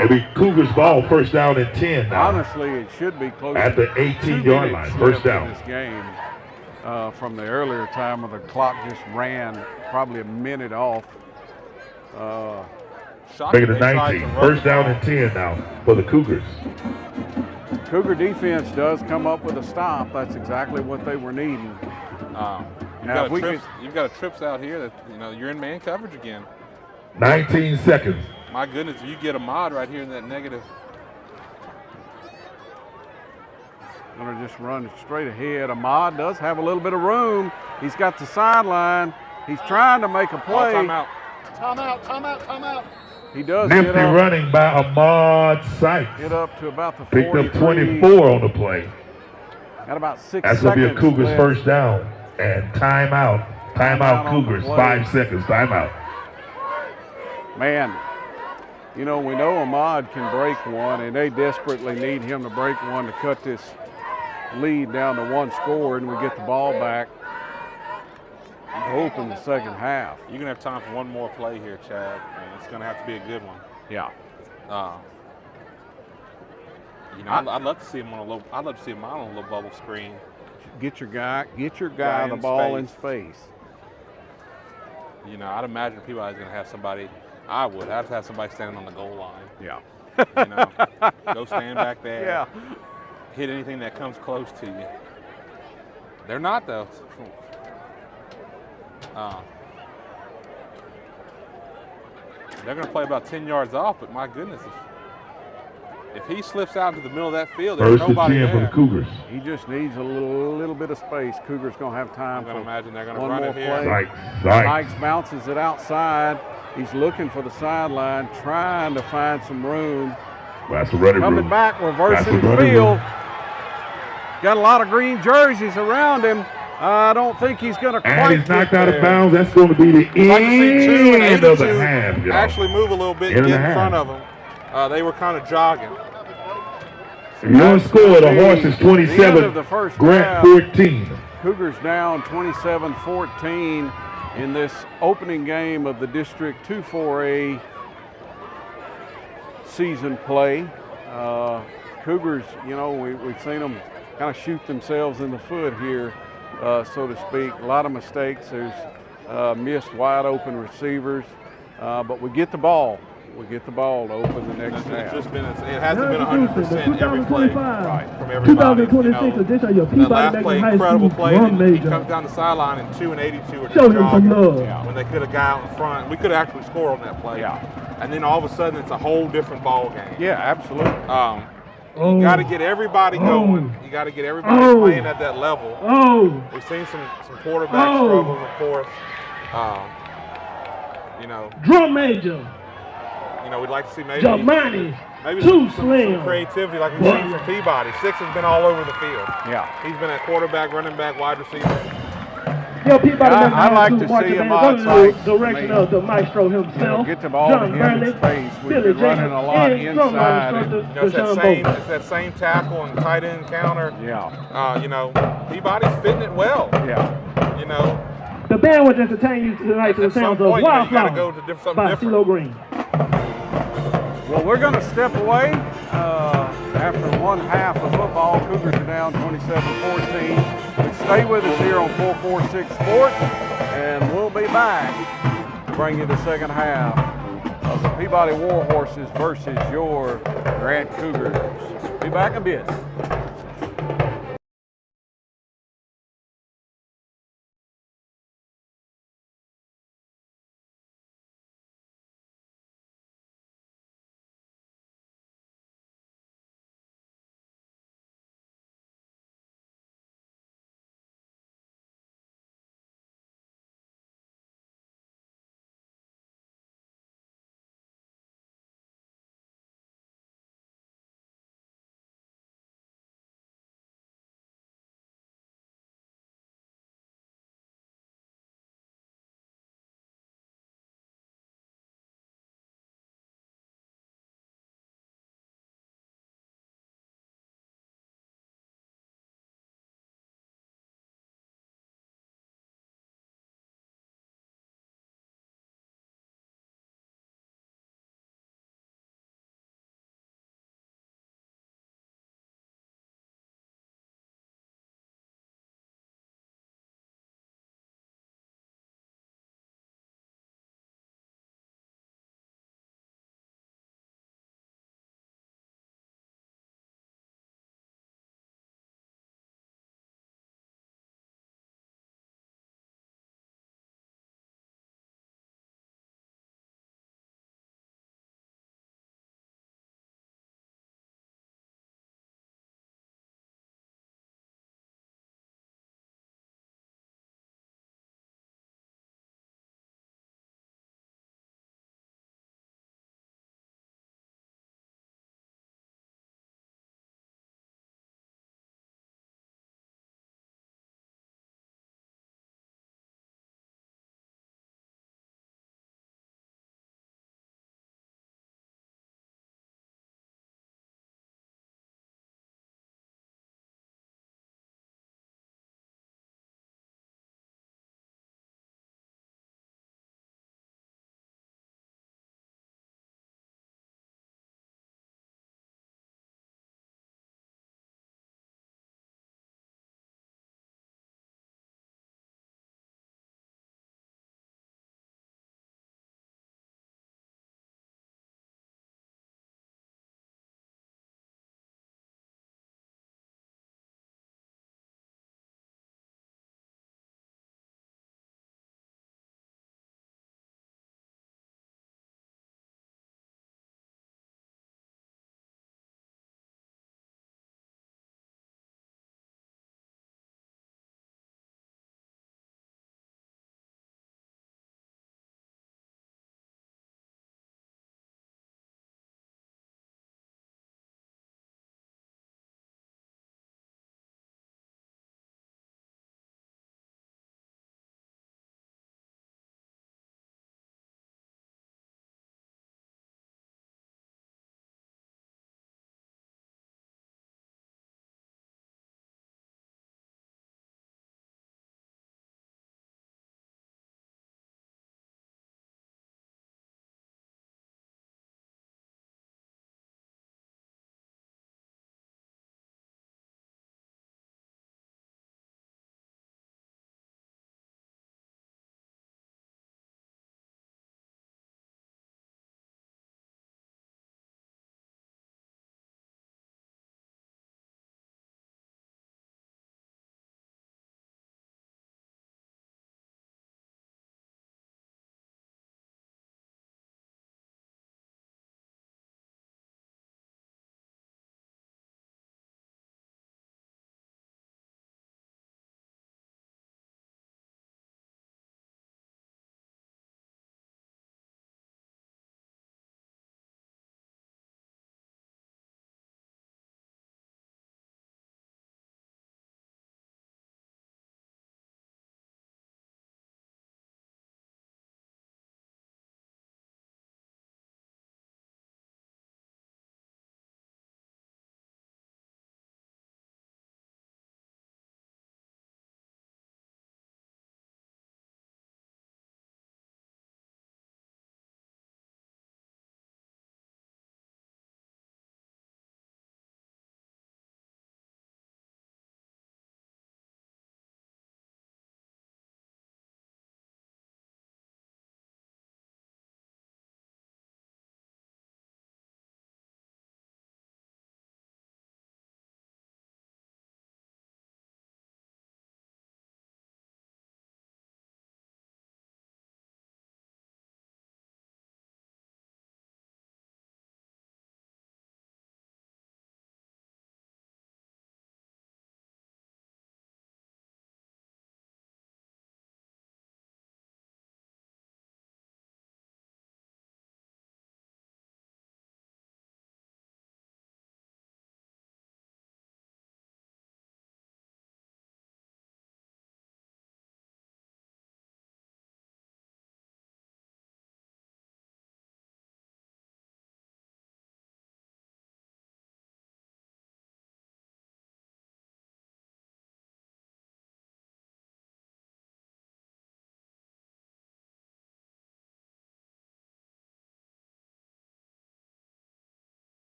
A: It'll be Cougars ball, first down and 10 now.
E: Honestly, it should be close
A: At
E: to
A: the 18-yard
E: 2
A: line,
E: minutes
A: first
E: left in
A: down.
E: this game from the earlier time where the clock just ran probably a minute off.
C: Shocking
A: Making it
C: they tried
A: 19.
C: to run
A: First
C: the
A: down
C: ball.
A: and 10 now for the Cougars.
E: Cougar defense does come up with a stop. That's exactly what they were needing. Now, if we
C: You've got a trips out here that, you know, you're in man coverage again.
A: 19 seconds.
C: My goodness, if you get Ahmad right here in that negative.
E: Gonna just run straight ahead. Ahmad does have a little bit of room. He's got the sideline. He's trying to make a play.
C: Timeout.
G: Timeout.
E: He does
A: Nifty
E: get up,
A: running by Ahmad Sykes.
E: get up to about the
A: Picked
E: 43.
A: up 24 on the play.
E: Got about 6
A: That's
E: seconds
A: going to be a Cougars
E: left.
A: first down. And timeout.
E: Timeout on the
A: Cougars,
E: play.
A: 5 seconds. Timeout.
E: Man, you know, we know Ahmad can break one, and they desperately need him to break one to cut this lead down to 1 score, and we get the ball back to open the second half.
C: You're going to have time for one more play here, Chad, and it's going to have to be a good one.
E: Yeah.
C: You know, I'd love to see him on a low. I'd love to see him on a little bubble screen.
E: Get your guy
C: Guy
E: the
C: in
E: ball in
C: space.
E: space.
C: You know, I'd imagine Peabody's going to have somebody. I'd have somebody standing on the goal line.
E: Yeah.
C: You know, go stand back there.
E: Yeah.
C: Hit anything that comes close to you. They're not though. They're going to play about 10 yards off, but my goodness, if he slips out into the middle of that field, there's
A: First and
C: nobody
A: 10 for the
C: there.
A: Cougars.
E: He just needs a little bit of space. Cougars going to have time
C: I'm going to
E: for
C: imagine they're going to
E: one
C: run
E: more
C: it here.
E: play.
A: Sykes.
E: Sykes bounces it outside. He's looking for the sideline, trying to find some room.
A: That's the running
E: Coming
A: room.
E: back, reversing
A: That's the
E: the
A: running
E: field.
A: room.
E: Got a lot of green jerseys around him. I don't think he's going to quite
A: And he's knocked
E: get
A: out of
E: there.
A: bounds. That's going to be the
C: I'd like to see 2 and
A: end of the
C: 82
A: half. y'all.
C: actually move a little bit
A: End
C: and
A: of
C: get
A: the
C: in front
A: half.
C: of them. They were kind of jogging.
A: One score, the Horses
E: The end
A: 27,
E: of the first
A: Grant
E: half.
A: 14.
E: Cougars down 27-14 in this opening game of the District 2-4A season play. Cougars, you know, we've seen them kind of shoot themselves in the foot here, so to speak. A lot of mistakes. There's missed wide open receivers, but we get the ball. We get the ball to open the next half.
C: It hasn't been 100% every play from everybody.
H: 2026 edition of your
C: That
H: Peabody
C: last
H: Magnum
C: play,
H: High
C: incredible
H: School
C: play.
H: drum
C: And he
H: major.
C: comes down the sideline and 2 and 82 are
H: Show him some
C: jogging
H: love.
C: when they could have got out in front. We could have actually scored on that play.
E: Yeah.
C: And then all of a sudden, it's a whole different ball game.
E: Yeah, absolutely.
C: You got to get everybody going. You got to get everybody playing at that level. We've seen some quarterback struggles, of course.
H: Drum major.
C: We'd like to see maybe
H: Too
C: some
H: slim.
C: creativity like we've seen from Peabody. Six has been all over the field.
E: Yeah.
C: He's been at quarterback, running back, wide receiver.
H: Yo, Peabody
E: I
H: Magnum High
E: like
H: School
E: to
H: marching
E: see
H: band
E: Ahmad
H: under the
E: Sykes.
H: direction of the maestro himself.
E: Get the ball
H: John
E: to him in
H: Burnley,
E: space. We've
H: Billy
E: been running a lot
H: Jenkins, and drum
E: inside.
H: instructor
C: It's
H: Deshaun Bowles.
C: that same tackle and tight end counter.
E: Yeah.
C: Peabody's fitting it well.
E: Yeah.
H: The band will entertain you tonight to the
C: At some
H: sounds of
C: point, you got to
H: Wildflower
C: go to something
H: by
C: different.
H: CeeLo Green.
E: Well, we're going to step away after one half of football. Cougars are down 27-14. But stay with us here on 446 Sports, and we'll be back to bring you the second half of the Peabody Warhorses versus your Grant Cougars. Be back in a bit.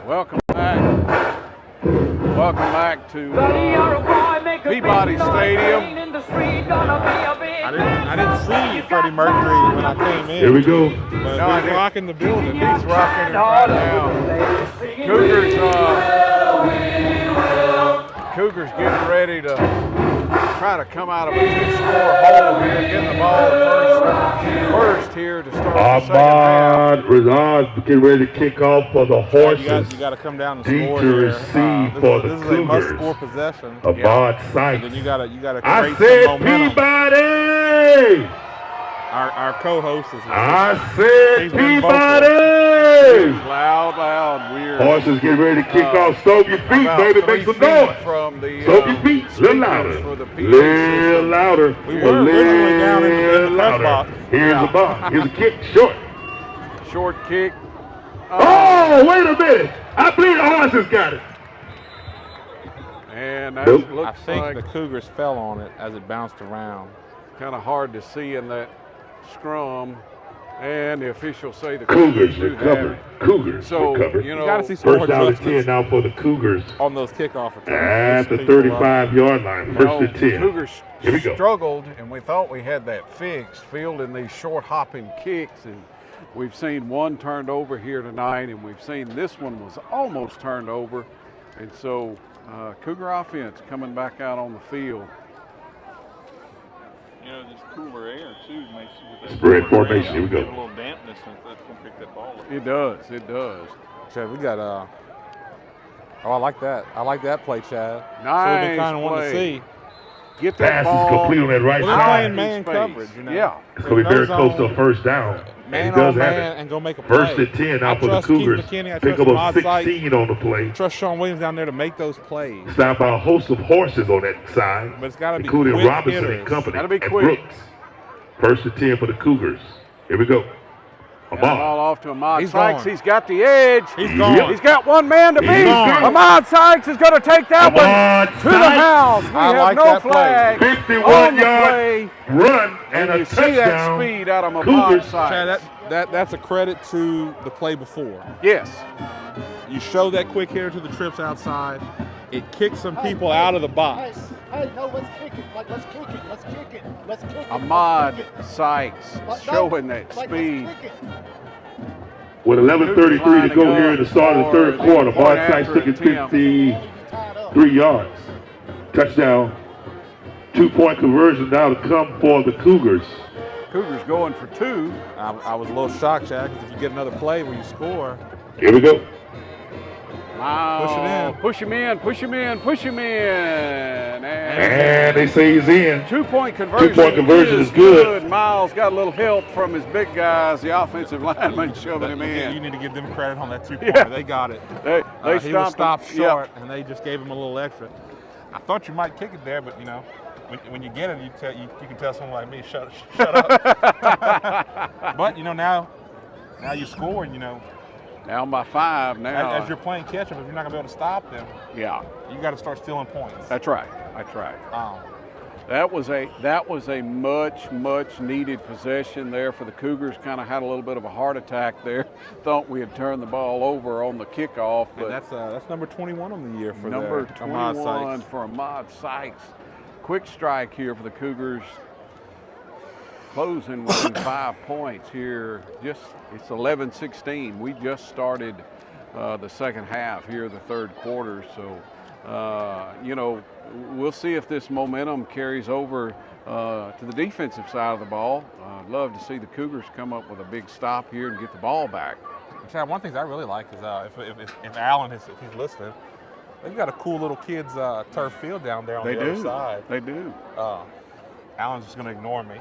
E: Welcome back. Welcome back to Peabody Stadium.
C: I didn't see Freddie Mercury when I came in.
A: Here we go.
C: But he's rocking the building.
E: He's rocking it right now. Cougars getting ready to try to come out of a 2-score hole here, getting the ball first here to start the second half.
A: Rizard getting ready to kick off for the Horses.
C: You got to come down and
A: D
C: score
A: to
C: here.
A: receive for the
C: This is a must-score
A: Cougars.
C: possession.
A: Ahmad
C: And
A: Sykes.
C: then you got to
A: I
C: create
A: said
C: some momentum.
A: Peabody!
C: Our co-host is.
A: I said
C: He's been
A: Peabody!
E: Loud, weird.
A: Horses getting ready to kick off. Stomp your feet,
E: About
A: baby.
E: 3
A: Make some
E: feet
A: noise.
E: from the
A: Stomp your feet. A little louder.
E: for the PA
A: Little
E: system.
A: louder.
C: We were originally down in the press
A: louder.
C: box.
A: Here's the ball. Here's a kick. Short.
E: Short kick.
A: Oh, wait a minute. I believe the Horses got it.
E: And that
A: Nope.
C: I
E: looks
C: think
E: like
C: the Cougars fell on it as it bounced around.
E: kind of hard to see in that scrum. And the officials say the
A: Cougars
E: do have
A: recovered.
E: it.
A: Cougars
E: So,
A: recovered.
E: you
C: You got to
E: know,
C: see some more
A: First down and 10
C: adjustments
A: now for the Cougars
C: on those kickoff attempts.
A: at the
C: Those people,
A: 35-yard line.
E: you
A: First
E: know,
A: and 10.
E: Cougars
A: Here we go.
E: struggled, and we thought we had that fixed, fielding these short hopping kicks. And we've seen one turned over here tonight, and we've seen this one was almost turned over. And so Cougar offense coming back out on the field.
F: You know, this cooler air too makes with that
A: Spread
F: cooler
A: formation.
F: air,
A: Here we go.
F: give a little dampness and that's gonna pick that ball up.
E: It does, it does.
C: Chad, we got oh, I like that. I like that play, Chad.
E: Nice
C: So we've been kind of wanting to
E: play.
C: see.
E: Get that
A: Pass is
E: ball.
A: complete on that right
C: Well, they're
A: side.
C: playing man
E: Space.
C: coverage, you know.
E: Yeah.
A: It's going to be very close to a first down.
C: Man
A: And he does
C: on
A: have
C: man
A: it.
C: and go make a play.
A: First and 10 now
C: I
A: for the
C: trust Keith
A: Cougars.
C: McKinney. I
A: Pick
C: trust
A: up a
C: Ahmad Sykes.
A: 16 on the play.
C: Trust Sean Williams down there to make those plays.
A: Stopped by a host of horses on that side,
C: But it's got to be
A: including
C: quick
A: Robinson
C: hitters.
A: and company.
E: Gotta be
A: and
E: quick.
A: Brooks. First and 10 for the Cougars. Here we go.
E: And the
A: Ahmad.
E: ball off to Ahmad
C: He's
E: Sykes.
C: gone.
E: He's got the edge.
C: He's gone.
E: He's got one man to beat.
A: He's gone.
E: Ahmad Sykes is going to take that
A: Ahmad
E: one to the
A: Sykes.
E: house. We
C: I
E: have
C: like
E: no
C: that play.
E: flag on the
A: 51-yard
E: play.
A: run and
E: And
A: a
E: you see that
A: touchdown.
E: speed out of Ahmad
A: Cougars.
E: Sykes.
C: Chad, that's a credit to the play before.
E: Yes.
C: You show that quick hitter to the trips outside. It kicks some people out of the box.
G: Hey, no, let's kick it. Like, let's kick it. Let's kick it. Let's kick it.
E: Ahmad
G: Let's kick it.
E: Sykes
G: Like, no,
E: showing that
G: like,
E: speed.
G: Let's kick it.
A: With 11:33 to go here in the start of the third quarter, Ahmad Sykes took it 53 yards. Touchdown. 2-point conversion now to come for the Cougars.
E: Cougars going for 2.
C: I was a little shocked, Chad, because if you get another play where you score,
A: Here we go.
E: Wow.
C: Push it in.
E: Push him in, push him in, push him in.
A: And they say he's in.
E: 2-point conversion.
A: 2-point conversion is good.
E: Miles got a little help from his big guys, the offensive lineman shoving him
C: you
E: in.
C: need to give them credit on that 2-pointer.
E: Yeah.
C: They got it.
E: They
C: He was stopped
E: him.
C: short, and they just gave him a little extra. I thought you might kick it there, but you know, when you get it, you can tell someone like me, shut up. But you know now you score, and you know.
E: Down by 5 now.
C: As you're playing catch up, if you're not gonna be able to stop them,
E: Yeah,
C: you got to start stealing points.
E: that's right. That's right.
C: Um,
E: That was a much needed possession there for the Cougars. Kind of had a little bit of a heart attack there. Thought we had turned the ball over on the kickoff, but
C: that's number 21 on the year for
E: number
C: Ahmad
E: 21
C: Sykes.
E: for Ahmad Sykes. Quick strike here for the Cougars. Closing within 5 points here. It's 11-16. We just started the second half here, the third quarter. So, you know, we'll see if this momentum carries over to the defensive side of the ball. I'd love to see the Cougars come up with a big stop here and get the ball back.
C: Chad, one thing I really like is if Alan if he's listening, they've got a cool little kids turf field down there on the other side.
E: They do.
C: Alan's just going to ignore me.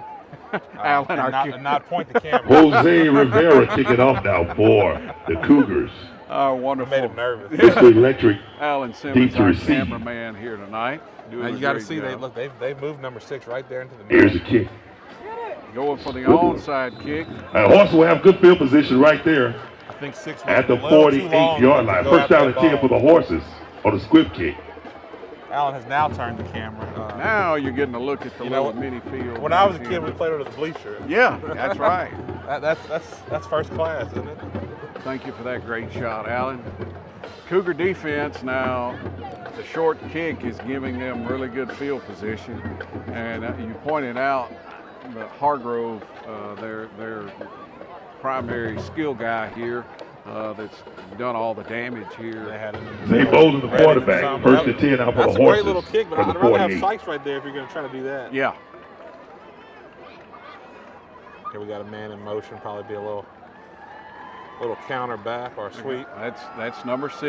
E: Alan,
C: and not point the camera.
A: Jose Rivera kicking off now for the Cougars.
E: Oh, wonderful.
C: Made him nervous.
A: Mr. Electric.
E: Alan Simmons,
A: Deep to
E: our
A: receive.
E: cameraman here tonight.
C: Now you got to see they've moved number 6 right there into the
A: Here's
C: middle.
A: the kick.
E: Going for the onside kick.
A: Horse will have good field position right there
C: I think 6 was
A: at the
C: a little too long
A: 48-yard
C: to
A: line.
C: go
A: First
C: after
A: down
C: that
A: and 10
C: ball.
A: for the Horses on the squib kick.
C: Alan has now turned the camera.
E: Now you're getting a look at the little mini field.
C: When I was a kid, we played under the bleacher.
E: Yeah, that's right.
C: That's first class, isn't it?
E: Thank you for that great shot, Alan. Cougar defense now, the short kick is giving them really good field position. And you pointed out the Hargrove, their primary skill guy here, that's done all the damage here.
A: They bolded the quarterback. First and 10 out for the Horses.
C: That's a great little kick, but I'd rather have
A: 48.
C: Sykes right there if you're going to try to do that.
E: Yeah.
C: Here we got a man in motion, probably be a little counter back or sweep.
E: That's number 6.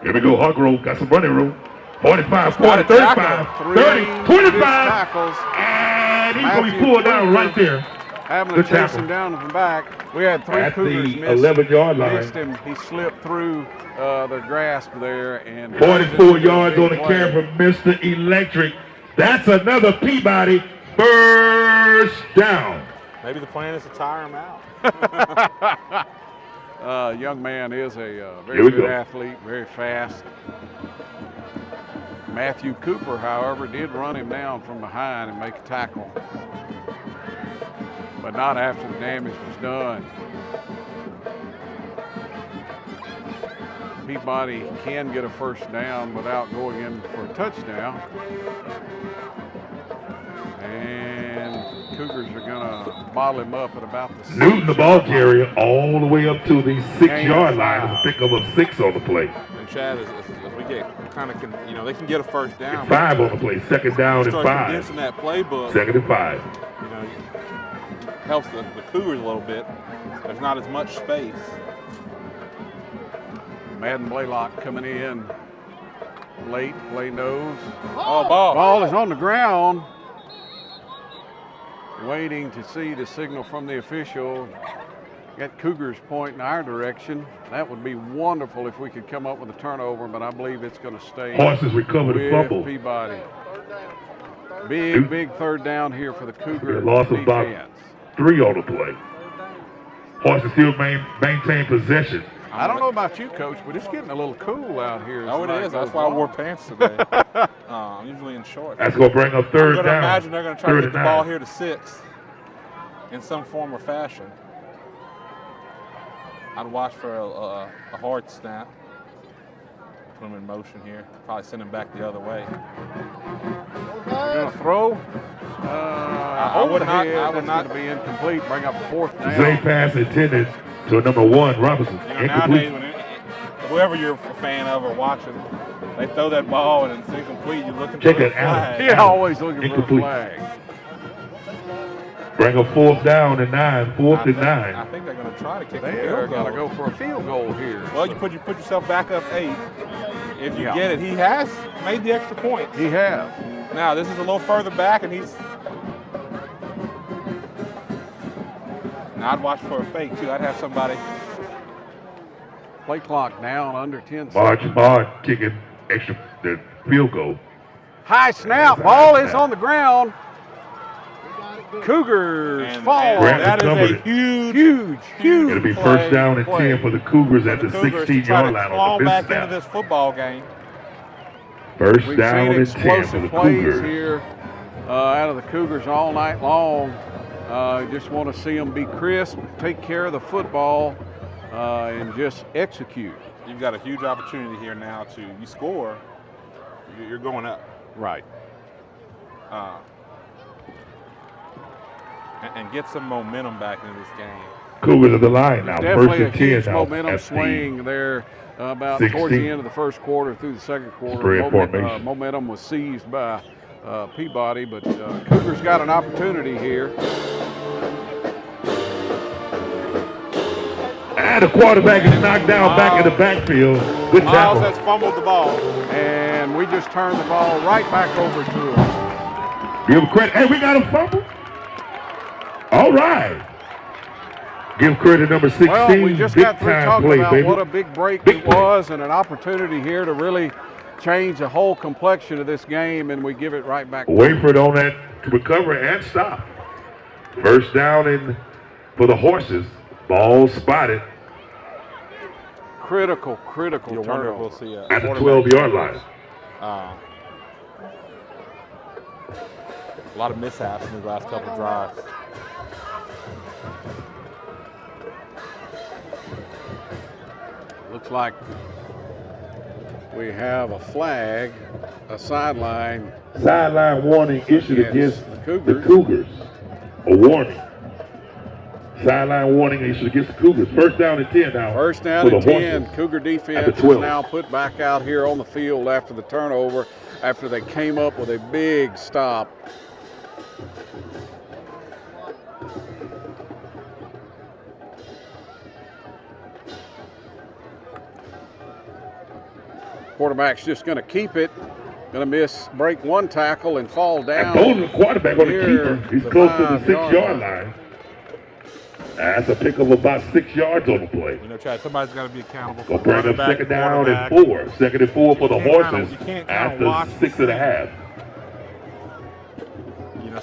A: Here we go. Hargrove got some running room. 45, 40, 35, 30, 25.
E: Tackles.
A: And he's going to be pulled down right there.
E: Having to chase him down from back. We had 3
A: at
E: Cougars
A: the 11-yard line.
E: missed him. He slipped through their grasp there. And
A: 44 yards on the carry from Mr. Electric. That's another Peabody first down.
C: Maybe the plan is to tire him out.
E: Young man is a very good athlete, very fast. Matthew Cooper, however, did run him down from behind and make a tackle, but not after the damage was done. Peabody can get a first down without going in for a touchdown. And Cougars are going to bottle him up at about the 6.
A: Newton, the ball carrier, all the way up to the 6-yard line. It's a pickup of 6 on the play.
C: And Chad, as we get they can get a first down.
A: 5 on the play. Second down and 5.
C: Condensing that playbook.
A: Second and 5.
C: Helps the Cougars a little bit. There's not as much space.
E: Madden Blaylock coming in late, play nose.
C: Oh, ball.
E: Ball is on the ground. Waiting to see the signal from the official. Got Cougars pointing our direction. That would be wonderful if we could come up with a turnover, but I believe it's going to stay
A: Horses recovered the fumble.
E: with Peabody. Big third down here for the Cougar
A: Loss of about
E: defense.
A: 3 on the play. Horses still maintain possession.
E: I don't know about you, Coach, but it's getting a little cool out here.
C: Oh, it is. That's why I wore pants today. I'm usually in shorts.
A: That's going to bring up third down.
C: I imagine they're going to try to get the ball here to 6 in some form or fashion. I'd watch for a hard snap. Put him in motion here. Probably send him back the other way.
E: Going to throw.
C: I would not.
E: That's going to be incomplete. Bring up 4th down.
A: Zay pass intended to number 1, Robinson.
C: Nowadays, whoever you're a fan of or watching, they throw that ball and it's incomplete. You're looking for a flag.
E: He's always looking for a flag.
A: Bring a 4th down and 9. 4th and 9.
C: I think they're going to try to kick a field goal.
E: They're going to go for a field goal here.
C: Well, you put yourself back up 8. If you get it, he has made the extra point.
E: He has.
C: Now this is a little further back, and he's. Now I'd watch for a fake too. I'd have somebody.
E: Play clock down under 10 seconds.
A: Marge kicking the field goal.
E: High snap. Ball is on the ground. Cougars fall.
C: That is a huge.
A: It'll be first down and 10 for the Cougars at the 16-yard line on the
C: back
A: snap.
C: into this football game.
A: First
E: We've
A: down
E: seen
A: and 10 for the
E: plays
A: Cougars.
E: here out of the Cougars all night long. Just want to see them be crisp, take care of the football, and just execute.
C: You've got a huge opportunity here now you score, you're going up.
E: Right.
C: And get some momentum back into this game.
A: Cougars at the line now.
E: Definitely
A: First and 10
E: huge
A: now.
E: momentum swing there about
A: 16.
E: towards the end of the first quarter through the second quarter.
A: Spread formation.
E: Momentum was seized by Peabody, but Cougars got an opportunity here.
A: And the quarterback is knocked down back in the backfield. Good tackle.
C: Miles has fumbled the ball.
E: And we just turned the ball right back over to him.
A: Give him credit. Hey, we got a fumble. All right. Give credit number 16.
E: Well, we just got through talking
A: play,
E: about
A: baby.
E: what a big break it was and an opportunity here to really change the whole complexion of this game, and we give it right back.
A: Wayford on that recovery and stop. First down in for the Horses. Ball spotted.
E: Critical turnover.
C: We'll see
A: At the 12-yard line.
C: A lot of mishaps in the last couple of drives.
E: Looks like
B: we have a flag, a sideline.
A: Sideline warning issued
B: Against
A: against
B: the
A: the Cougars. A warning. Sideline warning issued against the Cougars. First down and 10 now.
B: First down
A: for
B: and
A: the
B: 10.
A: Horses
B: Cougar
A: at the
B: defense is
A: 12.
B: now put back out here on the field after the turnover, after they came up with a big stop. Quarterback's just going to keep it. Going to break one tackle and fall down.
A: And the quarterback on the
B: near
A: keeper. He's
B: the
A: close to the
B: 5-yard
A: 6-yard line. That's a pick of about 6 yards on the play.
C: You know, Chad, somebody's got to be accountable for
A: We'll bring up
C: quarterback,
A: second down and
C: quarterback.
A: 4. Second and 4 for the
C: You can't
A: Horses
C: kinda
A: after
C: watch
A: 6.5.
C: You know,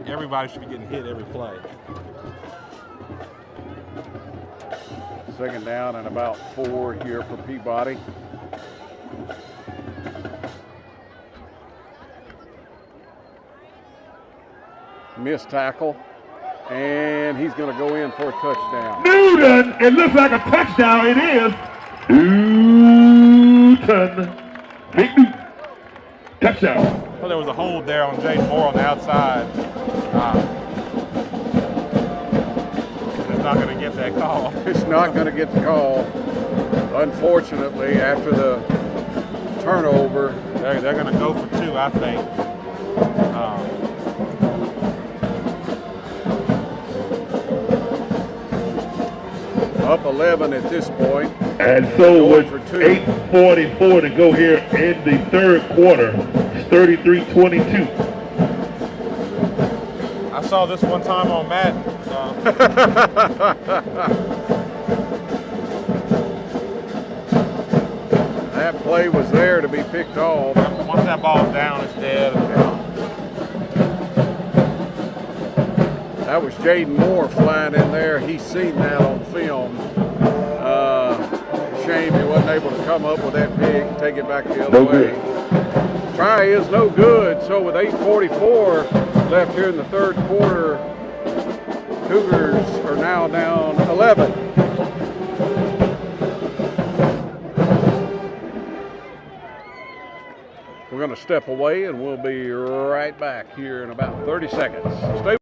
C: everybody should be getting hit every play.
B: Second down and about 4 here for Peabody. Missed tackle, and he's going to go in for a touchdown.
A: Newton! It looks like a touchdown. It is. Newton. Big Newton. Touchdown.
C: Well, there was a hold there on Jaden Moore on the outside. It's not going to get that call.
B: It's not going to get the call. Unfortunately, after the turnover,
C: They're going to go for 2, I think.
B: up 11 at this point.
A: And so with
B: for 2.
A: 8:44 to go here in the third quarter, it's 33-22.
C: I saw this one time on Madden.
B: That play was there to be picked off.
C: Once that ball's down, it's dead.
B: That was Jaden Moore flying in there. He's seen that on film. Shame he wasn't able to come up with that pick and take it back the other way. Try is no good. So with 8:44 left here in the third quarter, Cougars are now down 11. We're going to step away and we'll be right back here in about 30 seconds. Stay.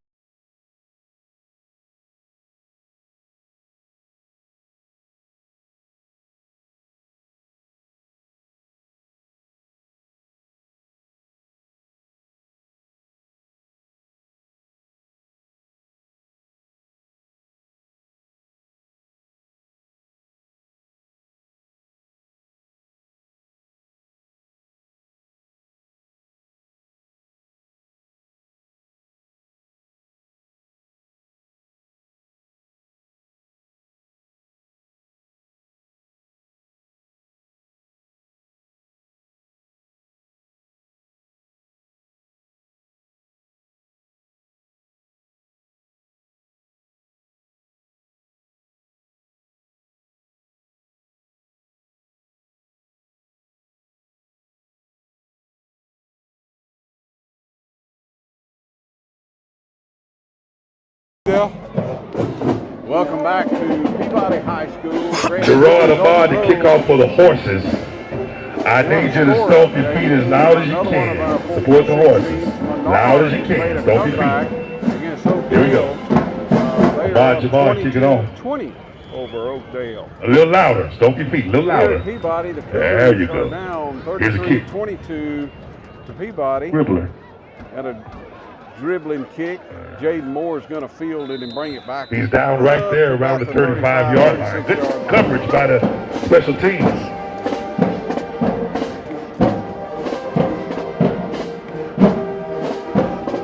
B: Welcome back to Peabody High School.
A: Gerard Ahmad to kick off for the Horses. I need you to stomp your feet as loud as you can. Support the Horses. Loud as you can. Stomp your feet. Here we go. Ahmad Jamar kick it on.
B: 20 over Oakdale.
A: A little louder. Stomp your feet. A little louder.
B: Peabody, the
A: There you
B: Cougars
A: go.
B: are down
A: Here's a kick.
B: 33-22 to Peabody.
A: Dribbler.
B: And a dribbling kick. Jaden Moore is going to field it and bring it back.
A: He's down right there around the 35-yard line. Good coverage by the special teams.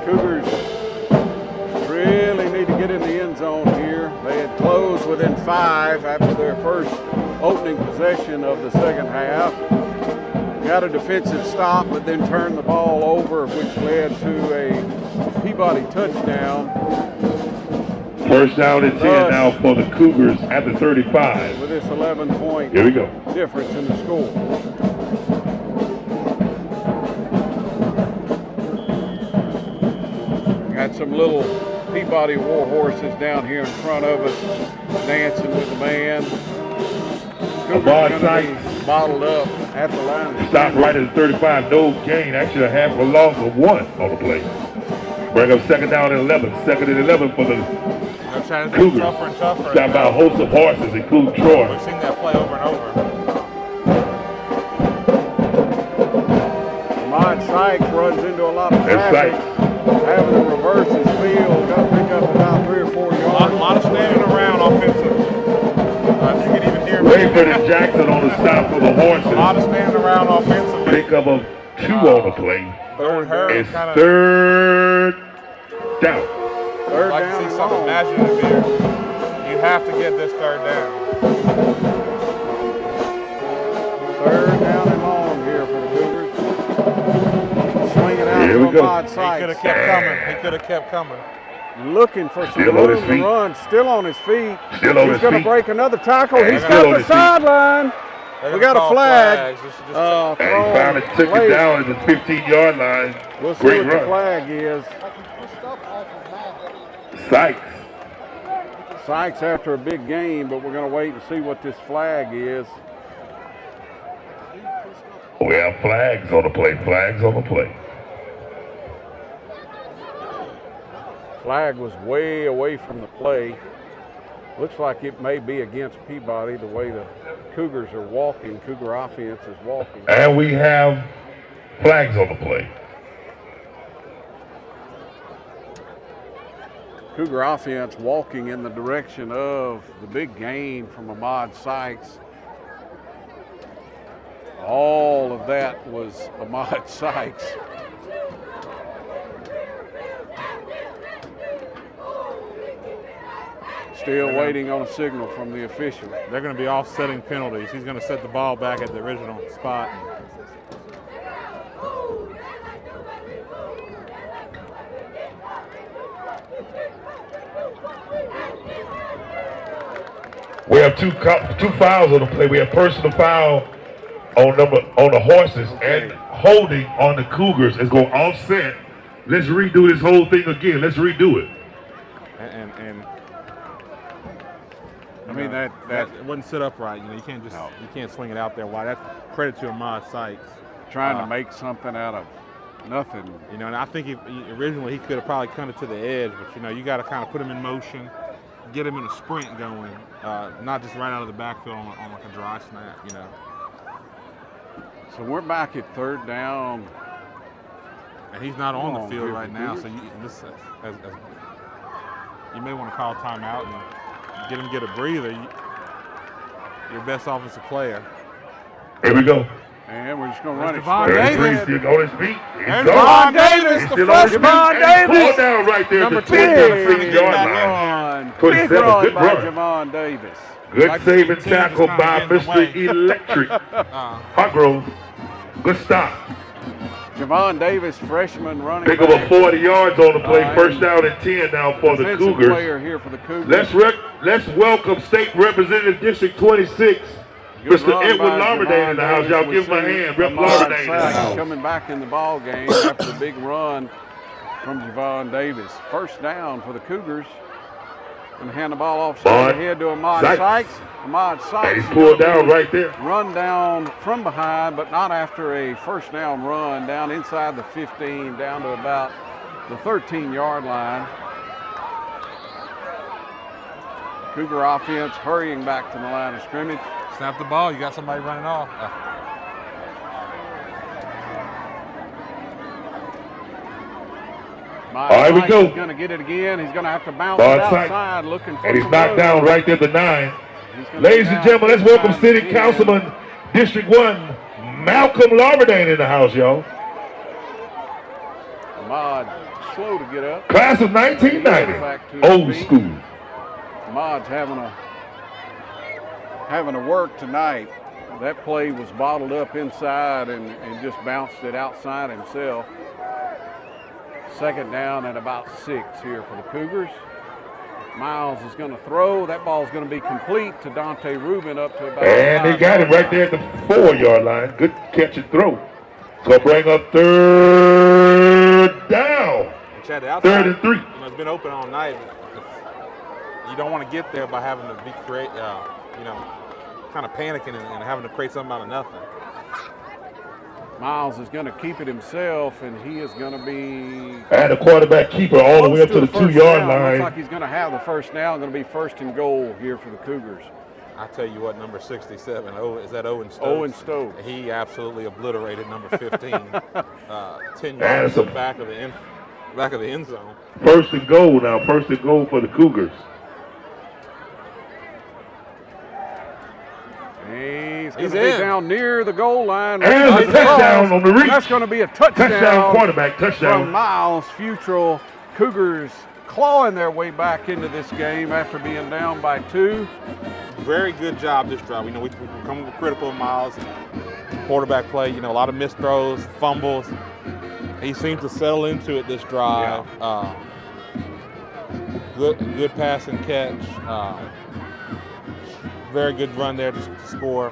B: Cougars really need to get in the end zone here. They had closed within 5 after their first opening possession of the second half. Got a defensive stop, but then turned the ball over, which led to a Peabody touchdown.
A: First down and 10 now for the Cougars at the 35.
B: With this 11-point
A: Here we go.
B: difference in the score. Got some little Peabody war horses down here in front of us dancing with the band.
A: Ahmad Sykes
E: bottled up at the line.
A: Stop right at the 35, no gain. Actually, a half a loss of 1 on the play. Bring up second down and 11. Second and 11 for the Cougars.
C: Tougher and tougher.
A: Stopped by a host of horses, including Troy.
C: We've seen that play over and over.
E: Ahmad Sykes runs into a lot of traffic. Having to reverse his field, got to pick up about 3 or 4 yards.
C: A lot of standing around offensively. You can even hear
A: Rayford and Jackson on the stop for the horses.
C: a lot of standing around offensively.
A: Pickup of 2 on the play. It's third down.
C: I'd like to see something imaginative here. You have to get this third down.
E: Third down and long here for the Cougars. Swinging out
A: Here we
E: to
A: go.
E: Ahmad Sykes.
C: He could have kept coming. He could have kept coming.
E: Looking for some
A: Still on his
E: room to
A: feet.
E: run. Still on his feet.
A: Still on
E: He's
A: his
E: going to
A: feet.
E: break another tackle.
A: And
E: He's
A: still
E: got
A: on
E: the
A: his feet.
E: sideline. We got a flag.
A: And he finally took it down at the 15-yard line.
E: We'll see
A: Great
E: what the
A: run.
E: flag is.
A: Sykes.
E: Sykes after a big game, but we're going to wait and see what this flag is.
A: We have flags on the play. Flags on the play.
E: Flag was way away from the play. Looks like it may be against Peabody the way the Cougars are walking. Cougar offense is walking.
A: And we have flags on the play.
E: Cougar offense walking in the direction of the big gain from Ahmad Sykes. All of that was Ahmad Sykes. Still waiting on a signal from the official.
C: They're going to be offsetting penalties. He's going to set the ball back at the original spot.
A: We have two fouls on the play. We have personal foul on the horses and holding on the Cougars is going to offset. Let's redo this whole thing again. Let's redo it.
C: And
E: I mean that
C: it wouldn't sit up right. You know, you can't just you can't swing it out there wide. That's credit to Ahmad Sykes.
E: trying to make something out of nothing.
C: You know, and I think originally he could have probably cut it to the edge, but you know, you got to kind of put him in motion, get him in a sprint going, not just right out of the backfield on like a dry snap. You know.
E: So we're back at third down.
C: And he's not on the field right now, so you may want to call timeout and get a breather. Your best offensive player.
A: Here we go.
E: And we're just going to run it.
C: Javon
A: Davis still on his feet.
C: There's Javon Davis, the freshman.
A: Javon Davis. Down right there
E: Number
A: at the 26-yard line.
E: Big run
A: Good
E: by
A: run.
E: Javon Davis.
A: Good saving tackle by Mr. Electric. Hargrove. Good stop.
E: Javon Davis, freshman running
A: Pick
E: back.
A: up a 40 yards on the play. First down and 10 now for the
E: Defensive
A: Cougars.
E: player here for the Cougars.
A: Let's welcome State Representative District 26,
E: Good
A: Mr.
E: run
A: Edwin
E: by
A: Larmadane in the house. Y'all
E: Davis.
A: give him a
E: We
A: hand.
E: see
A: Rep
E: Ahmad
A: Larmadane in the
E: Sykes
A: house.
E: coming back in the ball game after the big run from Javon Davis. First down for the Cougars. And hand the ball off side ahead to Ahmad Sykes. Ahmad Sykes.
A: And he's pulled down right there.
E: Run down from behind, but not after a first down run, down inside the 15, down to about the 13-yard line. Cougar offense hurrying back to the line of scrimmage.
C: Snap the ball. You got somebody running off.
A: Here we go.
E: He's going to get it again. He's going to have to bounce
A: Ball
E: it
A: side.
E: outside, looking for
A: And he's
E: some
A: knocked
E: room.
A: down right there at the 9.
E: He's gonna
A: Ladies
E: get
A: and gentlemen, let's welcome
E: inside
A: City
E: the 10.
A: Councilman District 1, Malcolm Larmadane in the house, y'all.
E: Ahmad slow to get up.
A: Class of 1990. Old school.
E: Ahmad's having to work tonight. That play was bottled up inside and just bounced it outside himself. Second down and about 6 here for the Cougars. Miles is going to throw. That ball is going to be complete to Dante Rubin up to about.
A: And they got it right there at the 4-yard line. Good catch and throw. It's going to bring up third down.
C: Chad, outside,
A: Third and 3.
C: You know, it's been open all night. You don't want to get there by having to be kind of panicking and having to create something out of nothing.
E: Miles is going to keep it himself, and he is going to be.
A: And the quarterback keeper all the way up to the 2-yard line.
E: Looks like he's going to have the first down. Going to be first and goal here for the Cougars.
C: I tell you what, number 67, is that Owen Stokes?
E: Owen Stokes.
C: He absolutely obliterated number 15, 10 yards to the back of the end zone.
A: First and goal now, first and goal for the Cougars.
E: He's going to be down near the goal line.
A: And a touchdown on the reach.
E: That's going to be a touchdown.
A: Touchdown, quarterback, touchdown.
E: From Miles Futrell. Cougars clawing their way back into this game after being down by 2.
C: Very good job this drive. We come critical of Miles. Quarterback play, a lot of missed throws, fumbles. He seems to settle into it this drive.
E: Yeah.
C: Good pass and catch. Very good run there just to score.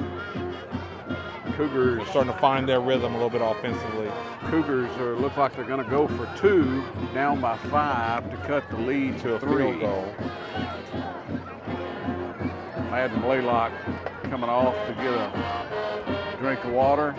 E: Cougars
C: starting to find their rhythm a little bit offensively.
E: Cougars look like they're going to go for 2, down by 5 to cut the lead to a 3.
C: Field goal.
E: Madden Blaylock coming off to get a drink of water.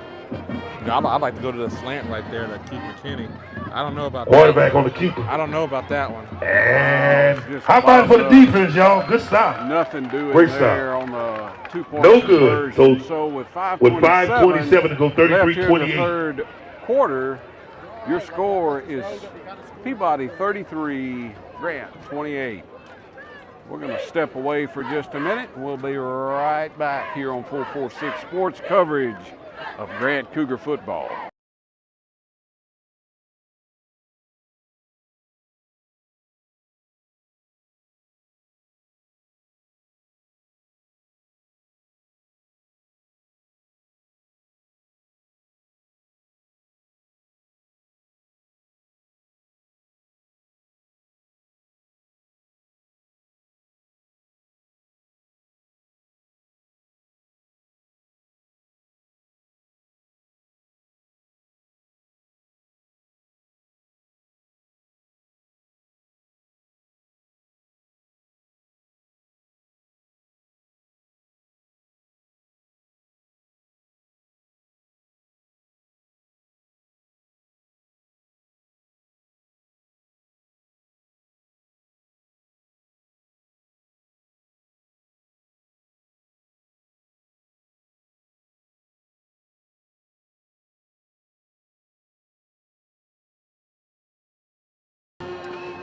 C: I'd like to go to the slant right there to keeper Kenny. I don't know about
A: quarterback on the keeper.
C: I don't know about that one.
A: And how about for the defense, y'all? Good stop.
E: Nothing doing
A: Great
E: there
A: stop.
E: on the 2-point
A: No good.
E: conversion. So with
A: 5:27 to go,
E: left here in
A: 33-28.
E: the third quarter, your score is Peabody 33, Grant 28. We're going to step away for just a minute. We'll be right back here on 446 Sports coverage of Grant Cougar football.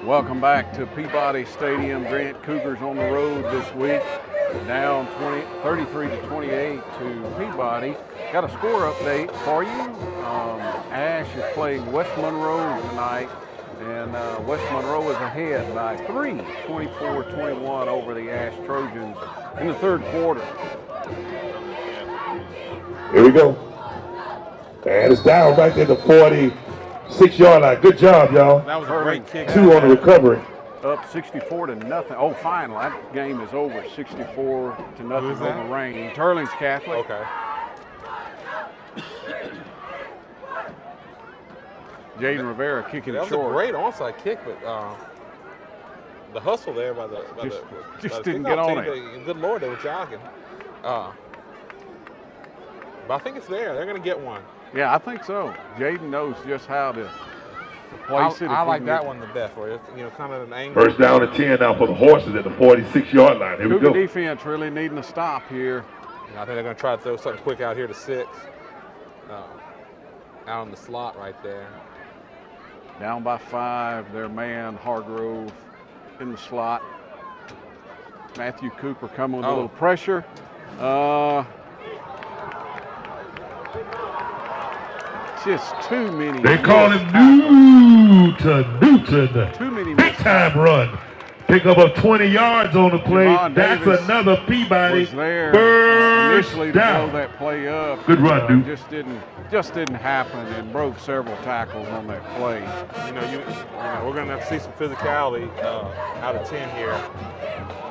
E: Welcome back to Peabody Stadium. Grant Cougars on the road this week, down 33-28 to Peabody. Got a score update for you. Ash is playing West Monroe tonight, and West Monroe is ahead by 3, 24-21 over the Ash Trojans in the third quarter.
A: Here we go. And it's down right there to 46-yard line. Good job, y'all.
C: That was a great kick.
A: 2 on the recovery.
E: Up 64-0. Oh, final. That game is over. 64-0 over Rain. Turling's Catholic.
C: Okay.
E: Jaden Rivera kicking it short.
C: That was a great onside kick, but the hustle there by the
E: just didn't get on it.
C: Good Lord, they were jogging. But I think it's there. They're going to get one.
E: Yeah, I think so. Jaden knows just how to place it.
C: I like that one the best, where it's kind of an angle.
A: First down and 10 now for the Horses at the 46-yard line. Here we
E: Cougar
A: go.
E: defense really needing a stop here.
C: I think they're going to try to throw something quick out here to 6. Out in the slot right there.
E: Down by 5, their man Hargrove in the slot. Matthew Cooper coming with a little pressure. Just too many.
A: They call him Newton.
E: Too many.
A: Big time run. Pick up 20 yards on the play. That's another Peabody first
E: initially
A: down.
E: To blow that play up.
A: Good run, dude.
E: Just didn't happen, and broke several tackles on that play.
C: We're going to have to see some physicality out of 10 here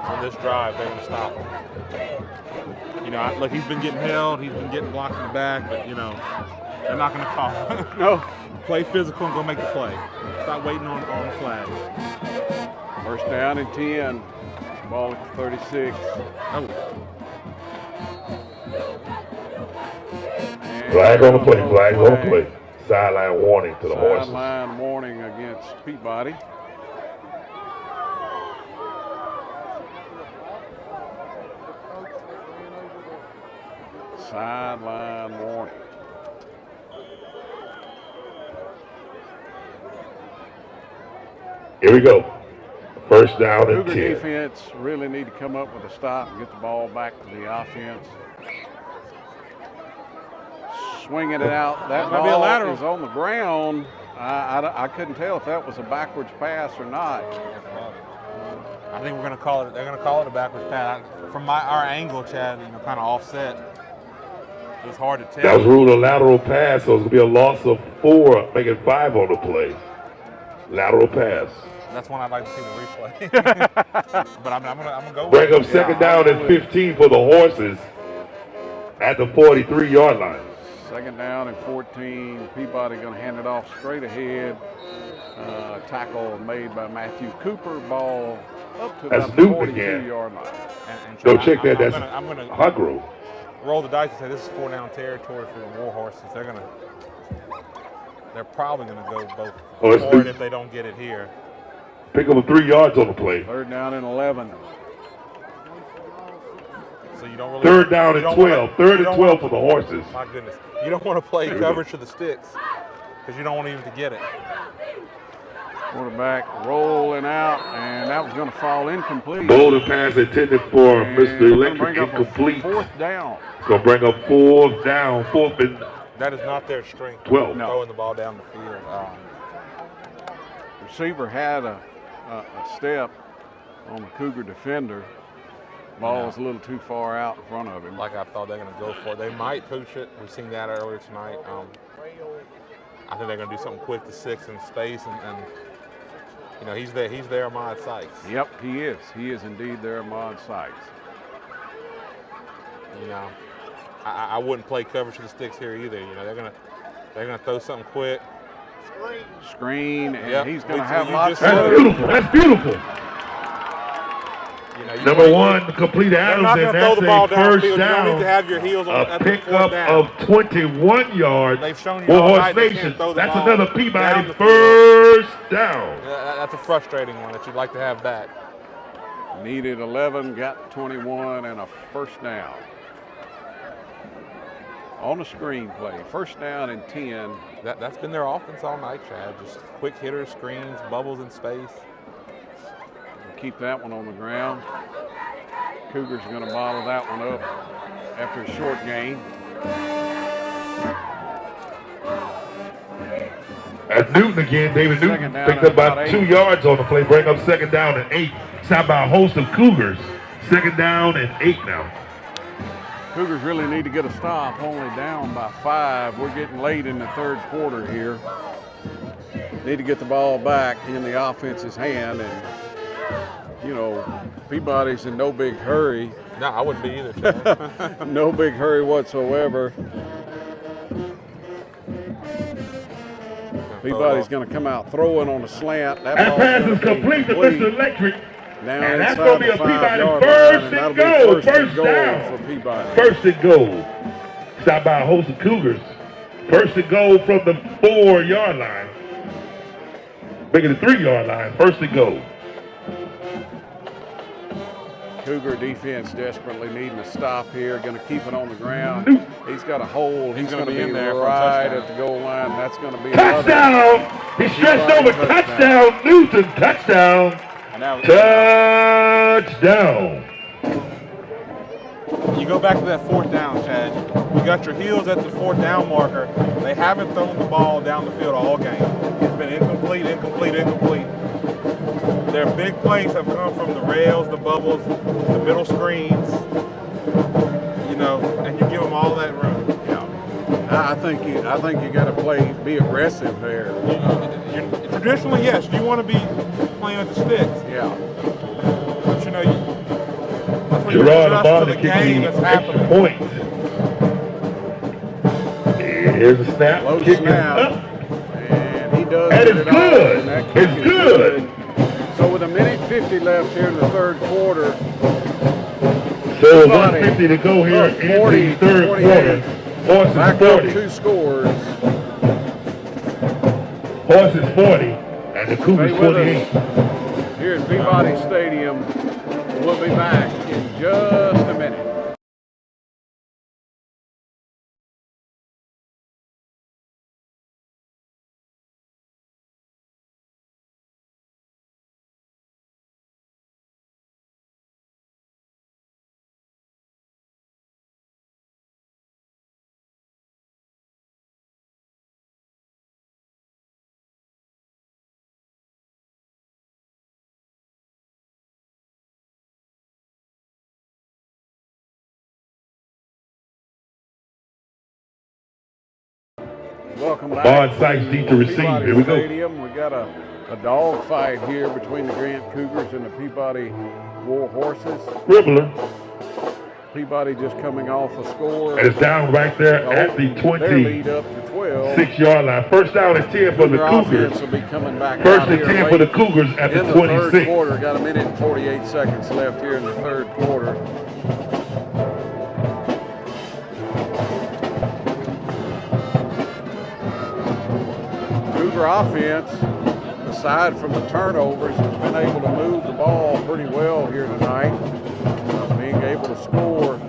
C: on this drive. They're going to stop him. Look, he's been getting held, he's been getting blocked in the back, but they're not going to call him.
E: No.
C: Play physical and go make the play. Stop waiting on the flag.
E: First down and 10. Ball at 36.
C: Oh.
A: Flag on the play. Flag on the play. Sideline warning to the horses.
B: Sideline warning against Peabody. Sideline warning.
A: Here we go. First down and
B: Cougar
A: 10.
B: defense really need to come up with a stop and get the ball back to the offense. Swinging it out. That
C: might be a
B: ball
C: lateral.
B: is on the ground. I couldn't tell if that was a backwards pass or not.
C: I think we're going to call it. They're going to call it a backwards pass. From our angle, Chad, kind of offset. It was hard to tell.
A: That was ruled a lateral pass, so it's going to be a loss of 4, making 5 on the play. Lateral pass.
C: That's one I'd like to see the replay. But I'm gonna go.
A: Bring up second down and 15 for the horses at the 43-yard line.
B: Second down and 14. Peabody going to hand it off straight ahead. Tackle made by Matthew Cooper. Ball up to
A: That's
B: the
A: Newton again.
B: 42-yard line.
C: And
A: Go check that.
C: I'm gonna
A: Hugro.
C: roll the dice and say this is 4-down territory for the War Horses. They're probably gonna go both for it if they don't get it here.
A: Pick up 3 yards on the play.
B: Third down and 11.
C: So you don't really.
A: Third down and 12. Third and 12 for the horses.
C: My goodness, you don't want to play coverage to the sticks because you don't want even to get it.
B: Quarterback rolling out, and that was going to fall incomplete.
A: Golden pass intended for
B: And
A: Mr.
B: gonna
A: Electric,
B: bring up a
A: incomplete.
B: Fourth down.
A: Going to bring up 4th down, 4th and
C: That is not their strength.
A: 12.
C: Throwing the ball down the field.
B: Receiver had a step on the Cougar defender. Ball was a little too far out in front of him.
C: Like I thought they're going to go for it. They might pooch it. We've seen that earlier tonight. I think they're going to do something quick to 6 in space, and he's there. He's there, Ahmad Sykes.
B: Yep, he is. He is indeed there, Ahmad Sykes.
C: I wouldn't play coverage to the sticks here either. They're gonna throw something quick.
B: Screen, and
C: Yep.
B: he's going to
C: We-
B: have
C: you
B: lots
C: just
B: of.
A: That's beautiful. That's beautiful. Number 1, complete
C: They're
A: Adams,
C: not
A: and
C: going to throw
A: that's
C: the ball
A: a
C: downfield.
A: first
C: You don't need
A: down.
C: to have your heels on
A: A
C: at the 4th
A: pickup
C: down.
A: of 21 yards
C: They've shown you
A: for
C: all
A: Horse
C: night they can't
A: Nation.
C: throw the
A: That's
C: ball
A: another
C: down
A: Peabody
C: the
A: first down.
C: That's a frustrating one that you'd like to have back.
B: Needed 11, got 21, and a first down. On the screen play, first down and 10.
C: That's been their offense all night, Chad. Just quick hitters, screens, bubbles in space.
B: Keep that one on the ground. Cougars are going to bottle that one up after a short gain.
A: At Newton again, David Newton
B: Second down
A: picked
B: and
A: up about
B: about
A: 2
B: 8.
A: yards on the play, bring up second down and 8. Stopped by a host of Cougars. Second down and 8 now.
B: Cougars really need to get a stop, only down by 5. We're getting late in the third quarter here. Need to get the ball back in the offense's hand, and Peabody's in no big hurry.
C: No, I wouldn't be either, Chad.
B: No big hurry whatsoever. Peabody's going to come out throwing on a slant.
A: That pass is complete to Mr. Electric.
B: Down
A: And that's
B: inside
A: going to be
B: the
A: a Peabody
B: 5-yard
A: first
B: line,
A: and
B: that'll be
A: goal.
B: first and
A: First
B: goal
A: down.
B: for Peabody.
A: First and goal. Stopped by a host of Cougars. First and goal from the 4-yard line. Making the 3-yard line. First and goal.
B: Cougar defense desperately needing a stop here. Going to keep it on the ground. He's got a hold. He's going to be
C: in there for a
B: right
C: touchdown.
B: at the goal line. That's going to be
A: Touchdown! He stretched over. Touchdown, Newton. Touchdown. Touchdown.
C: You go back to that 4th down, Chad. You got your heels at the 4th down marker. They haven't thrown the ball down the field all game. It's been incomplete. Their big plays have come from the rails, the bubbles, the middle screens, and you give them all that room.
B: I think you got to be aggressive there.
C: Traditionally, yes, you want to be playing at the sticks.
B: Yeah.
C: But that's when you
A: Gerard
C: adjust to
A: Abada
C: the
A: kicking
C: game
A: the
C: that's
A: extra
C: happening.
A: point. Here's the snap.
B: Low
A: Kicking
B: snap.
A: up.
B: And he does
A: And
B: get
A: it's
B: it off,
A: good.
B: and that kick
A: It's
B: is
A: good.
B: So with 1:50 left here in the third quarter,
A: So 150 to go here in the third quarter. Horses
E: Back
A: 40.
E: up 2 scores.
A: Horses 40 and the Cougars
E: Stay with
A: 28.
E: us here at Peabody Stadium. We'll be back in just a minute. Welcome back.
A: Bond Sykes deep to receive.
E: Peabody
A: Here we go.
E: Stadium. We got a dog fight here between the Grant Cougars and the Peabody War Horses.
A: Scribbler.
E: Peabody just coming off a score.
A: And it's down right there at the
E: Their lead up to 12.
A: 26-yard line. First down and 10 for the
E: Their
A: Cougars.
E: offense will be coming back
A: First
E: out
A: and
E: here
A: 10
E: late
A: for the Cougars at the
E: in the
A: 26.
E: third quarter. Got a minute and 48 seconds left here in the third quarter. Cougar offense, aside from the turnovers, has been able to move the ball pretty well here tonight. Being able to score,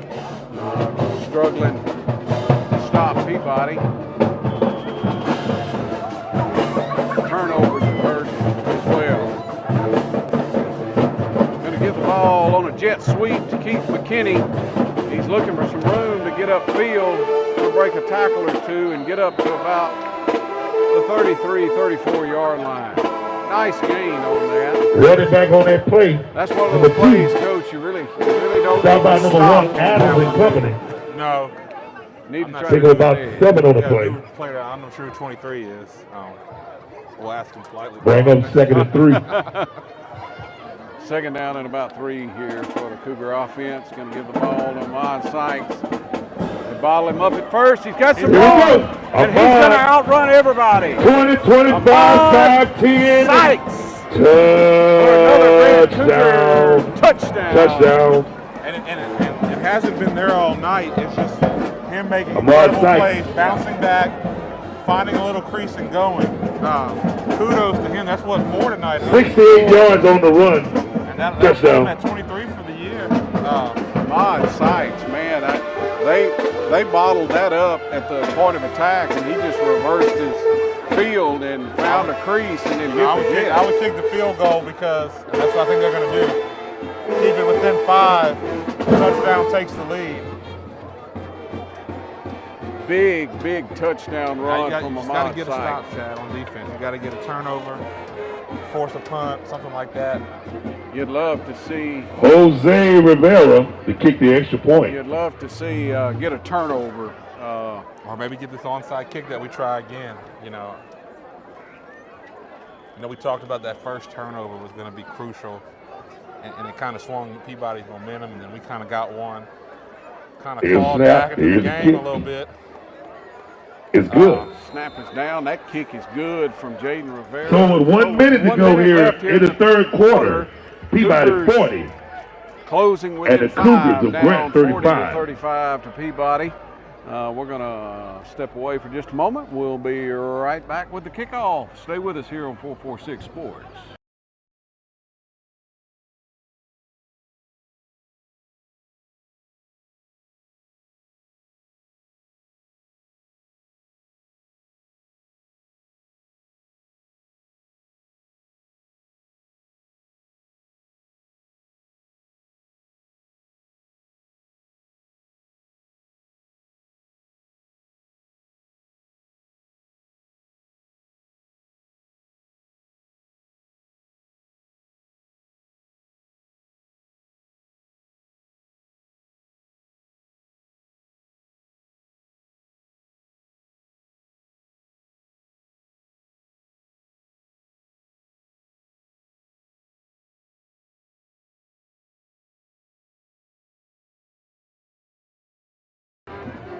E: struggling to stop Peabody. Turnovers have hurt as well. Going to give the ball on a jet sweep to Keith McKinney. He's looking for some room to get upfield, to break a tackle or two and get up to about the 33, 34-yard line. Nice gain on that.
A: Running back on that play.
E: That's one of those plays, Coach, you really don't
A: Stop by number
E: stop.
A: 1, Adams and company.
C: No.
E: Need to
C: I'm not
E: try
A: Think
E: to
A: about 7 on the
C: Yeah,
A: play.
C: new player, I'm not sure who 23 is. We'll ask him politely.
A: Bring up 2nd and 3.
E: Second down and about 3 here for the Cougar offense. Going to give the ball to Ahmad Sykes. They bottle him up at first. He's got some
A: Here we
E: ball.
A: go.
E: And he's going to outrun everybody.
A: 20, 25, 5, 10.
E: Sykes. For another Grant Cougar touchdown.
A: Touchdown.
C: And it hasn't been there all night. It's just him making
A: Ahmad
C: incredible
A: Sykes.
C: plays, bouncing back, finding a little crease and going. Kudos to him. That's what for tonight.
A: 68 yards on the run.
C: And that's
A: Touchdown.
C: him at 23 for the year.
E: Ahmad Sykes, man, they bottled that up at the point of attack, and he just reversed his field and found a crease and then hit the jet.
C: I would take the field goal because that's what I think they're going to do. Keep it within 5. Touchdown takes the lead.
E: Big touchdown run from
C: You got to
E: Ahmad
C: get a stop,
E: Sykes.
C: Chad, on defense. You got to get a turnover, force a punt, something like that.
E: You'd love to see
A: Jose Rivera to kick the extra point.
E: You'd love to see get a turnover.
C: Or maybe get this onside kick that we try again. You know, we talked about that first turnover was going to be crucial, and it kind of swung Peabody's momentum, and then we kind of got one, kind of clawed back into the game a little bit.
A: It's good.
E: Snap is down. That kick is good from Jaden Rivera.
A: So with 1 minute to go here in the third quarter, Peabody
E: Cougars
A: 40.
E: Closing within
A: And the
E: 5,
A: Cougars of
E: down
A: Grant
E: 40 to
A: 35.
E: 35 to Peabody. We're going to step away for just a moment. We'll be right back with the kickoff. Stay with us here on 446 Sports.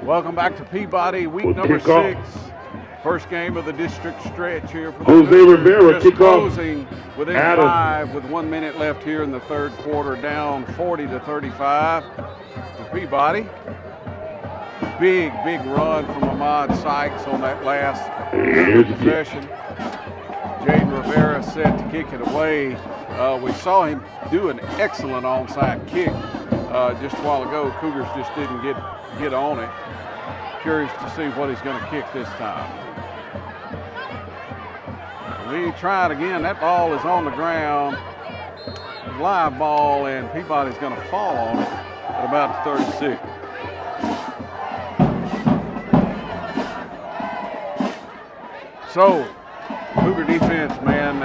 E: Welcome back to Peabody, week number 6. First game of the district stretch here for the
A: Jose
E: Cougars.
A: Rivera
E: Just
A: kickoff.
E: closing within
A: Adams.
E: 5 with 1 minute left here in the third quarter, down 40 to 35 to Peabody. big run from Ahmad Sykes on that last possession. Jaden Rivera set to kick it away. We saw him do an excellent onside kick just a while ago. Cougars just didn't get on it. Curious to see what he's going to kick this time. We try it again. That ball is on the ground. Live ball, and Peabody's going to fall on it at about 36. So, Cougar defense, man,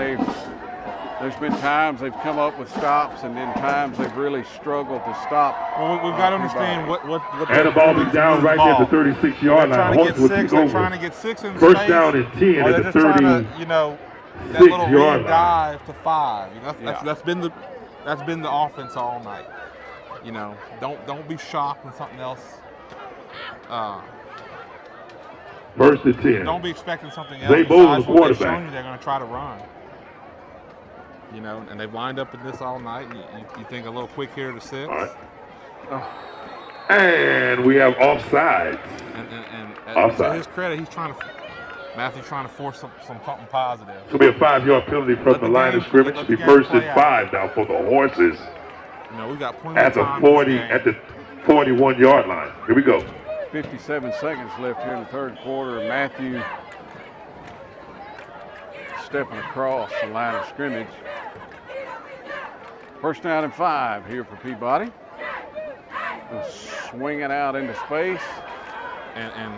E: there's been times they've come up with stops, and then times they've really struggled to stop.
C: Well, we've got to understand what
A: and the ball is down right there at the 36-yard line.
C: They're trying to get 6 in
A: First
C: space,
A: down and 10
C: or
A: at
C: they're
A: the
C: just trying to, that little read dive to 5. That's been the offense all night. Don't be shocked when something else.
A: First and 10.
C: Don't be expecting something else.
A: Zay Bowles, the
C: What they've
A: quarterback.
C: shown you, they're going to try to run. And they've lined up in this all night. You think a little quick here to 6.
A: All right. And we have offsides.
C: And to his credit, Matthew's trying to force something positive.
A: It's going to be a 5-yard penalty from the line of scrimmage. It'll be first and 5 now for the Horses.
C: We got plenty
A: at
C: of time
A: the 41-yard line. Here we go.
E: 57 seconds left here in the third quarter. Matthew stepping across the line of scrimmage. First down and 5 here for Peabody. Swinging out into space.
C: And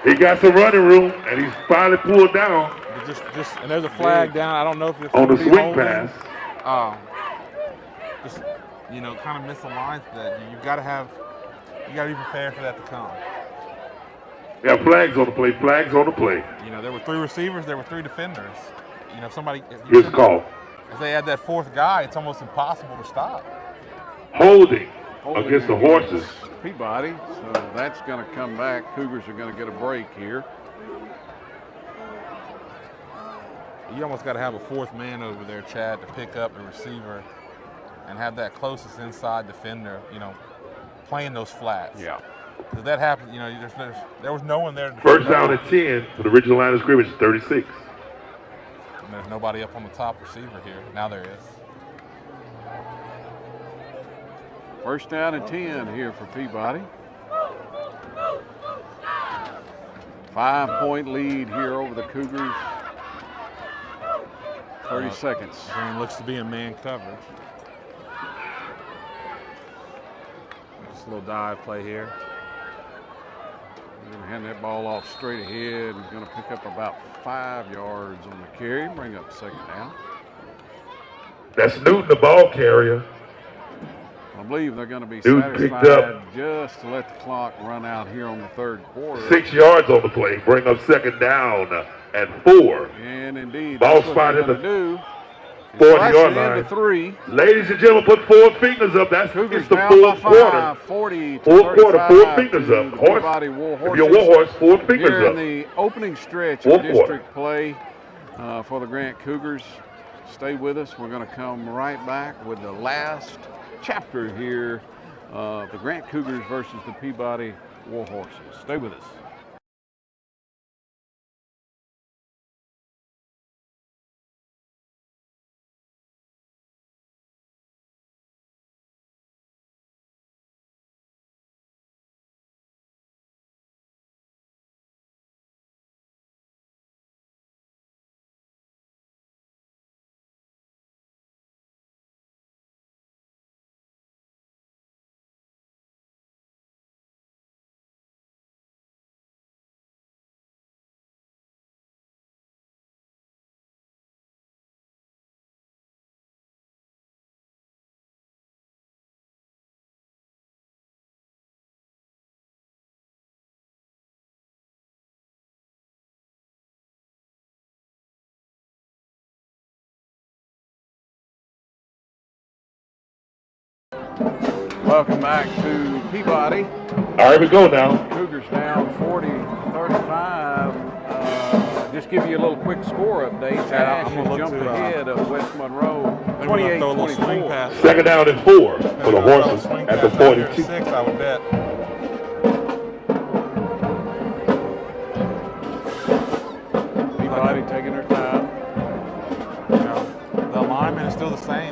A: he got some running room, and he's finally pulled down.
C: And there's a flag down. I don't know if it's
A: on the swing
C: holding.
A: pass.
C: Kind of misaligns that. You got to be prepared for that to come.
A: Yeah, flags on the play. Flags on the play.
C: There were 3 receivers. There were 3 defenders.
A: Here's the call.
C: If they add that 4th guy, it's almost impossible to stop.
A: Holding against the Horses.
E: Peabody, so that's going to come back. Cougars are going to get a break here.
C: You almost got to have a 4th man over there, Chad, to pick up the receiver and have that closest inside defender, playing those flats.
E: Yeah.
C: Because that happens, there was no one there.
A: First down and 10 for the original line of scrimmage, 36.
C: And there's nobody up on the top receiver here. Now there is.
E: First down and 10 here for Peabody. 5-point lead here over the Cougars. 30 seconds.
C: Green looks to be in man coverage. Just a little dive play here.
E: We're going to hand that ball off straight ahead. He's going to pick up about 5 yards on the carry, bring up second down.
A: That's Newton, the ball carrier.
E: I believe they're going to be
A: Newton
E: satisfied
A: picked up
E: just to let the clock run out here on the third quarter.
A: 6 yards on the play, bring up second down and 4.
E: And indeed,
A: ball
E: that's what
A: spot
E: they're
A: in the
E: going to do.
A: 40-yard line.
E: Into 3.
A: Ladies and gentlemen, put 4 fingers up. That's
E: Cougars
A: it's the
E: down
A: fourth
E: by 5,
A: quarter.
E: 40 to
A: Fourth quarter, 4
E: 35
A: fingers
E: to
A: up.
E: the
A: Horse,
E: Peabody War
A: if you're a war horse, 4 fingers
E: here
A: up.
E: in the opening stretch
A: Fourth
E: of district play for the Grant Cougars. Stay with us. We're going to come right back with the last chapter here of the Grant Cougars versus the Peabody War Horses. Stay with us. Welcome back to Peabody.
A: All right, we go now.
E: Cougars down 40-35. Just give you a little quick score update.
C: Yeah,
E: Ash has jumped ahead of West Monroe,
C: They're going to throw a little swing
E: 28-24.
C: pass.
A: Second down and 4 for the Horses at the 42.
C: 6, I would bet. lineman is still the same.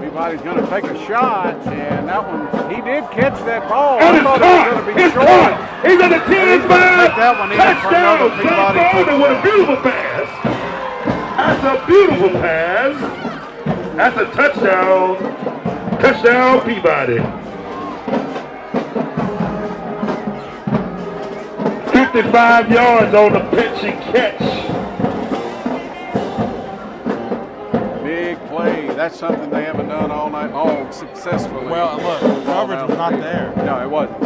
E: Peabody's going to take a shot, and that one, he did catch that ball.
A: And
E: I
A: it's
E: thought
A: caught.
E: it was going to be
A: It's
E: short.
A: caught. He's at the 10
E: And he's
A: and
E: gonna
A: 5.
E: take that one in for another Peabody
A: Touchdown. Golden with a
E: touchdown.
A: beautiful pass. That's a beautiful pass. That's a touchdown. Touchdown, Peabody. 55 yards on the pitch and catch.
E: Big play. That's something they haven't done all night long successfully.
C: Well, look, the coverage was not there.
E: No, it wasn't.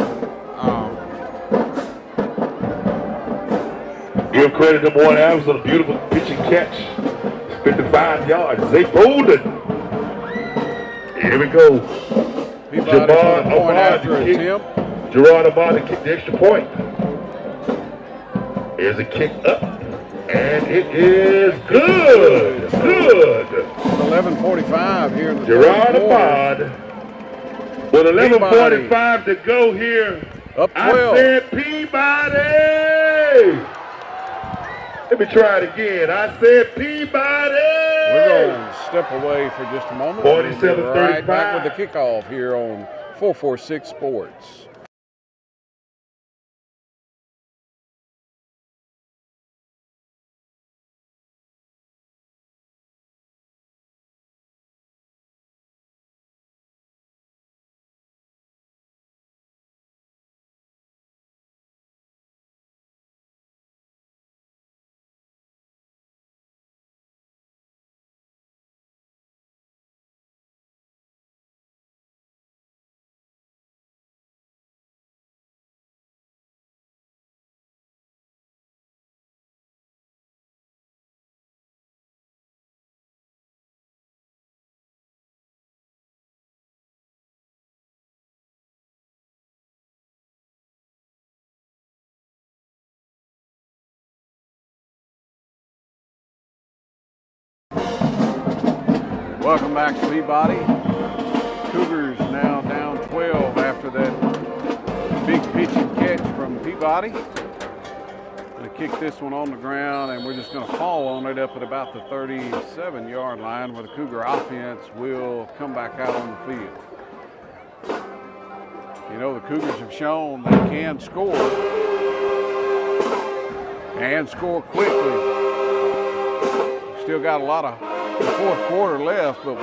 A: Give credit to Warren Adams on a beautiful pitch and catch. 55 yards. They pulled it. Here we go.
E: Peabody for the point after attempt.
A: Gerard Ahmad to kick the extra point. Here's a kick up. And it is good. Good.
E: 11:45 here in the
A: Gerard
E: third quarter.
A: Ahmad. With 11:45 to go here.
E: Up 12.
A: I said Peabody. Let me try it again. I said Peabody.
E: We're going to step away for just a moment.
A: 47-35.
E: Right back with the kickoff here on 446 Sports. Welcome back to Peabody. Cougars now down 12 after that big pitch and catch from Peabody. Going to kick this one on the ground, and we're just going to fall on it up at about the 37-yard line where the Cougar offense will come back out on the field. You know, the Cougars have shown they can score and score quickly. Still got a lot of the fourth quarter left, but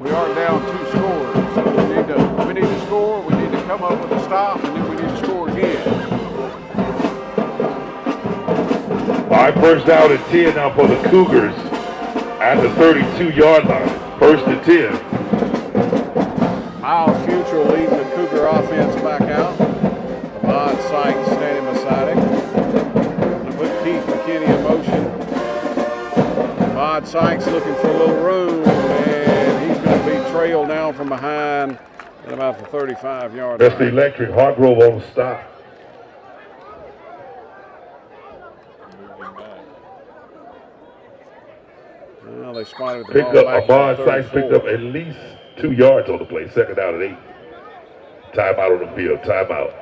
E: we are down 2 scores. So we need to score, we need to come up with a stop, and then we need to score again.
A: All right, first down and 10 now for the Cougars at the 32-yard line. First and 10.
E: Miles Future leading the Cougar offense back out. Ahmad Sykes standing beside him. Going to put Keith McKinney in motion. Ahmad Sykes looking for a little room, and he's going to be trailed down from behind at about the 35-yard line.
A: That's the electric. Hargrove on the stop.
E: Well, they spotted the
A: Picked
E: ball
A: up,
E: back
A: Ahmad
E: to
A: Sykes
E: 34.
A: picked up at least 2 yards on the play. Second down and 8. Timeout on the field. Timeout.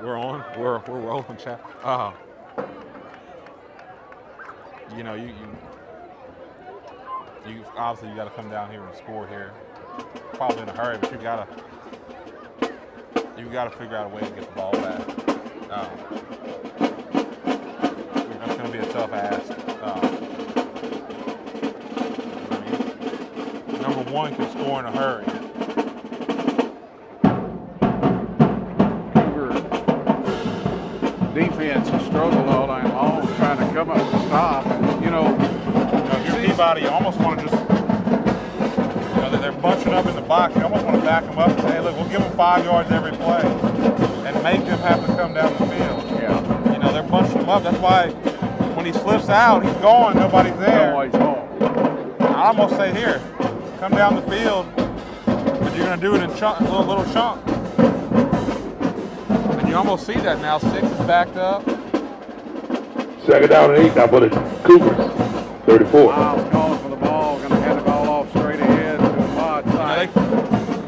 C: We're on. We're rolling, chat. You know, you obviously you got to come down here and score here. Probably in a hurry, but you got to figure out a way to get the ball back. That's going to be a tough ask. Number one can score in a hurry.
E: Defense has struggled all night long trying to come up with a stop. And,
C: If you're Peabody, you almost want to just, they're bunching up in the box. You almost want to back them up and say, hey, look, we'll give them 5 yards every play and make them have to come down the field.
E: Yeah.
C: They're bunching them up. That's why when he slips out, he's gone. Nobody's there.
E: Nobody's home.
C: I almost say, here, come down the field, but you're going to do it in little chunks. You almost see that now. 6 is backed up.
A: Second down and 8 now for the Cougars. 34.
E: Miles calling for the ball, going to hand the ball off straight ahead to Ahmad Sykes.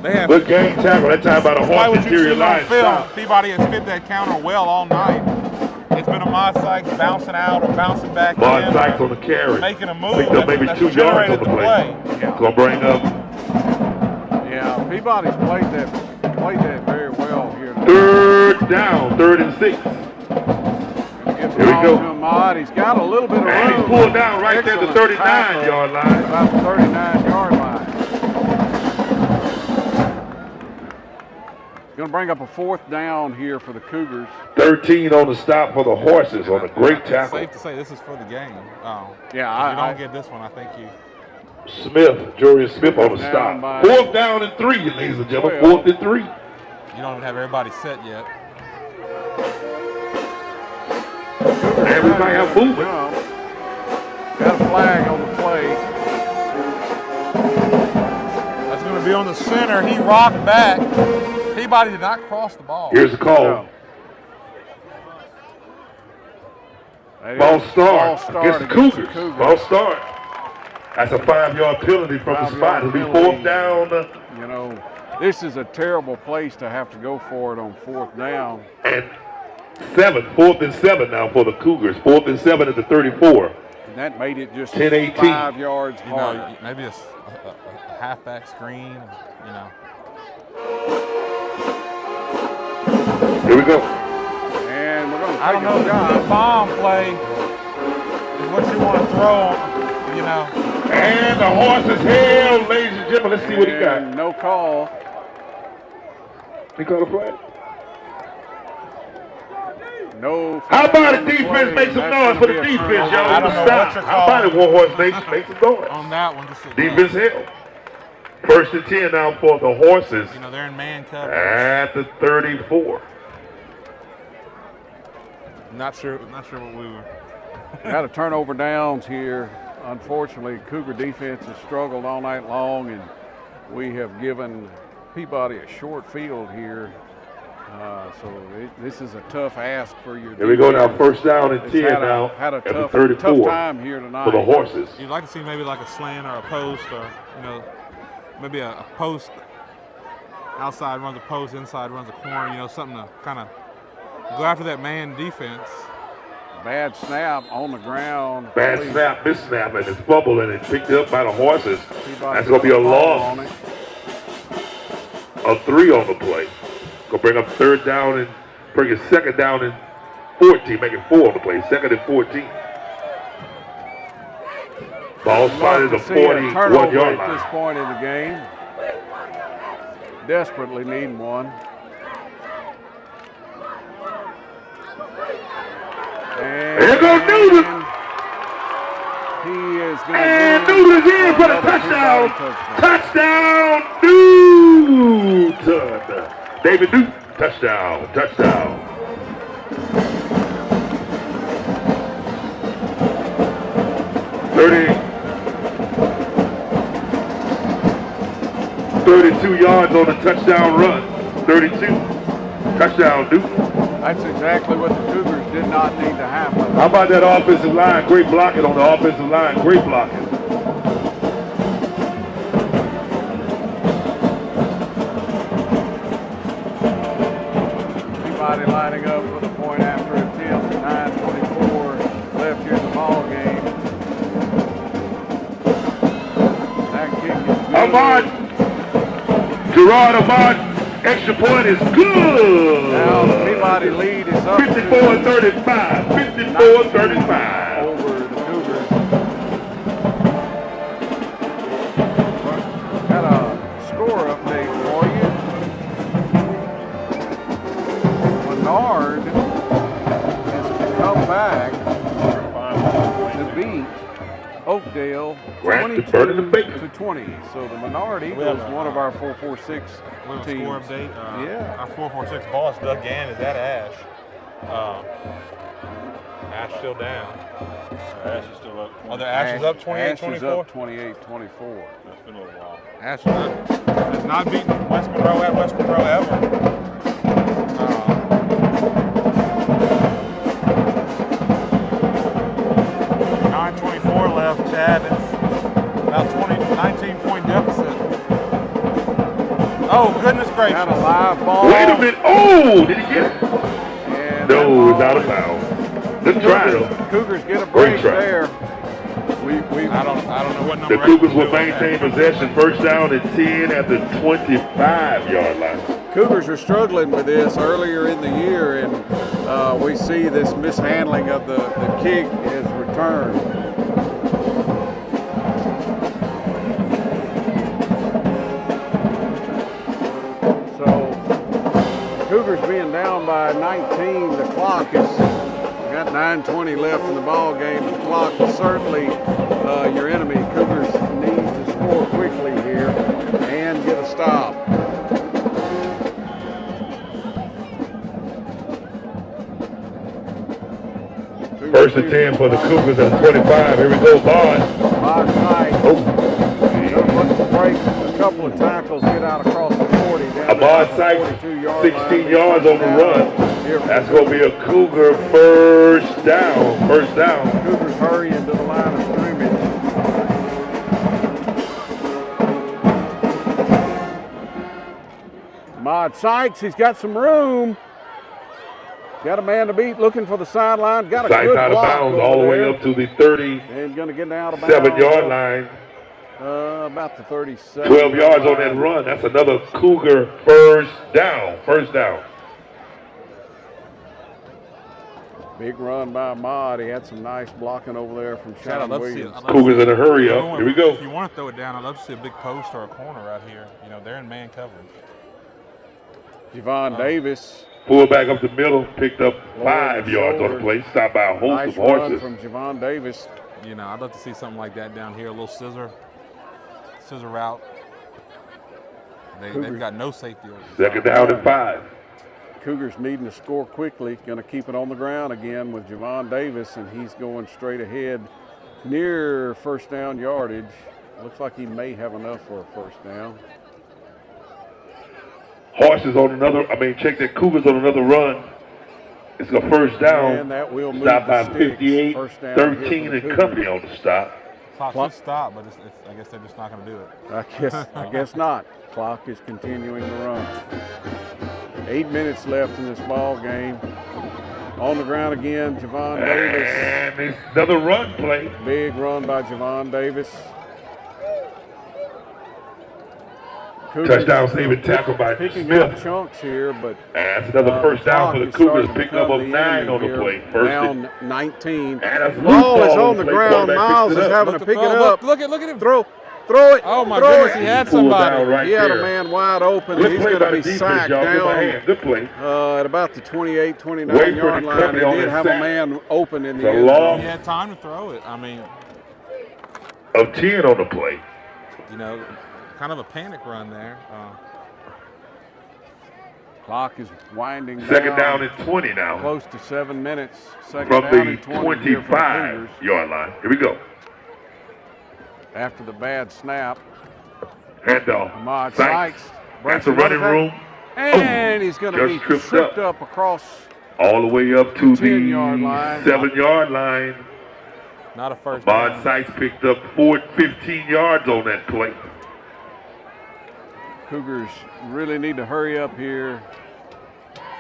C: They have
A: Good game tackle. That time by the
C: why
A: horse
C: would you
A: interior
C: see on
A: line
C: film?
A: stop.
C: Peabody has fit that counter well all night. It's been Ahmad Sykes bouncing out or bouncing back
A: Ahmad
C: in.
A: Sykes on the carry.
C: Making a move.
A: Picked up maybe
C: That's
A: 2 yards on the
C: generated
A: play. Gonna bring up
E: Yeah, Peabody's played that very well here tonight.
A: 3rd down, 3rd and 6.
E: Here
A: we go.
E: To Ahmad. He's got a little bit of room.
A: And he's pulled down right there at the
E: Excellent
A: 39-yard line.
E: About the 39-yard line. Going to bring up a 4th down here for the Cougars.
A: 13 on the stop for the horses on a great tackle.
C: Safe to say this is for the game.
E: Yeah,
C: if you don't get this one, I think you.
A: Smith, Jorius Smith on the
E: Down
A: stop.
E: by
A: 4th down and 3, ladies and gentlemen.
E: 12.
A: 4th and 3.
C: You don't even have everybody set yet.
A: And we might have movement.
E: Got a flag on the play.
C: That's going to be on the center. He rocked back. Peabody did not cross the ball.
A: Here's the call.
E: No.
A: Ball start against the
E: Cougars.
A: Cougars. Ball start. That's a 5-yard penalty from the spot. It'll be 4th down.
E: You know, this is a terrible place to have to go for it on 4th down.
A: And 4th and 7 now for the Cougars. 4th and 7 at the 34.
E: And that made it just
A: 10-18.
E: 5 yards
C: You
E: harder.
C: know, maybe a halfback screen, you know.
A: Here we go.
E: And we're going to
C: I don't know, the bomb play is what you want to throw, you know.
A: And the horse is held, ladies and gentlemen. Let's see what he got.
E: No call.
A: He called a flag.
E: No.
A: How about the defense? Make some noise for the defense, y'all.
C: I don't know what you're
A: How about it, War Horse Nation? Make some noise.
C: On that one, just
A: Defense held. 1st and 10 now for the horses
C: you know, they're in man coverage.
A: at the 34.
C: Not sure what we were.
E: Got a turnover downs here. Unfortunately, Cougar defense has struggled all night long, and we have given Peabody a short field here. So this is a tough ask for your defense.
A: Here we go now, 1st down and 10 now
E: Had a
A: at the
E: tough
A: 34
E: time here tonight
A: for the horses.
C: You'd like to see maybe like a slant or a post, or you know, maybe a post outside runs a post, inside runs a corner. You know, something to kind of go after that man defense.
E: Bad snap on the ground.
A: Bad snap, miss snap, and it's fumbled and it's picked up by the horses.
E: Peabody
A: That's going to be a loss
E: on it.
A: of 3 on the play. Going to bring up 3rd down and bring it 2nd down and 14, make it 4 on the play. 2nd and 14. Ball spotted at the 41-yard
E: at this
A: line.
E: point in the game. Desperately needing one. And
A: Here goes Newton.
E: He is going
A: And
E: to
A: Newton's in for the touchdown. Touchdown, Newton. David Newton, touchdown, touchdown. $32 yards on the touchdown run. 32. Touchdown, Newton.
E: That's exactly what the Cougars did not need to happen.
A: How about that offensive line? Great blocking on the offensive line. Great blocking.
E: Peabody lining up for the point after attempt. 9:24 left here in the ball game. That kick is good.
A: Ahmad. Gerard Ahmad. Extra point is good.
E: Now the Peabody lead is up
A: 54-35. 54-35.
E: over the Cougars. Got a score update for you. Menard has come back to beat Oakdale
A: Grant to burn in the bacon.
E: 22-20. So the Menard Eagles, one of our 446 teams.
C: Score update.
E: Yeah.
C: Our 446 boss, Doug Gann, is at Ash. Ash still down.
F: Ash is still up.
C: Oh, the Ash is up 28-24?
E: Ash is up 28-24.
F: That's been a little while.
C: Ash has not beaten West Monroe at West Monroe ever. Oh, goodness gracious.
E: Got a live ball.
A: Wait a minute. Oh, did he get it?
E: And
A: No, it's out of bounds. Good try, though.
E: Cougars get a
A: Great
E: break
A: try.
E: there.
C: I don't know what number.
A: The Cougars will maintain possession, first down and 10 at the 25-yard line.
E: Cougars are struggling with this earlier in the year, and we see this mishandling of the kick is returned. So Cougars being down by 19, the clock is got 9:20 left in the ball game. The clock is certainly your enemy. Cougars need to score quickly here and get a stop.
A: First and 10 for the Cougars at the 25. Here we go, Bond.
E: Bond tight.
A: Oh.
E: Let's break a couple of tackles, get out across the 40.
A: Ahmad Sykes, 16 yards on the run. That's going to be a Cougar first down. First down.
E: Cougars hurry into the line of scrimmage. Ahmad Sykes, he's got some room. Got a man to beat, looking for the sideline. Got a
A: Sykes
E: good
A: out of
E: block
A: bounds
E: over
A: all the way
E: there.
A: up to the 30.
E: And going to get out of bounds.
A: 7-yard line.
E: About the 37.
A: 12 yards on that run. That's another Cougar first down. First down.
E: Big run by Ahmad. He had some nice blocking over there from Sean Williams.
A: Cougars in a hurry up. Here we go.
C: If you want to throw it down, I'd love to see a big post or a corner right here. You know, they're in man coverage.
E: Javon Davis.
A: Fullback up the middle, picked up 5 yards on the play. Stopped by a host
E: Nice
A: of horses.
E: run from Javon Davis.
C: You know, I'd love to see something like that down here, a little scissor route. They've got no safety over there.
A: Second down and 5.
E: Cougars needing to score quickly. Going to keep it on the ground again with Javon Davis, and he's going straight ahead near first down yardage. Looks like he may have enough for a first down.
A: Horses on another, check that Cougars on another run. It's a first down.
E: And that will move
A: Stop by
E: the sticks.
A: 58,
E: First down
A: 13
E: here for the
A: and company on the stop.
C: Clock should stop, but I guess they're just not going to do it.
E: I guess not. Clock is continuing to run. 8 minutes left in this ball game. On the ground again, Javon Davis.
A: And it's another run play.
E: Big run by Javon Davis.
A: Touchdown saving tackle by
E: picking up
A: Smith.
E: chunks here, but
A: And that's another first down for the Cougars. Picking up a 9 on the play. First
E: down 19.
A: And a
E: Ball is on the
A: play.
E: ground.
A: Quarterback
E: Miles
A: picks
E: is
A: it up.
E: having to pick it up.
C: Look at him.
E: Throw it.
C: Oh my
E: throw
C: goodness,
E: it.
C: he had
A: Pulled
C: somebody.
A: down right
E: He had a
A: there.
E: man wide open.
A: Good
E: He's
A: play
E: going
A: by
E: to
A: the
E: be
A: defense,
E: sacked
A: y'all. Give him a
E: down
A: hand. Good play.
E: at about the 28, 29
A: Wait for
E: yard
A: the
E: line.
A: company
E: He
A: on
E: did
A: that
E: have
A: sack.
E: a man open in the
A: It's a
E: end
A: long-
E: zone.
C: He had time to throw it. I mean,
A: Of 10 on the play.
C: you know, kind of a panic run there.
E: Clock is winding
A: Second down and 20 now.
E: Close to 7 minutes. Second
A: From
E: down
A: the
E: and 20 here for the Cougars.
A: 25-yard line. Here we go.
E: After the bad snap,
A: Handoff.
E: Ahmad
A: Sykes.
E: Sykes
A: That's a running room.
E: and he's going to
A: just
E: be
A: tripped
E: tripped
A: up.
E: up across.
A: All the way up to the
E: 10-yard line.
A: 7-yard line.
C: Not a first
A: Ahmad
C: down.
A: Sykes picked up 15 yards on that play.
E: Cougars really need to hurry up here.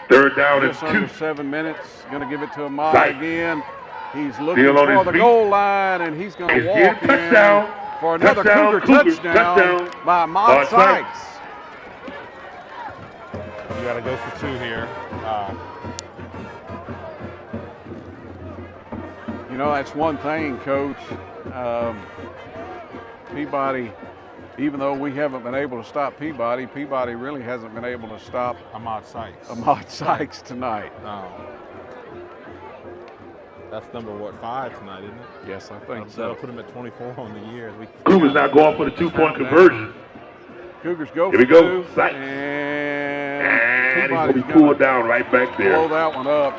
A: Third down and
E: Just under
A: 2.
E: 7 minutes. Going to give it to Ahmad
A: Sykes.
E: again. He's looking
A: Still on
E: for
A: his
E: the
A: feet.
E: goal line, and he's going
A: He's
E: to walk
A: getting touchdown.
E: in for another
A: Touchdown,
E: Cougar
A: Cougars.
E: touchdown
A: Touchdown.
E: by Ahmad
A: Sykes.
E: Sykes.
C: You got to go for 2 here.
E: You know, that's one thing, Coach. Peabody, even though we haven't been able to stop Peabody, Peabody really hasn't been able to stop
C: Ahmad Sykes.
E: Ahmad Sykes tonight.
C: That's number 5 tonight, isn't it?
E: Yes, I think
C: That'll
E: so.
C: put him at 24 on the year.
A: Cougars now going for the 2-point conversion.
E: Cougars go
A: Here we
E: for
A: go.
E: 2,
A: Sykes.
E: and
A: And he's going to be
E: Peabody's
A: pulled down right back
E: blow
A: there.
E: that one up.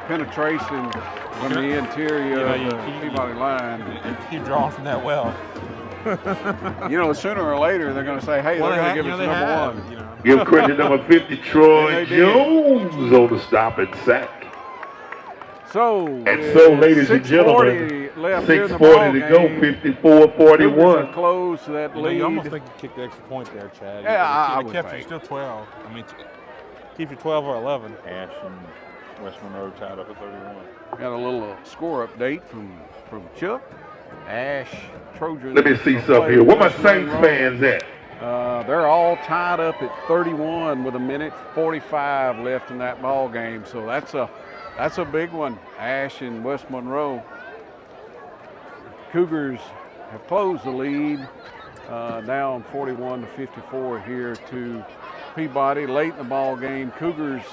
E: Penetration from the interior of the Peabody line.
C: And keep drawing from that well.
E: You know, sooner or later they're going to say, "Hey, they're going to give us number 1."
C: You know.
A: Give credit to number 50,
E: And
A: Troy
E: they did.
A: Jones on the stop and sack.
E: So,
A: ladies and gentlemen,
E: left here in the
A: 6:40 to go,
E: ballgame.
A: 54-41.
E: Cougars have closed that lead.
C: You almost think you kicked the extra point there, Chad.
E: Yeah, I
C: It
E: would
C: kept you
E: think.
C: still 12. I mean, keep you 12 or 11.
F: Ash and West Monroe tied up at 31.
E: Got a little score update from Chuck. Ash, Trojan.
A: Let me see something here. Where my Saints fans at?
E: They're all tied up at 31 with 1:45 left in that ball game. So that's a big one. Ash and West Monroe. Cougars have closed the lead, down 41-54 here to Peabody late in the ball game. Cougars,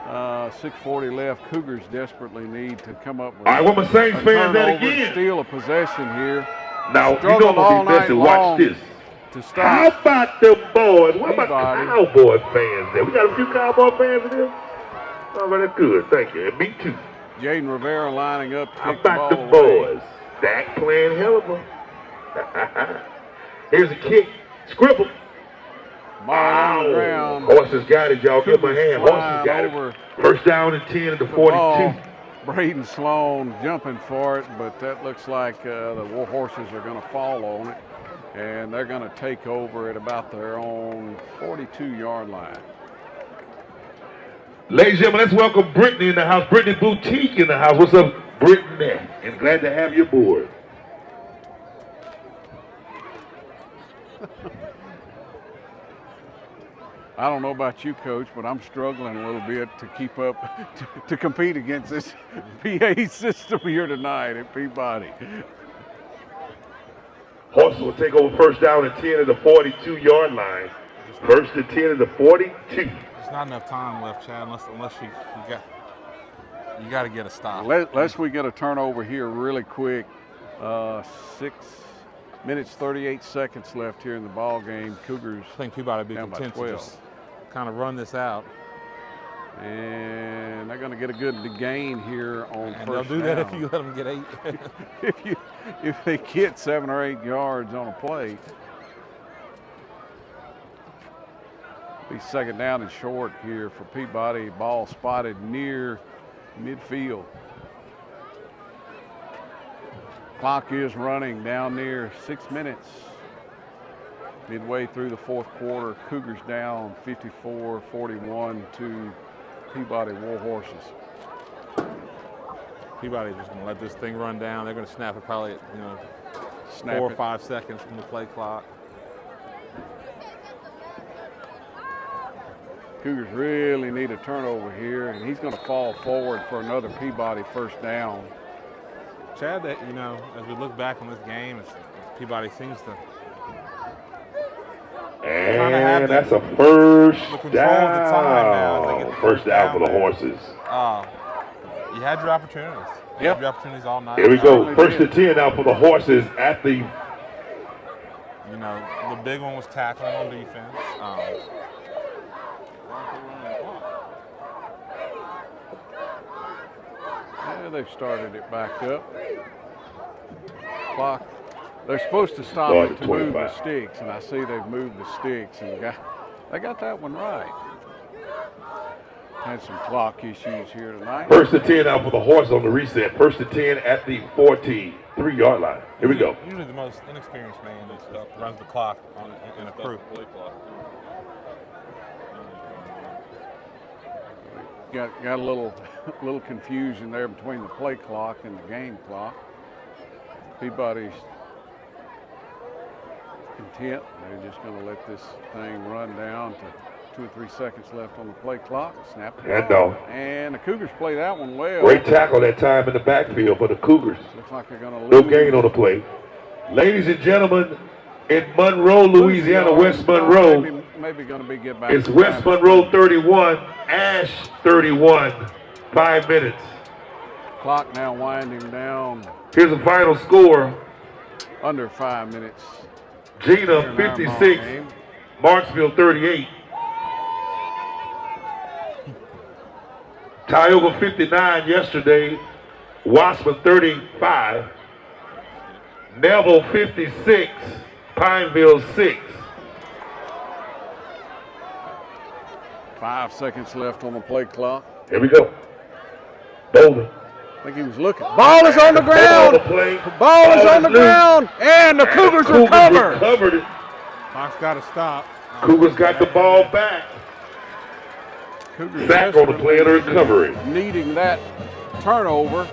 E: 6:40 left. Cougars desperately need to come up with
A: All right, where my Saints
E: a
A: fans at
E: turnover,
A: again?
E: steal a possession here.
A: Now, you
E: Struggled
A: know
E: all
A: I'm going to
E: night
A: be watch
E: long
A: this.
E: to
A: How
E: stop.
A: about them boys? What about
E: Peabody.
A: Cowboy fans there? We got a few Cowboy fans in here? Oh, well, that's good. Thank you. And me too.
E: Jaden Rivera lining up to
A: How
E: kick the
A: about
E: ball
A: the
E: away.
A: boys? Dak playing hell of a. Here's a kick. Scribble.
E: Ball on the ground.
A: Horses got it, y'all. Give them a hand.
E: Cougars
A: Horses got
E: over
A: it. First down and 10 at the
E: the ball.
A: 42.
E: Braden Sloan jumping for it, but that looks like the War Horses are going to fall on it, and they're going to take over at about their own 42-yard line.
A: Ladies and gentlemen, let's welcome Brittany in the house. Brittany Boutique in the house. What's up, Brittany? And glad to have you aboard.
E: I don't know about you, Coach, but I'm struggling a little bit to keep up, to compete against this PA system here tonight at Peabody.
A: Horses will take over first down and 10 at the 42-yard line. First and 10 at the 42.
C: There's not enough time left, Chad, unless you got to get a stop.
E: Unless we get a turnover here really quick. 6 minutes, 38 seconds left here in the ball game. Cougars
C: I think Peabody would be
E: down by
C: content to
E: 12.
C: just kind of run this out.
E: And they're going to get a good gain here on
C: And
E: first
C: they'll do that
E: down.
C: if you let them get 8.
E: if they get 7 or 8 yards on a play. Be second down and short here for Peabody. Ball spotted near midfield. Clock is running down near 6 minutes. Midway through the fourth quarter, Cougars down 54-41 to Peabody War Horses.
C: Peabody's just going to let this thing run down. They're going to snap it probably at,
E: Snap
C: 4 or
E: it.
C: 5 seconds from the play clock.
E: Cougars really need a turnover here, and he's going to fall forward for another Peabody first down.
C: Chad, that as we look back on this game, Peabody seems to
A: And that's a first
C: the control of the time now as they
A: down.
C: get the
A: First down for the
C: there.
A: horses.
C: You had your opportunities. You had your opportunities all night.
A: Here we go.
E: Certainly
A: First
E: did.
A: and 10 now for the horses at the.
C: The big one was tackling on defense.
E: Yeah, they've started it back up. Clock. They're supposed to stop
A: Going
E: it
A: to
E: to move the
A: 25.
E: sticks, and I see they've moved the sticks, and they got that one right. Had some clock issues here tonight.
A: First and 10 now for the horses on the reset. First and 10 at the 43-yard line. Here we go.
C: Usually the most inexperienced man that runs the clock in a crew.
E: Got a little confusion there between the play clock and the game clock. Peabody's content. They're just going to let this thing run down to 2 or 3 seconds left on the play clock. Snap the
A: And
E: ball.
A: no.
E: And the Cougars play that one well.
A: Great tackle that time in the backfield for the Cougars.
E: Looks like they're going to
A: No
E: lose.
A: gain on the play. Ladies and gentlemen, in Monroe, Louisiana, West Monroe,
E: Maybe going to be get back.
A: it's
E: to
A: West
E: time.
A: Monroe 31, Ash 31. 5 minutes.
E: Clock now winding down.
A: Here's the final score.
E: Under 5 minutes.
A: Gina
E: here in our ball
A: 56,
E: game.
A: Marksville 38. Tioga 59 yesterday. Wassman 35. Neville 56. Pineville 6.
E: 5 seconds left on the play clock.
A: Here we go. Bowman
E: think he was looking. Ball is on the ground. Ball is on the ground, and the Cougars recover.
A: Recovered it.
C: Fox got to stop.
A: Cougars got the ball back.
E: Cougars
A: Back on the play of the recovery.
E: needing that turnover,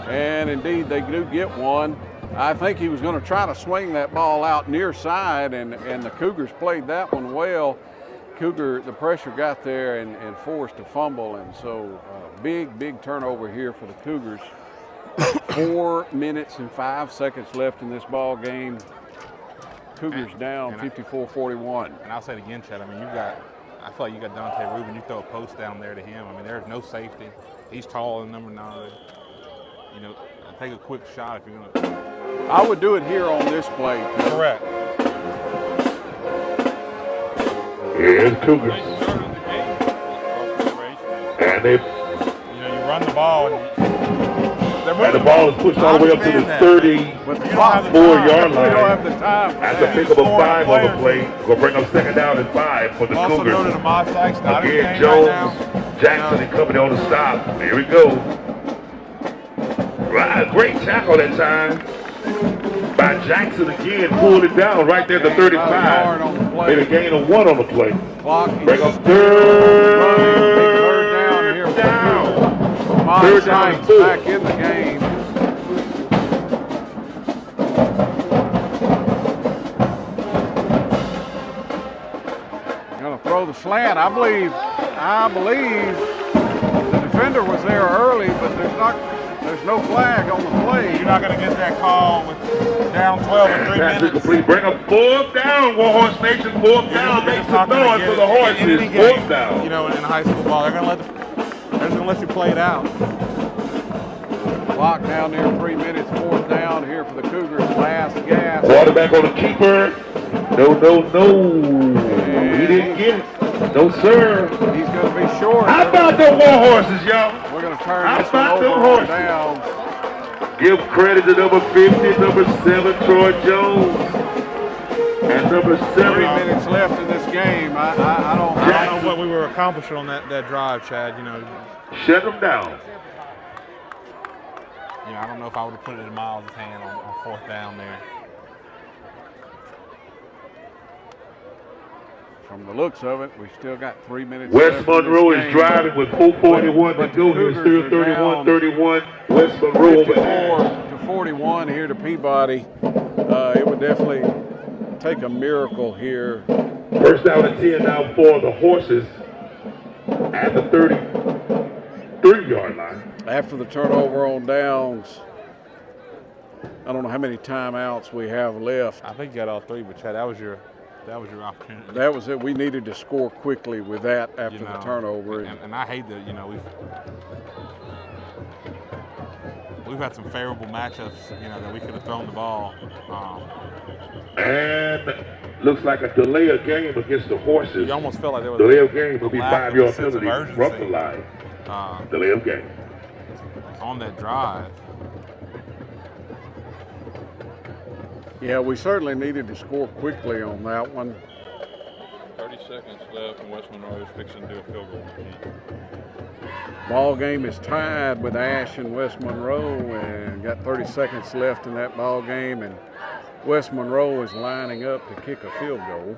E: and indeed they do get one. I think he was going to try to swing that ball out near side, and the Cougars played that one well. The pressure got there and forced a fumble, and so big turnover here for the Cougars. 4 minutes and 5 seconds left in this ball game. Cougars down 54-41.
C: And I'll say it again, Chad. I mean, I feel like you got Dante Rubin. You throw a post down there to him. I mean, there's no safety. He's taller than number 9. You know, take a quick shot if you're going to.
E: I would do it here on this play.
C: Correct.
A: Here's Cougars. And they.
C: You run the ball.
A: And the ball is pushed all the way up to the 34-yard line.
E: We don't have the time.
A: That's a pickup of 5 on the play. We'll bring up 2nd down and 5 for the Cougars. Again, Jones, Jackson, and company on the stop. Here we go. Right, great tackle that time by Jackson again. Pulled it down right there at the 35. Made a gain of 1 on the play. Bring up third down here. Third down and 4.
E: Back in the game. Going to throw the slant. I believe the defender was there early, but there's no flag on the play.
C: You're not going to get that call with down 12 in 3
A: Pass
C: minutes.
A: complete. Bring up 4th down. Warhorse Nation, 4th down. Make some noise for the Horses. 4th down.
C: You know, in high school ball, they're going to let you play it out.
E: Clock down near 3 minutes. 4th down here for the Cougars. Last gas.
A: Quarterback on the keeper. No. He didn't get it. No, sir.
E: He's going to be short.
A: How about the Warhorses, y'all?
E: We're going to turn
A: How
E: this one
A: about them
E: over
A: horses?
E: down.
A: Give credit to number 50, number 7, Troy Jones. And number 7.
E: 3 minutes left in this game. I don't
C: I don't know what we were accomplishing on that drive, Chad. You know,
A: shut them down.
C: I don't know if I would have put it in Miles' hand on 4th down there.
E: From the looks of it, we still got 3 minutes
A: West
E: left in this
A: Monroe is
E: game.
A: driving with 4:41 to
E: But
A: go
E: the
A: here. Still
E: Cougars are
A: 31-31. West Monroe over
E: 54-41 here to Peabody. It would definitely take a miracle here.
A: First down and 10 now for the Horses at the 33-yard line.
E: After the turnover on downs, I don't know how many timeouts we have left.
C: I think you got all 3, but Chad, that was your opportunity.
E: That was it. We needed to score quickly with that after the turnover.
C: And I hate that, we've had some favorable matchups, that we could have thrown the ball.
A: And looks like a delay of game against the Horses.
C: You almost felt like there was
A: delay of game will be
C: lack of
A: 5-yard
C: a sense of
A: penalty from the line. Delay of game.
C: On that drive.
E: Yeah, we certainly needed to score quickly on that one.
F: 30 seconds left, and West Monroe is fixing to do a field goal.
E: Ball game is tied with Ash and West Monroe, and got 30 seconds left in that ball game, and West Monroe is lining up to kick a field goal.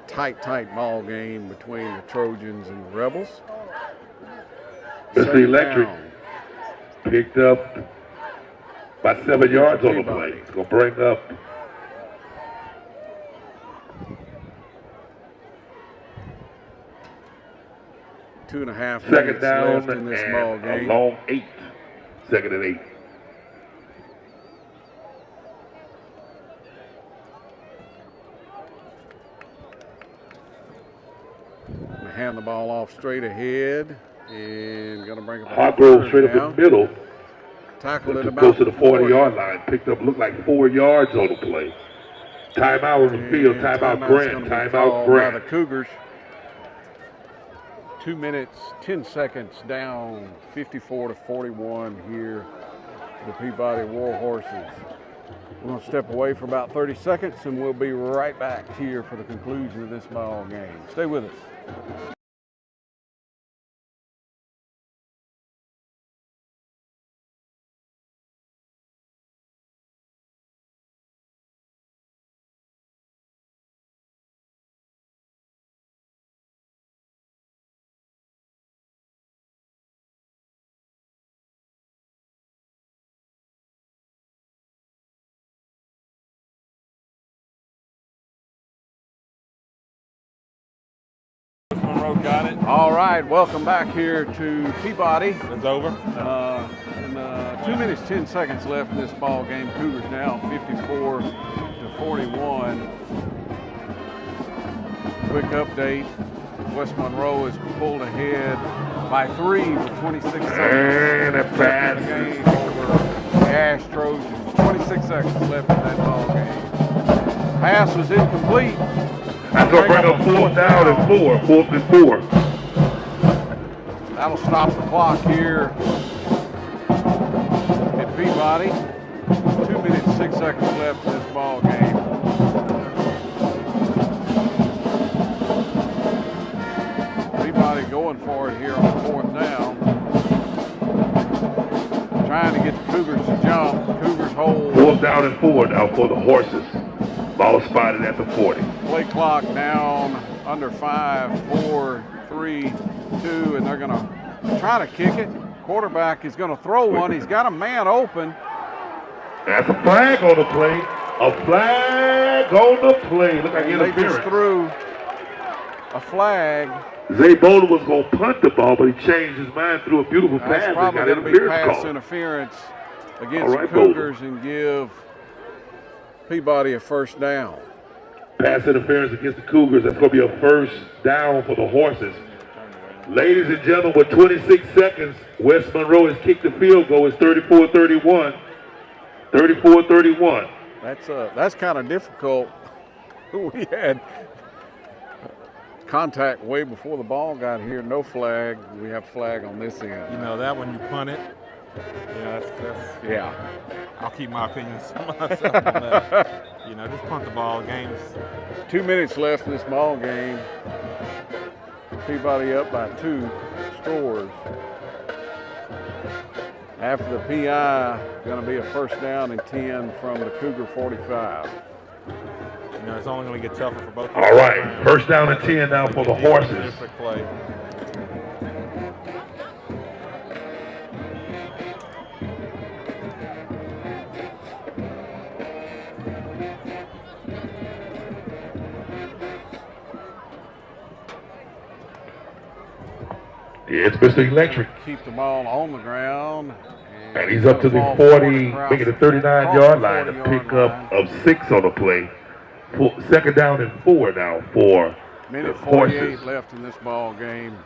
E: Tight ball game between the Trojans and the Rebels.
A: Mr. Electric picked up by 7 yards on the play. It's going to bring up
E: Two and a half
A: second
E: minutes
A: down
E: left in this ball
A: and
E: game.
A: a long 8. 2nd and 8.
E: Gonna hand the ball off straight ahead and gonna bring up
A: Hargrove straight up the middle.
E: Tackled it about
A: close to the 40-yard line. Picked up, looked like 4 yards on the play. Timeout on the field. Timeout Grant. Timeout Grant.
E: By the Cougars. 2 minutes, 10 seconds down, 54-41 here. The Peabody Warhorses. We're going to step away for about 30 seconds, and we'll be right back here for the conclusion of this ball game. Stay with us.
F: Monroe got it.
E: All right, welcome back here to Peabody.
C: It's over.
E: 2 minutes, 10 seconds left in this ball game. Cougars now 54-41. Quick update. West Monroe is pulled ahead by 3 with 26 seconds
A: And a
E: left
A: pass.
E: in the game over the Ash Trojans. 26 seconds left in that ball game. Pass was incomplete.
A: That's going to bring up 4th down and 4. 4th and 4.
E: That'll stop the clock here at Peabody. 2 minutes, 6 seconds left in this ball game. Peabody going for it here on 4th down. Trying to get the Cougars to jump. Cougars hold.
A: 4th down and 4 now for the Horses. Ball spotted at the 40.
E: Play clock down under 5, 4, 3, 2, and they're going to try to kick it. Quarterback is going to throw one. He's got a man open.
A: That's a flag on the play. A flag on the play. Look like
E: They
A: interference.
E: just threw a flag.
A: Zay Bowler was going to punt the ball, but he changed his mind, threw a beautiful pass.
E: That's
A: and
E: probably
A: got
E: going to be
A: interference
E: pass
A: called.
E: interference against
A: All right,
E: the Cougars and give Peabody a 1st down.
A: Pass interference against the Cougars. That's going to be a 1st down for the Horses. Ladies and gentlemen, with 26 seconds, West Monroe has kicked the field goal. It's 34-31. 34-31.
E: That's kind of difficult. We had contact way before the ball got here. No flag. We have flag on this end.
C: You know, that when you punt it, that's
E: Yeah.
C: I'll keep my opinions to myself on that. You know, just punt the ball. Games.
E: 2 minutes left in this ball game. Peabody up by 2 scores. After the PI, going to be a 1st down and 10 from the Cougar 45.
C: You know, it's only going to get tougher for both.
A: All right, 1st down and 10 now for the Horses.
C: District play.
A: Yeah, it's Mr. Electric.
E: Keep the ball on the ground.
A: And he's up to the 40, making the 39-yard line. A pickup of 6 on the play. 2nd down and 4 now for
E: Minute
A: the
E: 48
A: Horses.
E: left in this ball game.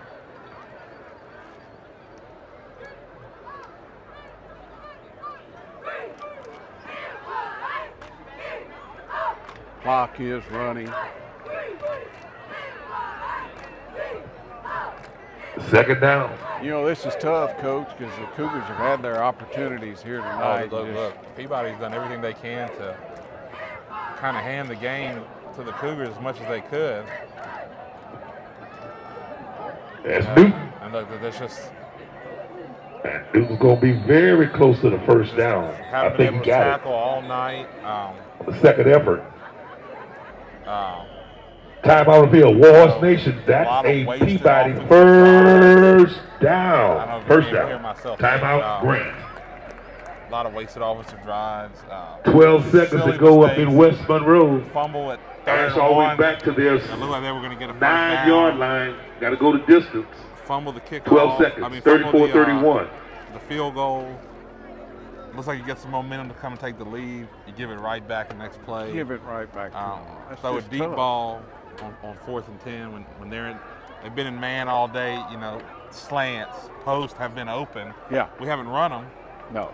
E: Clock is running.
A: 2nd down.
E: You know, this is tough, Coach, because the Cougars have had their opportunities here tonight.
C: Look, Peabody's done everything they can to kind of hand the game to the Cougars as much as they could.
A: That's Newton.
C: And look, that's just
A: And Newton's going to be very close to the 1st down. I
C: haven't been
A: think
C: able
A: he
C: to
A: got
C: tackle all night.
A: it. The 2nd effort. Timeout on the field. Wars Nation. That's a Peabody 1st down. 1st down. Timeout, Grant.
C: A lot of wasted offensive drives.
A: 12 seconds to go up in West Monroe.
C: Fumble at
A: Ash
C: 3rd
A: all the way
C: and 1.
A: back to their
C: It looked like they were going to get a
A: 9-yard line. Got to go the distance.
C: Fumble the kickoff.
A: 12 seconds. 34-31.
C: The field goal. Looks like you get some momentum to come and take the lead. You give it right back the next play.
E: Give it right back to them.
C: Throw a deep ball on 4th and 10 when they've been in man all day. You know, slants, posts have been open.
E: Yeah.
C: We haven't run them.
E: No.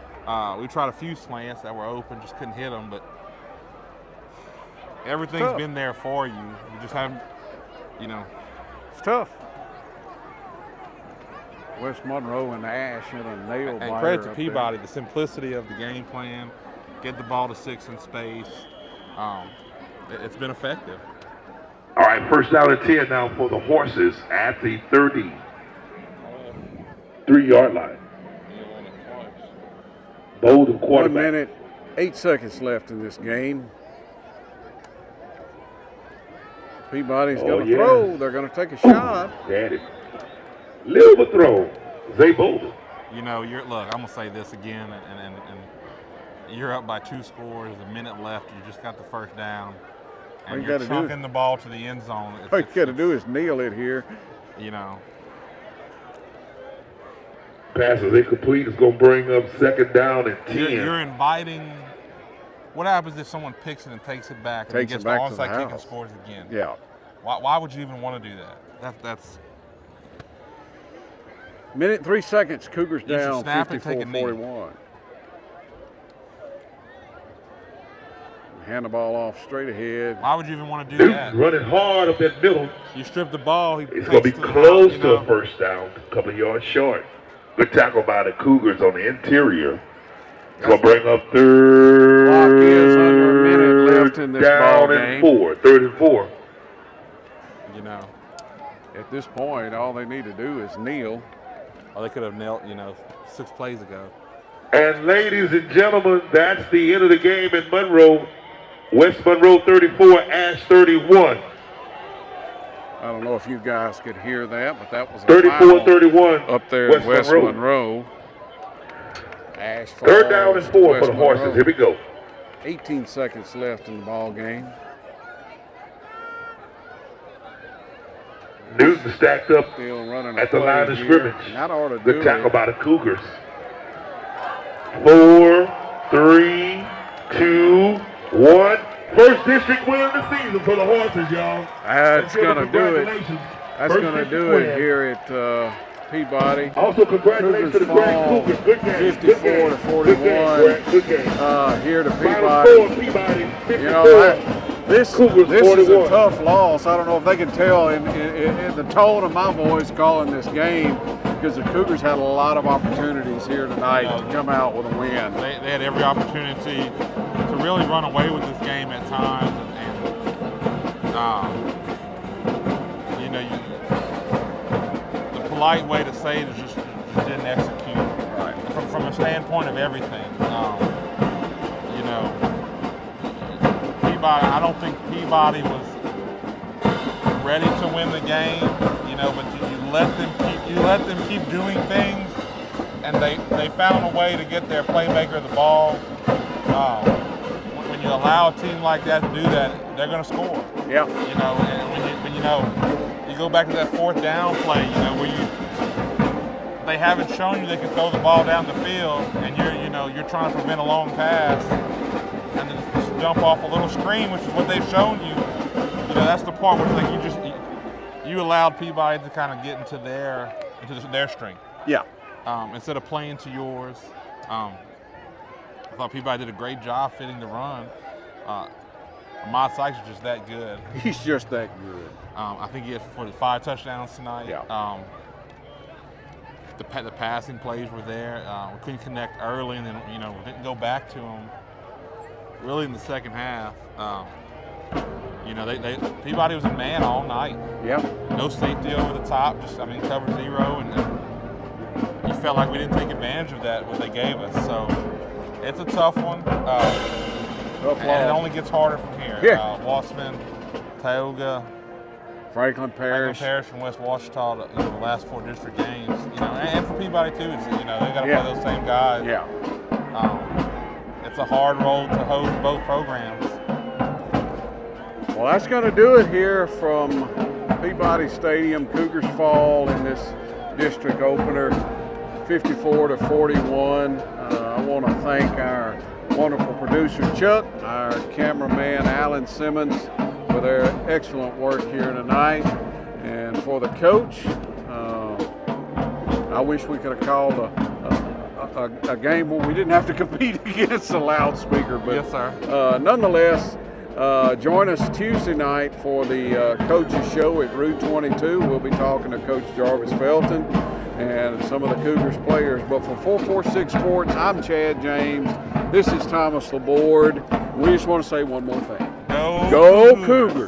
C: We tried a few slants that were open, just couldn't hit them. But everything's been there for you. You just haven't, you know.
E: It's tough. West Monroe and Ash in a nail biter.
C: And credit to
E: up
C: Peabody,
E: there.
C: the simplicity of the game plan, get the ball to 6 in space. It's been effective.
A: All right, 1st down and 10 now for the Horses at the 33-yard line. Bowden quarterback.
E: 1 minute, 8 seconds left in this game. Peabody's going to throw. They're going to take a shot.
A: Got it. Little bit throw. Zay Bowden.
C: You know, look, I'm going to say this again, and you're up by 2 scores, a minute left, you just got the 1st down, and you're chunking the ball to the end zone.
E: All you got to do is kneel it here.
C: You know.
A: Pass is incomplete. It's going to bring up 2nd down and 10.
C: You're inviting. What happens if someone picks it and takes it back and gets the onside kick and scores again?
E: Yeah.
C: Why would you even want to do that? That's.
E: Minute 3 seconds. Cougars down
C: 54-41.
E: Hand the ball off straight ahead.
C: Why would you even want to do that?
A: Running hard up that middle.
C: You strip the ball.
A: It's going to be close to a first down, a couple of yards short. Good tackle by the Cougars on the interior. It's going to bring up 3rd.
E: Clock is under a minute left in this ball game.
A: 3rd and 4.
C: You know,
E: at this point, all they need to do is kneel.
C: Oh, they could have knelt, 6 plays ago.
A: And ladies and gentlemen, that's the end of the game in Monroe. West Monroe 34, Ash 31.
E: I don't know if you guys could hear that, but that was
A: 34-31
E: up there
A: West
E: in West
A: Monroe.
E: Monroe. Ash
A: 3rd down and 4 for the Horses.
E: Monroe.
A: Here we go.
E: 18 seconds left in the ball game.
A: Newton stacked up
E: Still running
A: at the line of scrimmage.
E: Good
A: Good tackle by the Cougars. 4, 3, 2, 1. First district win of the season for the Horses, y'all.
E: That's going to do it. That's going to do it here at Peabody.
A: Also, congratulations to the Grant Cougars. Good game.
E: 54-41.
A: Good game.
E: Here to
A: Final
E: Peabody.
A: score, Peabody 54.
E: This
A: Cougars
E: is
A: 41.
E: a tough loss. I don't know if they can tell in the tone of my voice calling this game, because the Cougars had a lot of opportunities here tonight to come out with a win.
C: They had every opportunity to really run away with this game at times, the polite way to say it is just didn't execute.
E: Right.
C: From a standpoint of everything, Peabody. I don't think Peabody was ready to win the game, but you let them keep doing things, and they found a way to get their playmaker the ball. When you allow a team like that to do that, they're going to score.
E: Yeah.
C: And when you go back to that 4th down play, where they haven't shown you they can throw the ball down the field, and you're trying to prevent a long pass, and then just jump off a little screen, which is what they've shown you. That's the part where you allowed Peabody to kind of get into their strength.
E: Yeah.
C: Instead of playing to yours. I thought Peabody did a great job fitting the run. Ahmad Sykes is just that good.
E: He's just that good.
C: I think he had 5 touchdowns tonight.
E: Yeah.
C: The passing plays were there. We couldn't connect early, and then we didn't go back to them really in the second half. Peabody was a man all night.
E: Yeah.
C: No safety over the top. Cover 0, and you felt like we didn't take advantage of that what they gave us. So it's a tough one. And it only gets harder from here.
E: Yeah.
C: Wassman, Tioga,
E: Franklin Parish
C: from West Ouachita, the last 4 district games. And for Peabody too, it's, they got to play those same guys.
E: Yeah.
C: It's a hard road to host both programs.
E: Well, that's going to do it here from Peabody Stadium. Cougars fall in this district opener, 54-41. I want to thank our wonderful producer Chuck, our cameraman Alan Simmons, for their excellent work here tonight, and for the coach. I wish we could have called a game where we didn't have to compete against a loudspeaker, but
C: yes, sir.
E: Nonetheless, join us Tuesday night for the coaches show at Route 22. We'll be talking to Coach Jarvis Felton and some of the Cougars players. But for 446 Sports, I'm Chad James. This is Thomas Laborde. We just want to say one more thing.
C: Go
E: Cougars!